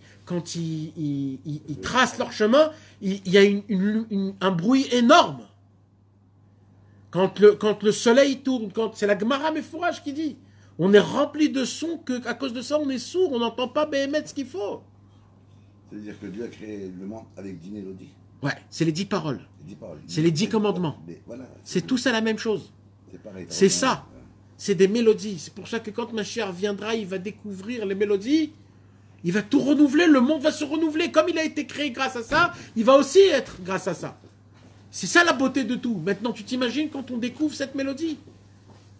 A: tracent leur chemin, il y a un bruit énorme. Quand le soleil tourne, c'est la Gemara Mefourage qui dit, on est rempli de sons qu'à cause de ça on est sourd, on n'entend pas Béhémet ce qu'il faut.
D: C'est-à-dire que Dieu a créé le monde avec 10 mélodies.
A: Ouais, c'est les 10 paroles.
D: Les 10 paroles.
A: C'est les 10 commandements.
D: Mais voilà,
A: C'est tout ça la même chose.
D: c'est pareil.
A: C'est ça. C'est des mélodies. C'est pour ça que quand Mashiach viendra, il va découvrir les mélodies. Il va tout renouveler. Le monde va se renouveler. Comme il a été créé grâce à ça, il va aussi être grâce à ça. C'est ça la beauté de tout. Maintenant, tu t'imagines quand on découvre cette mélodie.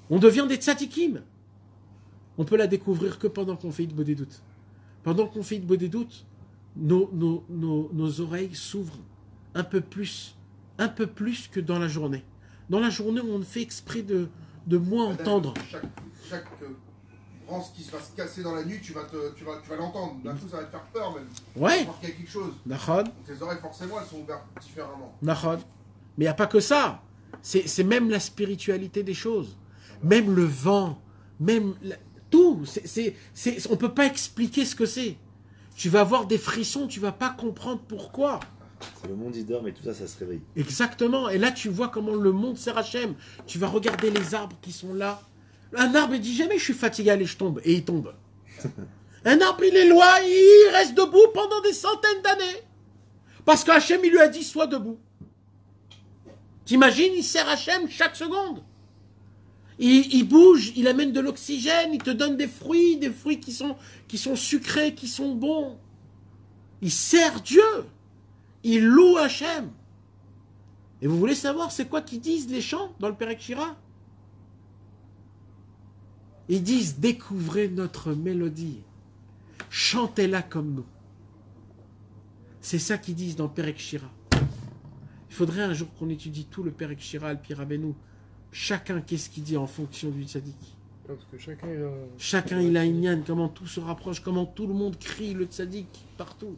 A: On devient des tzadikim. On peut la découvrir que pendant qu'on fait Idbodedut. Pendant qu'on fait Idbodedut, nos oreilles s'ouvrent un peu plus que dans la journée. Dans la journée, on fait exprès de moins entendre.
H: Chaque branche qui se fasse casser dans la nuit, tu vas l'entendre. D'un coup, ça va te faire peur même.
A: Ouais.
H: Tu vas voir qu'il y a quelque chose.
A: Nachod.
H: Donc, tes oreilles, forcément, elles sont ouvertes différemment.
A: Nachod. Mais il n'y a pas que ça. C'est même la spiritualité des choses. Même le vent. Même tout. On ne peut pas expliquer ce que c'est. Tu vas avoir des frissons, tu ne vas pas comprendre pourquoi.
C: C'est le monde, il dort, mais tout ça, ça se réveille.
A: Exactement. Et là, tu vois comment le monde sert Hachem. Tu vas regarder les arbres qui sont là. Un arbre, il dit jamais je suis fatigué, allez, je tombe. Et il tombe. Un arbre, il est loin, il reste debout pendant des centaines d'années. Parce qu'Hachem, il lui a dit sois debout. T'imagines, il sert Hachem chaque seconde. Il bouge, il amène de l'oxygène, il te donne des fruits qui sont sucrés, qui sont bons. Il sert Dieu. Il loue Hachem. Et vous voulez savoir c'est quoi qu'ils disent les chants dans le Perek Shira? Ils disent découvrez notre mélodie. Chantez-la comme nous. C'est ça qu'ils disent dans Perek Shira. Il faudrait un jour qu'on étudie tout le Perek Shira, le Pirabenu. Chacun, qu'est-ce qu'il dit en fonction du tzaddik.
B: Parce que
A: Chacun, il a une yann, comment tout se rapproche, comment tout le monde crie le tzaddik partout.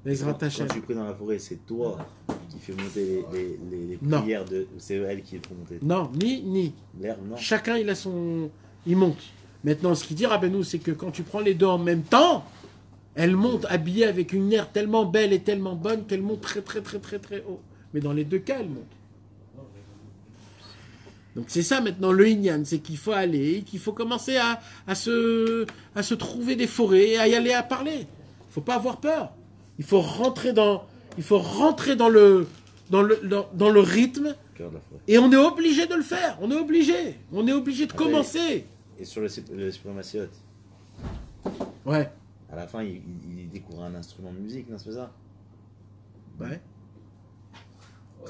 C: Quand tu pries dans la forêt, c'est toi qui fais monter les
A: Non.
C: prières de. C'est elles qui font monter.
A: Non, ni.
C: L'herbe, non.
A: Chacun, il a son... Il monte. Maintenant, ce qu'il dit, Rabbeinu, c'est que quand tu prends les deux en même temps, elle monte habillée avec une air tellement belle et tellement bonne qu'elle monte très, très, très, très, très haut. Mais dans les deux cas, elle monte. Donc c'est ça maintenant le Inyan, c'est qu'il faut aller, qu'il faut commencer à se trouver des forêts, à y aller à parler. Il ne faut pas avoir peur. Il faut rentrer dans le rythme.
C: Cœur de la forêt.
A: Et on est obligé de le faire. On est obligé de commencer.
C: Et sur le spermaciote,
A: Ouais.
C: à la fin, il découvre un instrument de musique, non, c'est pas ça?
A: Ouais.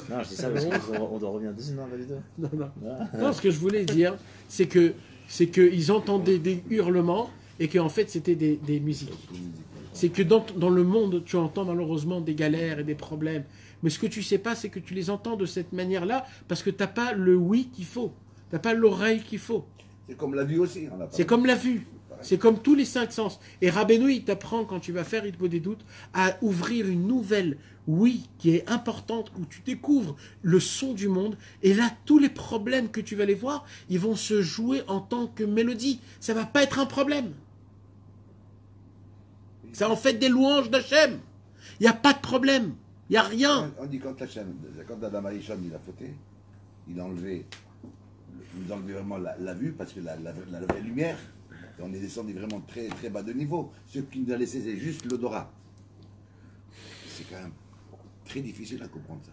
C: Non, je dis ça parce qu'on doit revenir dessus, non, pas du tout.
A: Non, non.
C: Ah.
A: Non, ce que je voulais dire, c'est que ils entendaient des hurlements et qu'en fait c'était des musiques. C'est que dans le monde, tu entends malheureusement des galères et des problèmes. Mais ce que tu sais pas, c'est que tu les entends de cette manière-là parce que t'as pas le oui qu'il faut. T'as pas l'oreille qu'il faut.
D: C'est comme la vue aussi. On a pas-
A: C'est comme la vue. C'est comme tous les 5 sens. Et Rabbeinu, il t'apprend, quand tu vas faire Hitbo des doutes, à ouvrir une nouvelle oui qui est importante, où tu découvres le son du monde. Et là, tous les problèmes que tu vas les voir, ils vont se jouer en tant que mélodie. Ça va pas être un problème. Ça en fait des louanges d'Hachem. Il n'y a pas de problème. Il n'y a rien.
D: On dit quand Adam Arishon il a fauté, il a enlevé, vraiment la vue parce que la vraie lumière, et on est descendu vraiment très très bas de niveau. Ce qui nous a laissé, c'est juste l'odorat. C'est quand même très difficile à comprendre ça.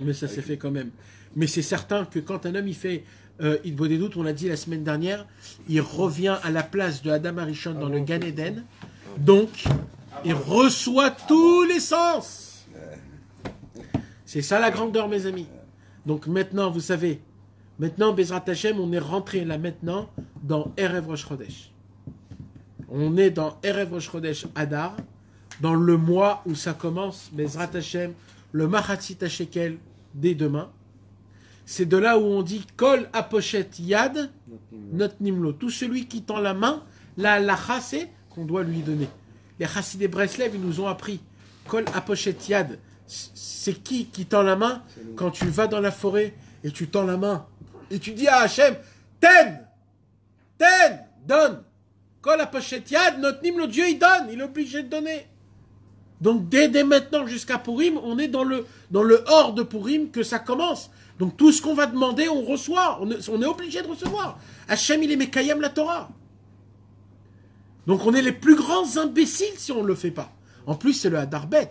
A: Mais ça s'est fait quand même. Mais c'est certain que quand un homme il fait Hitbo des doutes, on l'a dit la semaine dernière, il revient à la place de Adam Arishon dans le Gan Eden. Donc, il reçoit tous les sens. C'est ça la grandeur, mes amis. Donc maintenant, vous savez, maintenant, Bezrat Hashem, on est rentré là maintenant dans Erev Rosh Chodesh. On est dans Erev Rosh Chodesh Adar, dans le mois où ça commence, Bezrat Hashem, le Machatzit HaShekel dès demain. C'est de là où on dit Kol Apochet Yad Not Nimlo. Tout celui qui tend la main, la halacha, c'est qu'on doit lui donner. Les Chassidei Breslev, ils nous ont appris Kol Apochet Yad. C'est qui tend la main quand tu vas dans la forêt et tu tends la main et tu dis à Hachem, Ten, donne. Kol Apochet Yad Not Nimlo. Dieu, il donne, il est obligé de donner. Donc dès maintenant jusqu'à Purim, on est dans le hors de Purim que ça commence. Donc tout ce qu'on va demander, on reçoit. On est obligé de recevoir. Hachem, il est Mekayem la Torah. Donc on est les plus grands imbéciles si on ne le fait pas. En plus, c'est le Hadar Bet.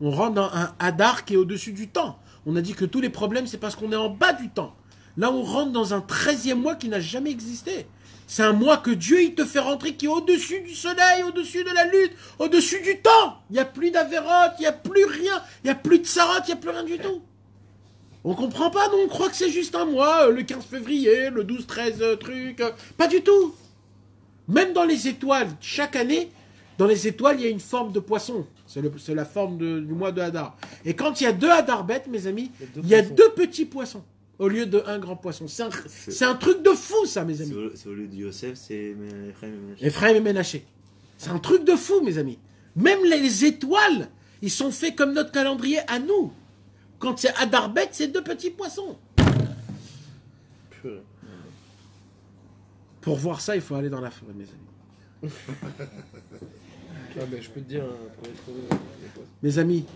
A: On rentre dans un Hadar qui est au-dessus du temps. On a dit que tous les problèmes, c'est parce qu'on est en bas du temps. Là, on rentre dans un 13e mois qui n'a jamais existé. C'est un mois que Dieu, il te fait rentrer, qui est au-dessus du soleil, au-dessus de la lutte, au-dessus du temps. Il n'y a plus d'Avéroth, il n'y a plus rien, il n'y a plus de Sarah, il n'y a plus rien du tout. On comprend pas, non, on croit que c'est juste un mois, le 15 février, le 12-13 truc. Pas du tout. Même dans les étoiles, chaque année, dans les étoiles, il y a une forme de poisson. C'est la forme du mois de Hadar. Et quand il y a 2 Hadar bêtes, mes amis, il y a 2 petits poissons au lieu de 1 grand poisson. C'est un truc de fou, ça, mes amis.
C: C'est au lieu de Yosef, c'est
A: Ephraim et Ménaché. C'est un truc de fou, mes amis. Même les étoiles, ils sont faits comme notre calendrier à nous. Quand c'est Hadar bête, c'est 2 petits poissons. Pour voir ça, il faut aller dans la forêt, mes amis.
B: Ah ben je peux te dire, pour les trouver,
A: Mes amis,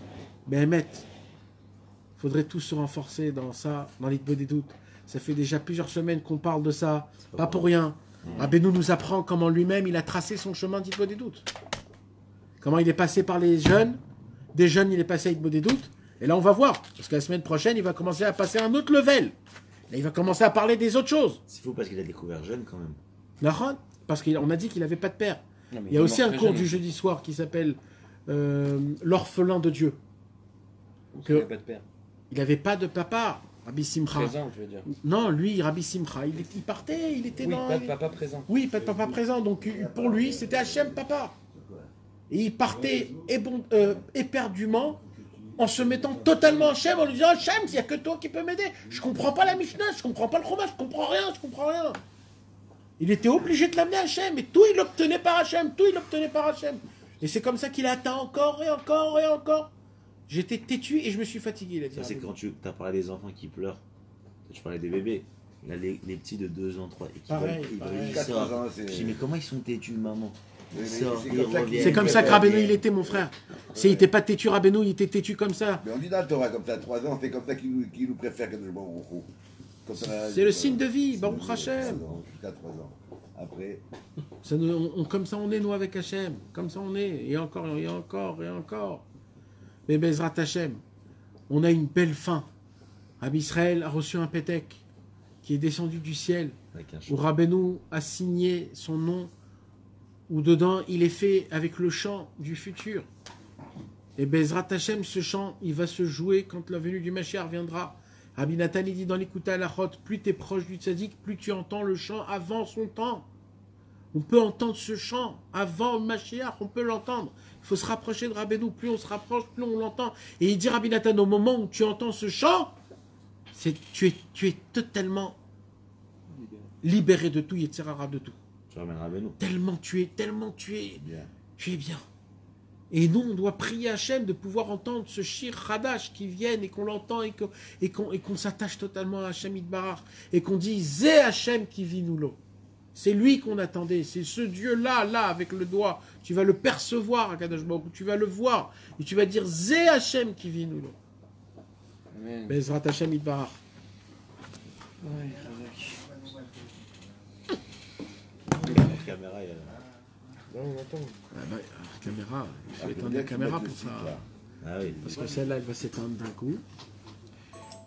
A: Béhémet, il faudrait tous se renforcer dans ça, dans l'Hitbo des doutes. Ça fait déjà plusieurs semaines qu'on parle de ça, pas pour rien. Rabbeinu nous apprend comment lui-même il a tracé son chemin d'Hitbo des doutes. Comment il est passé par les jeunes, des jeunes il est passé à Hitbo des doutes, et là on va voir, parce que la semaine prochaine il va commencer à passer à un autre level. Là, il va commencer à parler des autres choses.
C: C'est fou parce qu'il a découvert jeune quand même.
A: D'accord ? Parce qu'on a dit qu'il n'avait pas de père. Il y a aussi un cours du jeudi soir qui s'appelle l'orphelin de Dieu.
G: Il n'avait pas de père.
A: Il n'avait pas de papa, Rabbi Simcha.
G: Présent, je veux dire.
A: Non, lui, Rabbi Simcha, il partait, il était
G: Oui,
A: dans...
G: pas de papa présent.
A: Oui, pas de papa présent. Donc pour lui, c'était Hachem papa. Et il partait éperdument en se mettant totalement Hachem, en lui disant Hachem, il n'y a que toi qui peux m'aider. Je comprends pas la Mishnah, je comprends pas le Chumash, je comprends rien. Il était obligé de l'amener à Hachem, et tout il obtenait par Hachem, Et c'est comme ça qu'il a atteint encore et encore et encore. J'étais têtu et je me suis fatigué. Il a dit,
C: ça, c'est quand tu as parlé des enfants qui pleurent. Tu parlais des bébés. Là, les petits de 2 ans, 3 et qui
A: pareil.
C: Ils sortent. Je dis, mais comment ils sont têtus, maman? Ils sortent, ils
D: comme ça
C: reviennent.
A: C'est comme ça que Rabbeinu il était, mon frère. Il n'était pas têtu, Rabbeinu, il était têtu comme ça.
D: Mais on dit dans la Torah comme ça, 3 ans, c'est comme ça qu'il nous préfère que je m'en
A: C'est le signe de vie, Baruch Hashem.
D: Jusqu'à 3 ans. Après.
A: Comme ça on est, nous, avec Hachem. Comme ça on est. Et encore. Mais Bezrat Hachem, on a une belle fin. Rabbi Israël a reçu un pétek qui est descendu du ciel, où Rabbeinu a signé son nom, où dedans il est fait avec le chant du futur. Et Bezrat Hashem, ce chant, il va se jouer quand la venue du Mashiach viendra. Rabbi Nathan, il dit dans l'Ikuta Alachot, plus tu es proche du tzaddik, plus tu entends le chant avant son temps. On peut entendre ce chant avant le Mashiach, on peut l'entendre. Il faut se rapprocher de Rabbeinu, plus on se rapproche, plus on l'entend. Et il dit Rabbi Nathan, au moment où tu entends ce chant, tu es totalement libéré de tout, Yetzirara de tout.
C: Je ramène Rabbeinu.
A: Tellement tu es bien. Et nous, on doit prier Hachem de pouvoir entendre ce shir Hadash qui vienne et qu'on l'entend et qu'on s'attache totalement à Hachem Yitbarach et qu'on dit Zé Hachem qui vit nous l'eau. C'est lui qu'on attendait, c'est ce Dieu-là, là, avec le doigt. Tu vas le percevoir, Akadosh Baruch Hu, tu vas le voir et tu vas dire Zé Hachem qui vit nous l'eau.
G: Amen.
A: Bezrat Hachem Yitbarach.
C: La caméra, il y a...
H: Non, on attend.
A: Ah bah, caméra, il faut
D: Ah,
A: éteindre
D: bien
A: la
D: que
A: caméra
D: tu
A: pour
D: mettes le
A: ça.
D: site, là.
C: Ah oui.
A: Parce que celle-là, elle va s'éteindre d'un coup.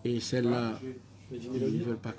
A: Et celle-là, ils ne veulent pas